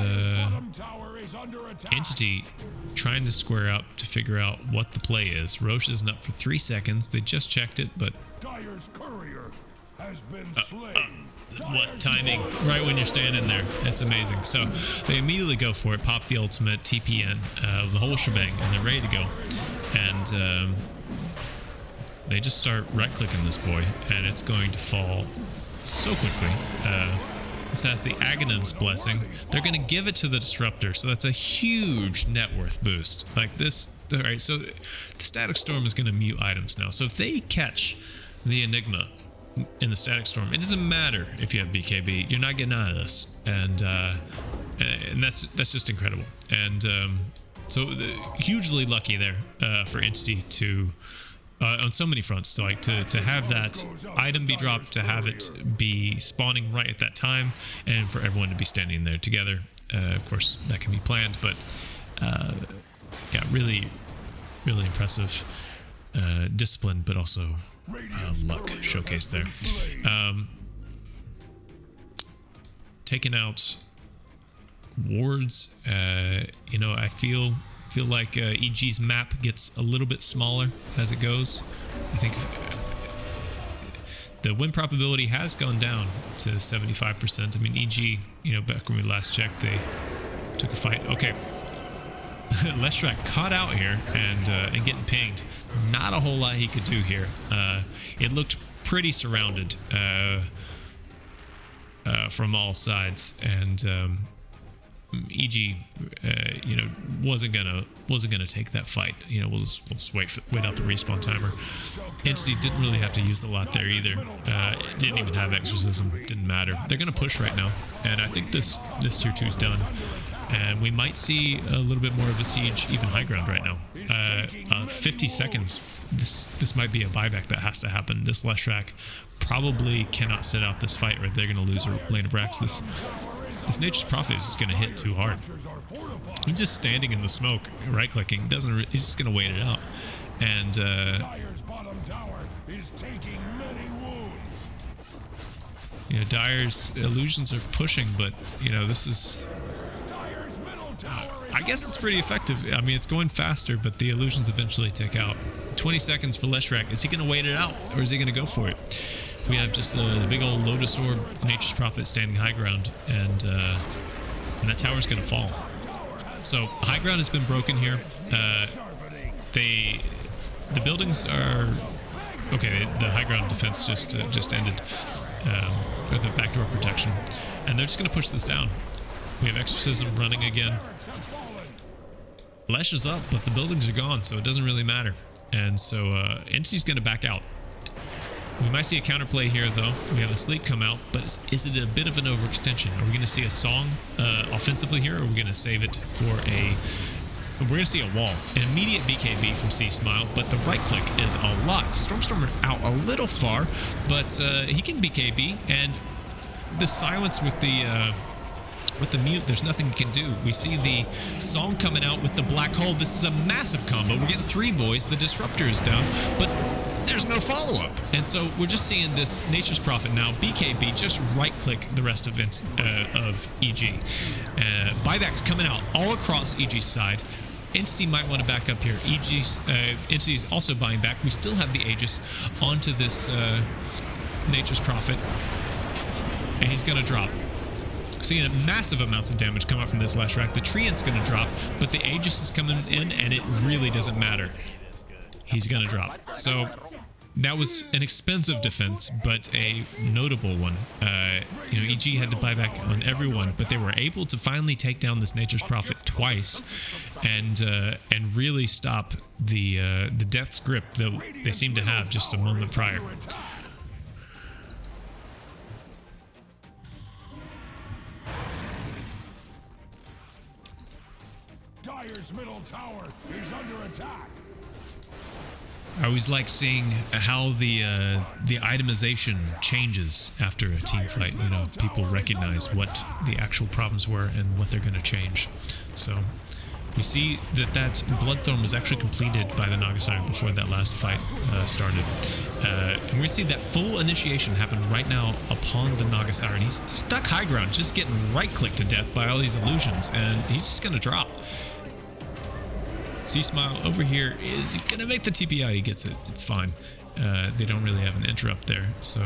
Entity trying to square up to figure out what the play is. Roche isn't up for 3 seconds. They just checked it, but what timing? Right when you're standing there. That's amazing. So they immediately go for it, pop the ultimate, TPN, the whole shebang, and they're ready to go. And they just start right-clicking this boy, and it's going to fall so quickly. This has the Aghanim's blessing. They're going to give it to the Disruptor, so that's a huge net worth boost. Like this, all right, so the Static Storm is going to mute items now. So if they catch the Enigma in the Static Storm, it doesn't matter if you have BKB, you're not getting out of this. And that's just incredible. And so hugely lucky there for Entity to on so many fronts to have that item be dropped, to have it be spawning right at that time, and for everyone to be standing there together. Of course that can be planned, but yeah, really impressive discipline, but also luck showcased there. Taking out wards, you know, I feel like EG's map gets a little bit smaller as it goes. I think the win probability has gone down to 75%. I mean, EG, you know, back when we last checked, they took a fight. Okay, Leshrac caught out here and getting pinged. Not a whole lot he could do here. It looked pretty surrounded from all sides, and EG, you know, wasn't gonna take that fight. You know, we'll just wait out the respawn timer. Entity didn't really have to use a lot there either. It didn't even have exorcism. Didn't matter. They're gonna push right now, and I think this tier 2 is done. And we might see a little bit more of a siege, even high ground right now. 50 seconds. This might be a buyback that has to happen. This Leshrac probably cannot sit out this fight, or they're gonna lose a lane of Rax. This Nature's Prophet is just going to hit too hard. He's just standing in the smoke, right-clicking. He's just going to wait it out. And you know, Dire's illusions are pushing, but you know, this is. I guess it's pretty effective. I mean, it's going faster, but the illusions eventually take out. 20 seconds for Leshrac. Is he going to wait it out, or is he going to go for it? We have just a big old Lotus Orb, Nature's Prophet standing high ground, and that tower's going to fall. So high ground has been broken here. The buildings are okay. The high ground defense just ended, or the backdoor protection, and they're just going to push this down. We have Exorcism running again. Lesh is up, but the buildings are gone, so it doesn't really matter. And so Entity's going to back out. We might see a counterplay here, though. We have the sleep come out, but is it a bit of an overextension? Are we going to see a song offensively here, or are we going to save it for a... We're going to see a wall. An immediate BKB from C-Smile, but the right click is a lot. Stormstormer out a little far, but he can BKB, and the silence with the mute, there's nothing you can do. We see the song coming out with the black hole. This is a massive combo. We're getting 3 boys. The Disruptor is down, but there's no follow-up. And so we're just seeing this Nature's Prophet now, BKB, just right-click the rest of EG. Buybacks coming out all across EG's side. Entity might want to back up here. Entity's also buying back. We still have the Aegis onto this Nature's Prophet, and he's going to drop. Seeing massive amounts of damage come out from this Leshrac. The Treant's going to drop, but the Aegis is coming in, and it really doesn't matter. He's going to drop. So that was an expensive defense, but a notable one. You know, EG had to buy back on everyone, but they were able to finally take down this Nature's Prophet twice, and really stop the Death's Grip that they seemed to have just a moment prior. Dire's middle tower is under attack. I always like seeing how the itemization changes after a team fight. You know, people recognize what the actual problems were and what they're going to change. So we see that Bloodthorn was actually completed by the Nagasire before that last fight started. And we're going to see that full initiation happen right now upon the Nagasire. And he's stuck high ground, just getting right-clicked to death by all these illusions. And he's just going to drop. C-Smile over here is going to make the TPI. He gets it. It's fine. They don't really have an interrupt there, so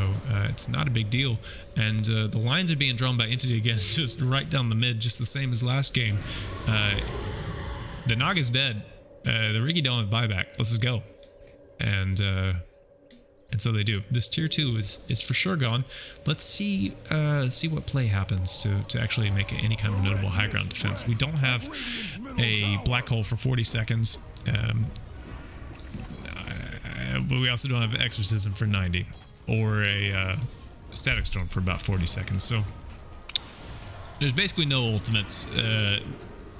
it's not a big deal. And the lines are being drawn by Entity again, just right down the mid, just the same as last game. The Naga's dead. The Riki don't have buyback. Let's just go. And so they do. This tier 2 is for sure gone. Let's see what play happens to actually make any kind of notable high ground defense. We don't have a black hole for 40 seconds. But we also don't have an exorcism for 90 or a static storm for about 40 seconds. So there's basically no ultimates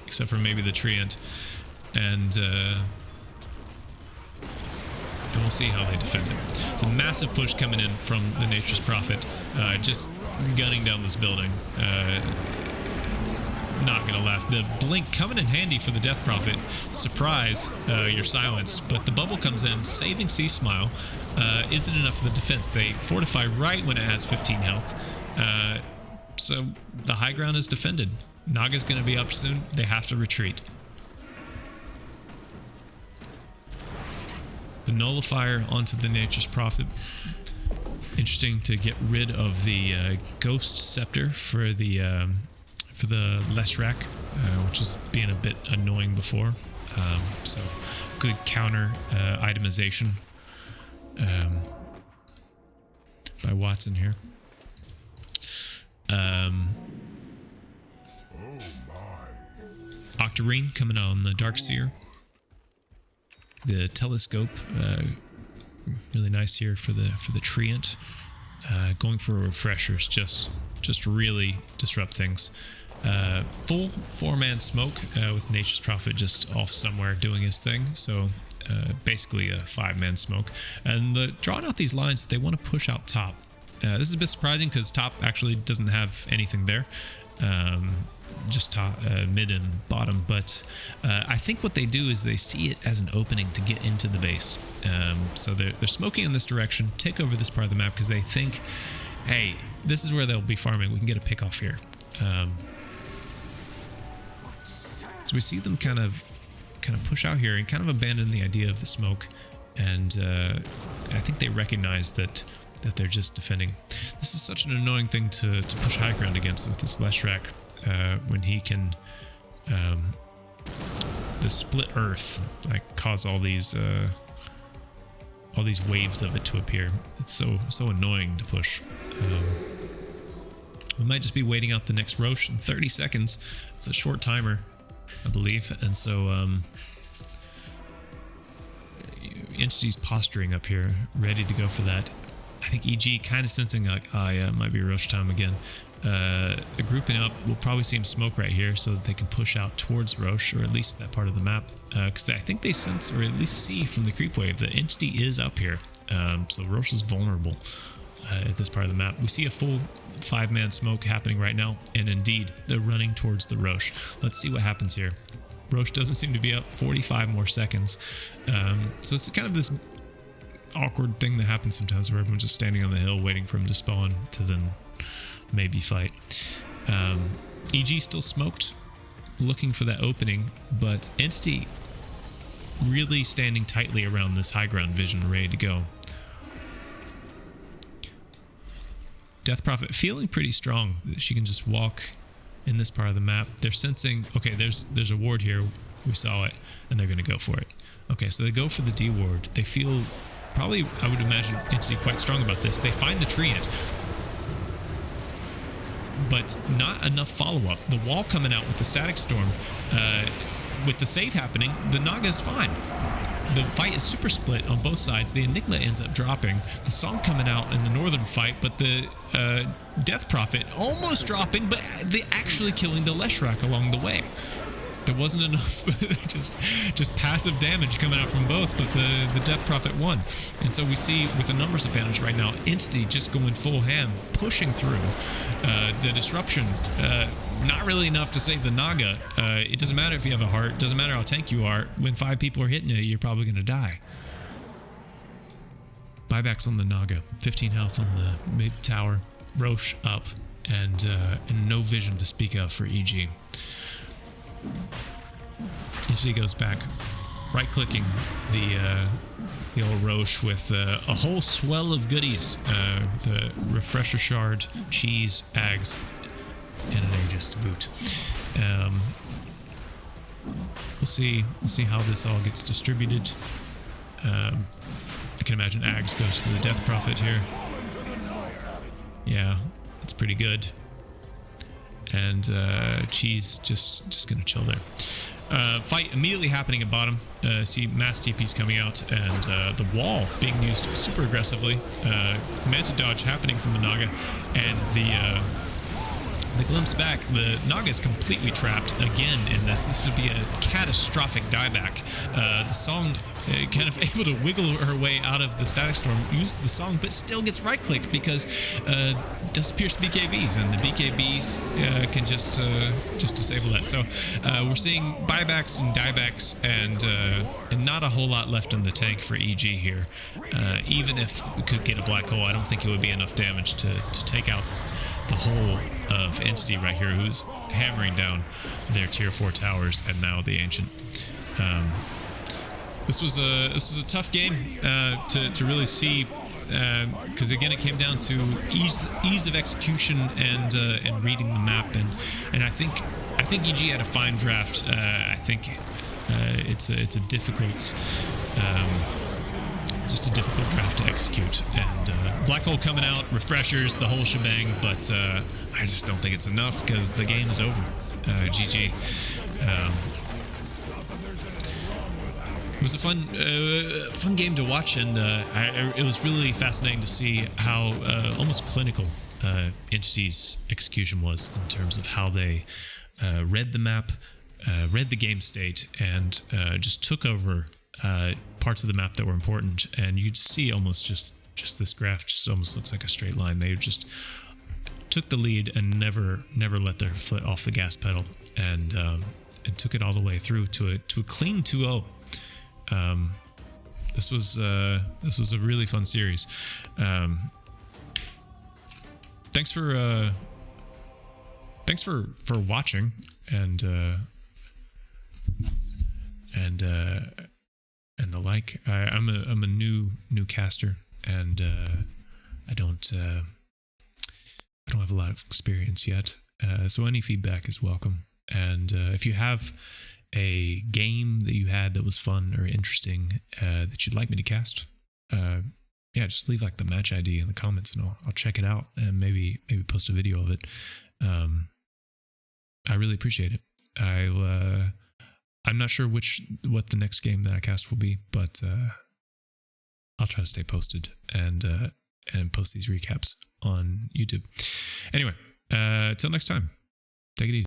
except for maybe the Treant. And we'll see how they defend it. It's a massive push coming in from the Nature's Prophet, just gunning down this building. It's not gonna laugh. The blink coming in handy for the Death Prophet. Surprise, you're silenced, but the bubble comes in, saving C-Smile. Isn't enough for the defense. They fortify right when it has 15 health. So the high ground is defended. Naga's gonna be up soon. They have to retreat. The Nullifier onto the Nature's Prophet. Interesting to get rid of the Ghost Scepter for the Leshrac, which was being a bit annoying before. So good counter itemization by Watson here. Octarine coming out on the Darkseer. The Telescope, really nice here for the Treant. Going for refreshers, just really disrupt things. Full 4-man smoke with Nature's Prophet just off somewhere doing his thing. So basically a 5-man smoke. And drawing out these lines, they want to push out top. This is a bit surprising because top actually doesn't have anything there. Just top, mid and bottom, but I think what they do is they see it as an opening to get into the base. So they're smoking in this direction, take over this part of the map because they think, hey, this is where they'll be farming. We can get a pick off here. So we see them kind of push out here and kind of abandon the idea of the smoke, and I think they recognize that they're just defending. This is such an annoying thing to push high ground against with this Leshrac. When he can the split earth like cause all these waves of it to appear. It's so annoying to push. We might just be waiting out the next Roche in 30 seconds. It's a short timer, I believe, and so Entity's posturing up here, ready to go for that. I think EG kind of sensing like, oh yeah, it might be Roche time again. Grouping up, we'll probably see him smoke right here so that they can push out towards Roche, or at least that part of the map, because I think they sense, or at least see from the creep wave, that Entity is up here. So Roche is vulnerable at this part of the map. We see a full 5-man smoke happening right now, and indeed, they're running towards the Roche. Let's see what happens here. Roche doesn't seem to be up. 45 more seconds. So it's kind of this awkward thing that happens sometimes where everyone's just standing on the hill waiting for him to spawn to then maybe fight. EG still smoked, looking for that opening, but Entity really standing tightly around this high ground vision, ready to go. Death Prophet feeling pretty strong that she can just walk in this part of the map. They're sensing, okay, there's a ward here, we saw it, and they're gonna go for it. Okay, so they go for the D ward. They feel probably, I would imagine, Entity quite strong about this. They find the Treant, but not enough follow-up. The wall coming out with the Static Storm, with the save happening, the Naga is fine. The fight is super split on both sides. The Enigma ends up dropping. The Song coming out in the northern fight, but the Death Prophet almost dropping, but they actually killing the Leshrac along the way. there wasn't enough just passive damage coming out from both, but the Death Prophet won. And so we see with the numbers advantage right now, Entity just going full ham, pushing through. The disruption, not really enough to save the Naga. It doesn't matter if you have a heart, doesn't matter how tank you are. When 5 people are hitting you, you're probably going to die. Buybacks on the Naga, 15 health on the mid tower, Roche up, and no vision to speak of for EG. Entity goes back, right-clicking the old Roche with a whole swell of goodies. The Refresher Shard, Cheese, Ags, and an Aegis to boot. We'll see how this all gets distributed. I can imagine Ags goes to the Death Prophet here. Yeah, that's pretty good. And Cheese just gonna chill there. Fight immediately happening at bottom. See mass TPs coming out, and the wall being used super aggressively. Manta dodge happening from the Naga, and the glimpse back. The Naga is completely trapped again in this. This would be a catastrophic dieback. The Song kind of able to wiggle her way out of the Static Storm, uses the Song, but still gets right-clicked because disappears BKBs, and the BKBs can just disable that. So we're seeing buybacks and diebacks, and not a whole lot left in the tank for EG here. Even if we could get a black hole, I don't think it would be enough damage to take out the whole of Entity right here, who's hammering down their tier 4 towers, and now the Ancient. This was a tough game to really see, because again it came down to ease of execution and reading the map, and I think EG had a fine draft. I think it's a difficult. Just a difficult draft to execute, and black hole coming out, refreshers, the whole shebang, but I just don't think it's enough because the game is over. GG. It was a fun game to watch, and it was really fascinating to see how almost clinical Entity's execution was in terms of how they read the map, read the game state, and just took over parts of the map that were important. And you'd see almost just this graph just almost looks like a straight line. They just took the lead and never let their foot off the gas pedal, and took it all the way through to a clean 2-0. This was a really fun series. Thanks for watching, and the like. I'm a new caster, and I don't have a lot of experience yet, so any feedback is welcome. And if you have a game that you had that was fun or interesting that you'd like me to cast, just leave like the match ID in the comments, and I'll check it out and maybe post a video of it. I really appreciate it. I'm not sure what the next game that I cast will be, but I'll try to stay posted and post these recaps on YouTube. Anyway, till next time, take it easy.